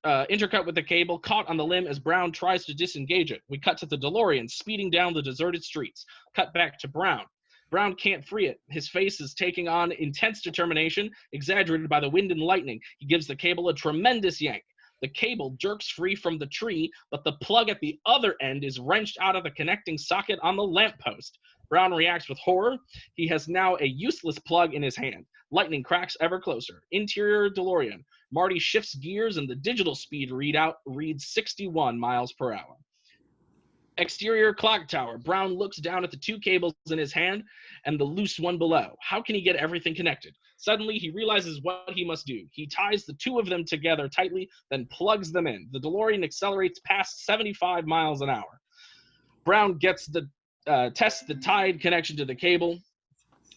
intercut with the cable, caught on the limb as Brown tries to disengage it. We cut to the DeLorean speeding down the deserted streets. Cut back to Brown. Brown can't free it. His face is taking on intense determination, exaggerated by the wind and lightning. He gives the cable a tremendous yank. The cable jerks free from the tree, but the plug at the other end is wrenched out of the connecting socket on the lamppost. Brown reacts with horror. He has now a useless plug in his hand. Lightning cracks ever closer. Interior DeLorean. Marty shifts gears and the digital speed readout reads 61 miles per hour. Exterior clock tower. Brown looks down at the two cables in his hand and the loose one below. How can he get everything connected? Suddenly, he realizes what he must do. He ties the two of them together tightly, then plugs them in. The DeLorean accelerates past 75 miles an hour. Brown tests the tied connection to the cable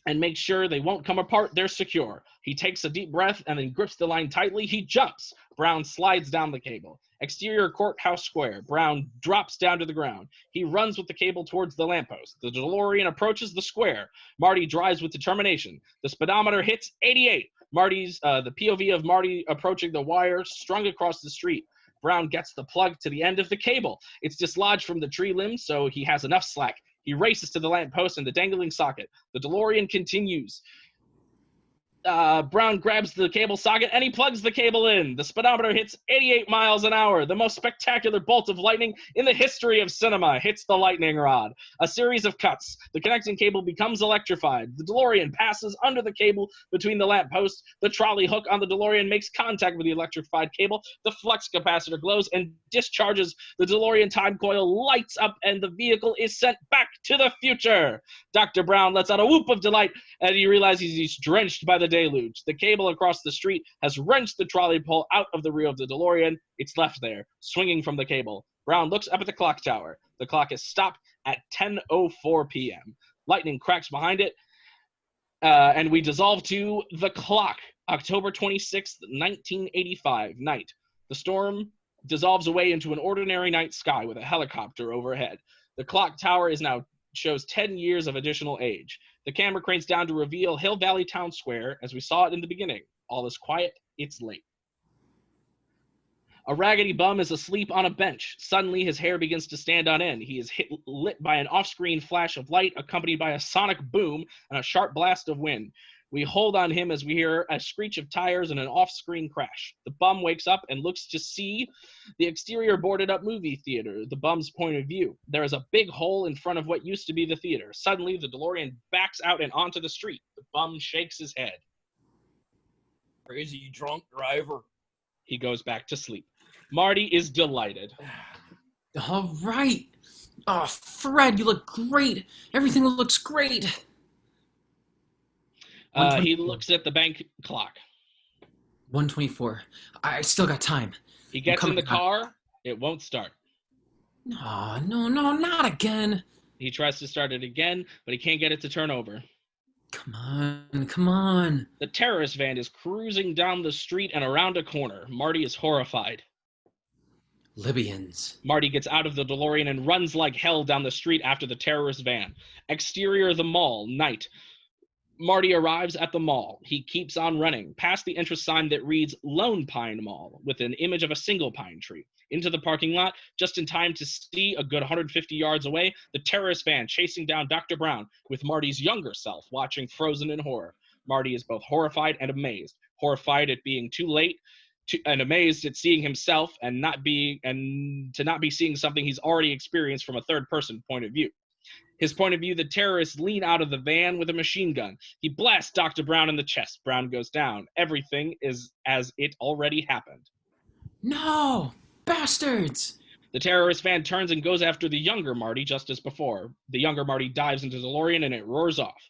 and makes sure they won't come apart. They're secure. He takes a deep breath and then grips the line tightly. He jumps. Brown slides down the cable. Exterior courthouse square. Brown drops down to the ground. He runs with the cable towards the lamppost. The DeLorean approaches the square. Marty drives with determination. The speedometer hits 88. The POV of Marty approaching the wire strung across the street. Brown gets the plug to the end of the cable. It's dislodged from the tree limb, so he has enough slack. He races to the lamppost and the dangling socket. The DeLorean continues. Brown grabs the cable socket and he plugs the cable in. The speedometer hits 88 miles an hour. The most spectacular bolt of lightning in the history of cinema hits the lightning rod. A series of cuts. The connecting cable becomes electrified. The DeLorean passes under the cable between the lampposts. The trolley hook on the DeLorean makes contact with the electrified cable. The flux capacitor glows and discharges. The DeLorean time coil lights up and the vehicle is sent back to the future. Dr. Brown lets out a whoop of delight and he realizes he's drenched by the deluge. The cable across the street has wrenched the trolley pole out of the rear of the DeLorean. It's left there, swinging from the cable. Brown looks up at the clock tower. The clock is stopped at 10:04 p.m. Lightning cracks behind it, and we dissolve to the clock. October 26th, 1985, night. The storm dissolves away into an ordinary night sky with a helicopter overhead. The clock tower shows 10 years of additional age. The camera cranes down to reveal Hill Valley Town Square as we saw it in the beginning. All is quiet. It's late. A raggedy bum is asleep on a bench. Suddenly, his hair begins to stand on end. He is lit by an off-screen flash of light accompanied by a sonic boom and a sharp blast of wind. We hold on him as we hear a screech of tires and an off-screen crash. The bum wakes up and looks to see the exterior boarded-up movie theater, the bum's point of view. There is a big hole in front of what used to be the theater. Suddenly, the DeLorean backs out and onto the street. The bum shakes his head. Crazy drunk driver. He goes back to sleep. Marty is delighted. All right. Oh, Fred, you look great. Everything looks great. He looks at the bank clock. 1:24. I still got time. He gets in the car. It won't start. No, not again. He tries to start it again, but he can't get it to turn over. Come on. The terrorist van is cruising down the street and around a corner. Marty is horrified. Libyans. Marty gets out of the DeLorean and runs like hell down the street after the terrorist van. Exterior the mall, night. Marty arrives at the mall. He keeps on running, past the entrance sign that reads Lone Pine Mall, with an image of a single pine tree, into the parking lot, just in time to see, a good 150 yards away, the terrorist van chasing down Dr. Brown, with Marty's younger self watching frozen in horror. Marty is both horrified and amazed. Horrified at being too late, and amazed at seeing himself and to not be seeing something he's already experienced from a third-person point of view. His point of view, the terrorists lean out of the van with a machine gun. He blasts Dr. Brown in the chest. Brown goes down. Everything is as it already happened. No! Bastards! The terrorist van turns and goes after the younger Marty just as before. The younger Marty dives into the DeLorean and it roars off.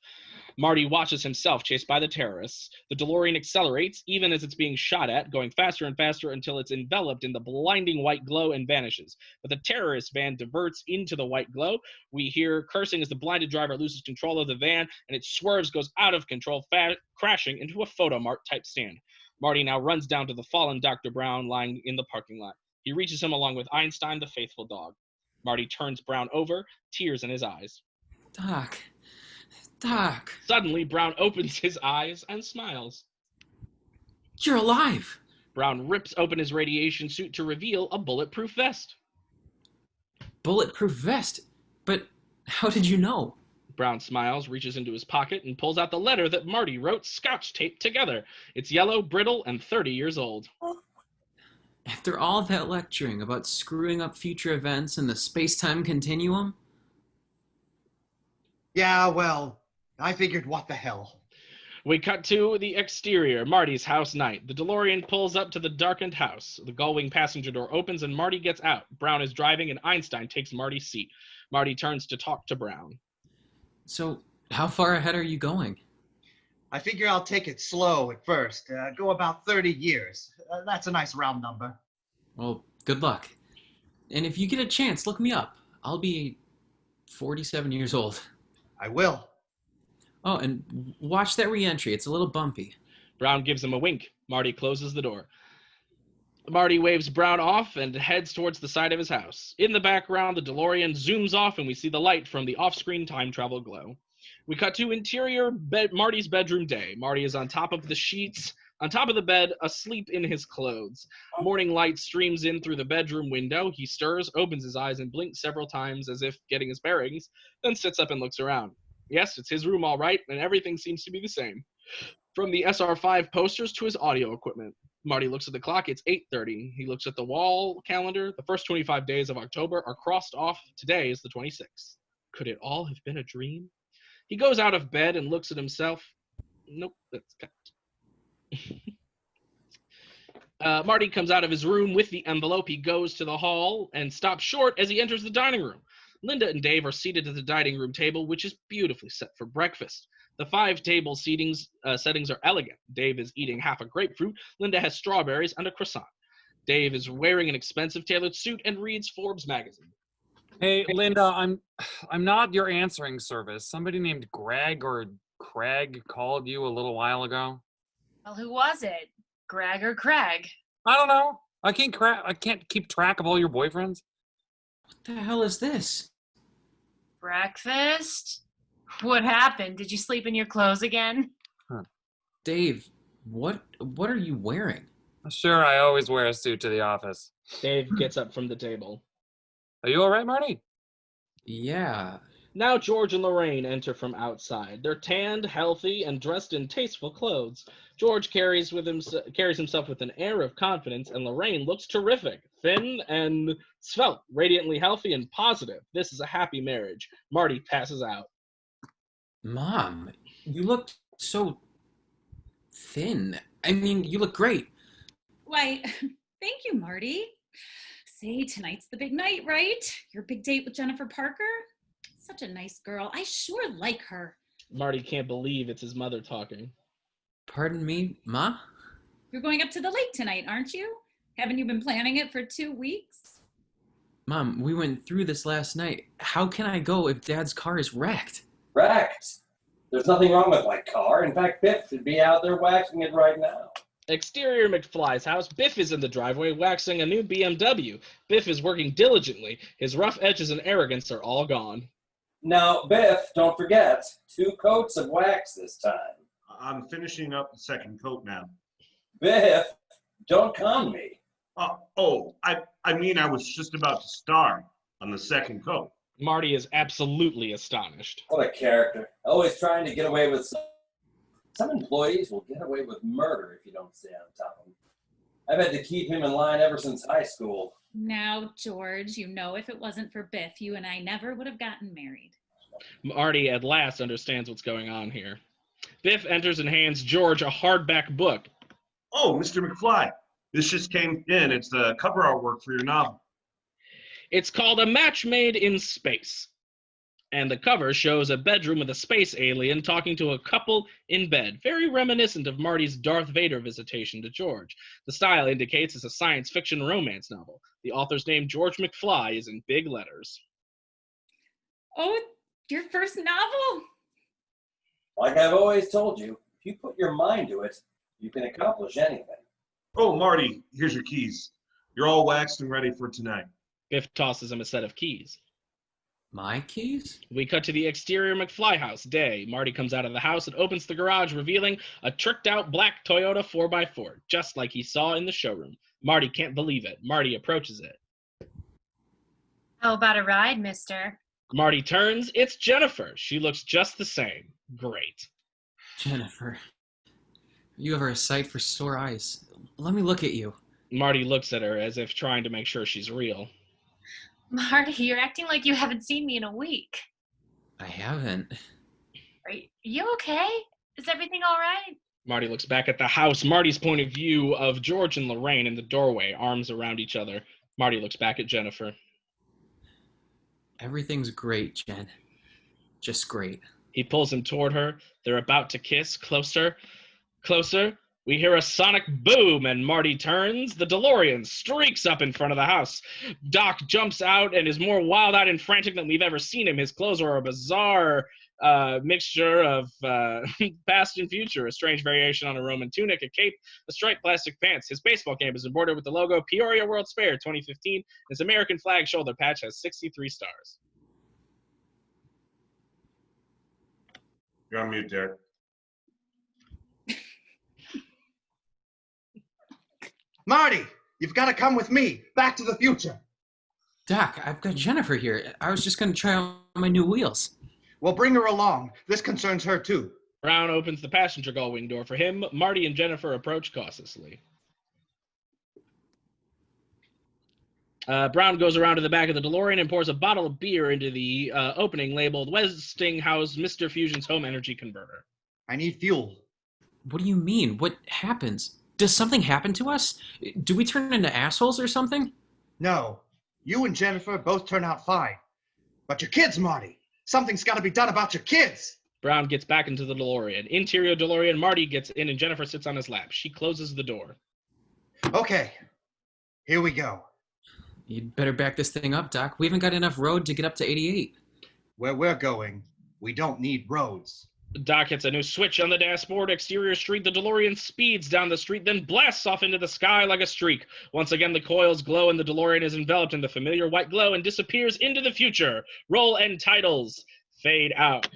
Marty watches himself chased by the terrorists. The DeLorean accelerates, even as it's being shot at, going faster and faster until it's enveloped in the blinding white glow and vanishes. But the terrorist van diverts into the white glow. We hear cursing as the blinded driver loses control of the van, and it swerves, goes out of control, crashing into a photomart-type stand. Marty now runs down to the fallen Dr. Brown lying in the parking lot. He reaches him along with Einstein, the faithful dog. Marty turns Brown over, tears in his eyes. Doc. Suddenly, Brown opens his eyes and smiles. You're alive. Brown rips open his radiation suit to reveal a bulletproof vest. Bulletproof vest? But how did you know? Brown smiles, reaches into his pocket, and pulls out the letter that Marty wrote scotch taped together. It's yellow, brittle, and 30 years old. After all that lecturing about screwing up future events in the space-time continuum? Yeah, well, I figured what the hell. We cut to the exterior, Marty's house night. The DeLorean pulls up to the darkened house. The gull-wing passenger door opens and Marty gets out. Brown is driving and Einstein takes Marty's seat. Marty turns to talk to Brown. So, how far ahead are you going? I figure I'll take it slow at first. Go about 30 years. That's a nice round number. Well, good luck. And if you get a chance, look me up. I'll be 47 years old. I will. Oh, and watch that re-entry. It's a little bumpy. Brown gives him a wink. Marty closes the door. Marty waves Brown off and heads towards the side of his house. In the background, the DeLorean zooms off and we see the light from the off-screen time travel glow. We cut to interior Marty's bedroom day. Marty is on top of the sheets, on top of the bed, asleep in his clothes. Morning light streams in through the bedroom window. He stirs, opens his eyes, and blinks several times as if getting his bearings, then sits up and looks around. Yes, it's his room all right, and everything seems to be the same. From the SR5 posters to his audio equipment. Marty looks at the clock. It's 8:30. He looks at the wall calendar. The first 25 days of October are crossed off. Today is the 26th. Could it all have been a dream? He goes out of bed and looks at himself. Nope, that's cut. Marty comes out of his room with the envelope. He goes to the hall and stops short as he enters the dining room. Linda and Dave are seated at the dining room table, which is beautifully set for breakfast. The 5 table settings are elegant. Dave is eating half a grapefruit. Linda has strawberries and a croissant. Dave is wearing an expensive tailored suit and reads Forbes magazine. Hey, Linda, I'm not your answering service. Somebody named Greg or Craig called you a little while ago. Well, who was it? Greg or Craig? I don't know. I can't keep track of all your boyfriends. What the hell is this? Breakfast? What happened? Did you sleep in your clothes again? Dave, what are you wearing? Sure, I always wear a suit to the office. Dave gets up from the table. Are you all right, Marty? Yeah. Now George and Lorraine enter from outside. They're tanned, healthy, and dressed in tasteful clothes. George carries himself with an air of confidence, and Lorraine looks terrific, thin and svelte, radiantly healthy and positive. This is a happy marriage. Marty passes out. Mom, you look so thin. I mean, you look great. Why, thank you, Marty. Say, tonight's the big night, right? Your big date with Jennifer Parker? Such a nice girl. I sure like her. Marty can't believe it's his mother talking. Pardon me, Ma? You're going up to the lake tonight, aren't you? Haven't you been planning it for 2 weeks? Mom, we went through this last night. How can I go if Dad's car is wrecked? Wrecked? There's nothing wrong with my car. In fact, Biff should be out there waxing it right now. Exterior McFly's house. Biff is in the driveway waxing a new BMW. Biff is working diligently. His rough edges and arrogance are all gone. Now, Biff, don't forget, 2 coats of wax this time. I'm finishing up the second coat now. Biff, don't con me. I mean, I was just about to start on the second coat. Marty is absolutely astonished. What a character. Always trying to get away with some employees will get away with murder if you don't stay on top of them. I've had to keep him in line ever since high school. Now, George, you know if it wasn't for Biff, you and I never would have gotten married. Marty at last understands what's going on here. Biff enters and hands George a hardback book. Oh, Mr. McFly, this just came in. It's the cover artwork for your novel. It's called A Match Made in Space. And the cover shows a bedroom with a space alien talking to a couple in bed, very reminiscent of Marty's Darth Vader visitation to George. The style indicates it's a science fiction romance novel. The author's name, George McFly, is in big letters. Oh, your first novel? Like I've always told you, if you put your mind to it, you can accomplish anything. Oh, Marty, here's your keys. You're all waxed and ready for tonight. Biff tosses him a set of keys. My keys? We cut to the exterior McFly house. Day. Marty comes out of the house and opens the garage, revealing a tricked-out black Toyota 4x4, just like he saw in the showroom. Marty can't believe it. Marty approaches it. How about a ride, mister? Marty turns. It's Jennifer. She looks just the same. Great. Jennifer, you ever a sight for sore eyes? Let me look at you. Marty looks at her as if trying to make sure she's real. Marty, you're acting like you haven't seen me in a week. I haven't. Are you okay? Is everything all right? Marty looks back at the house. Marty's point of view of George and Lorraine in the doorway, arms around each other. Marty looks back at Jennifer. Everything's great, Jen. Just great. He pulls him toward her. They're about to kiss. Closer. Closer. We hear a sonic boom, and Marty turns. The DeLorean streaks up in front of the house. Doc jumps out and is more wild-eyed and frantic than we've ever seen him. His clothes are a bizarre mixture of past and future, a strange variation on a Roman tunic, a cape, a striped plastic pants. His baseball cap is embroidered with the logo Peoria World's Fair 2015. His American flag shoulder patch has 63 stars. You're on mute, Derek. Marty, you've got to come with me. Back to the future. Doc, I've got Jennifer here. I was just going to try on my new wheels. Well, bring her along. This concerns her, too. Brown opens the passenger gull-wing door for him. Marty and Jennifer approach cautiously. Brown goes around to the back of the DeLorean and pours a bottle of beer into the opening labeled Westinghouse Mr. Fusion's Home Energy Converter. I need fuel. What do you mean? What happens? Does something happen to us? Do we turn into assholes or something? No. You and Jennifer both turn out fine. But your kids, Marty. Something's got to be done about your kids. Brown gets back into the DeLorean. Interior DeLorean, Marty gets in and Jennifer sits on his lap. She closes the door. Okay. Here we go. You'd better back this thing up, Doc. We haven't got enough road to get up to 88. Where we're going, we don't need roads. Doc hits a new switch on the dashboard. Exterior street, the DeLorean speeds down the street, then blasts off into the sky like a streak. Once again, the coils glow and the DeLorean is enveloped in the familiar white glow and disappears into the future. Roll end titles. Fade out.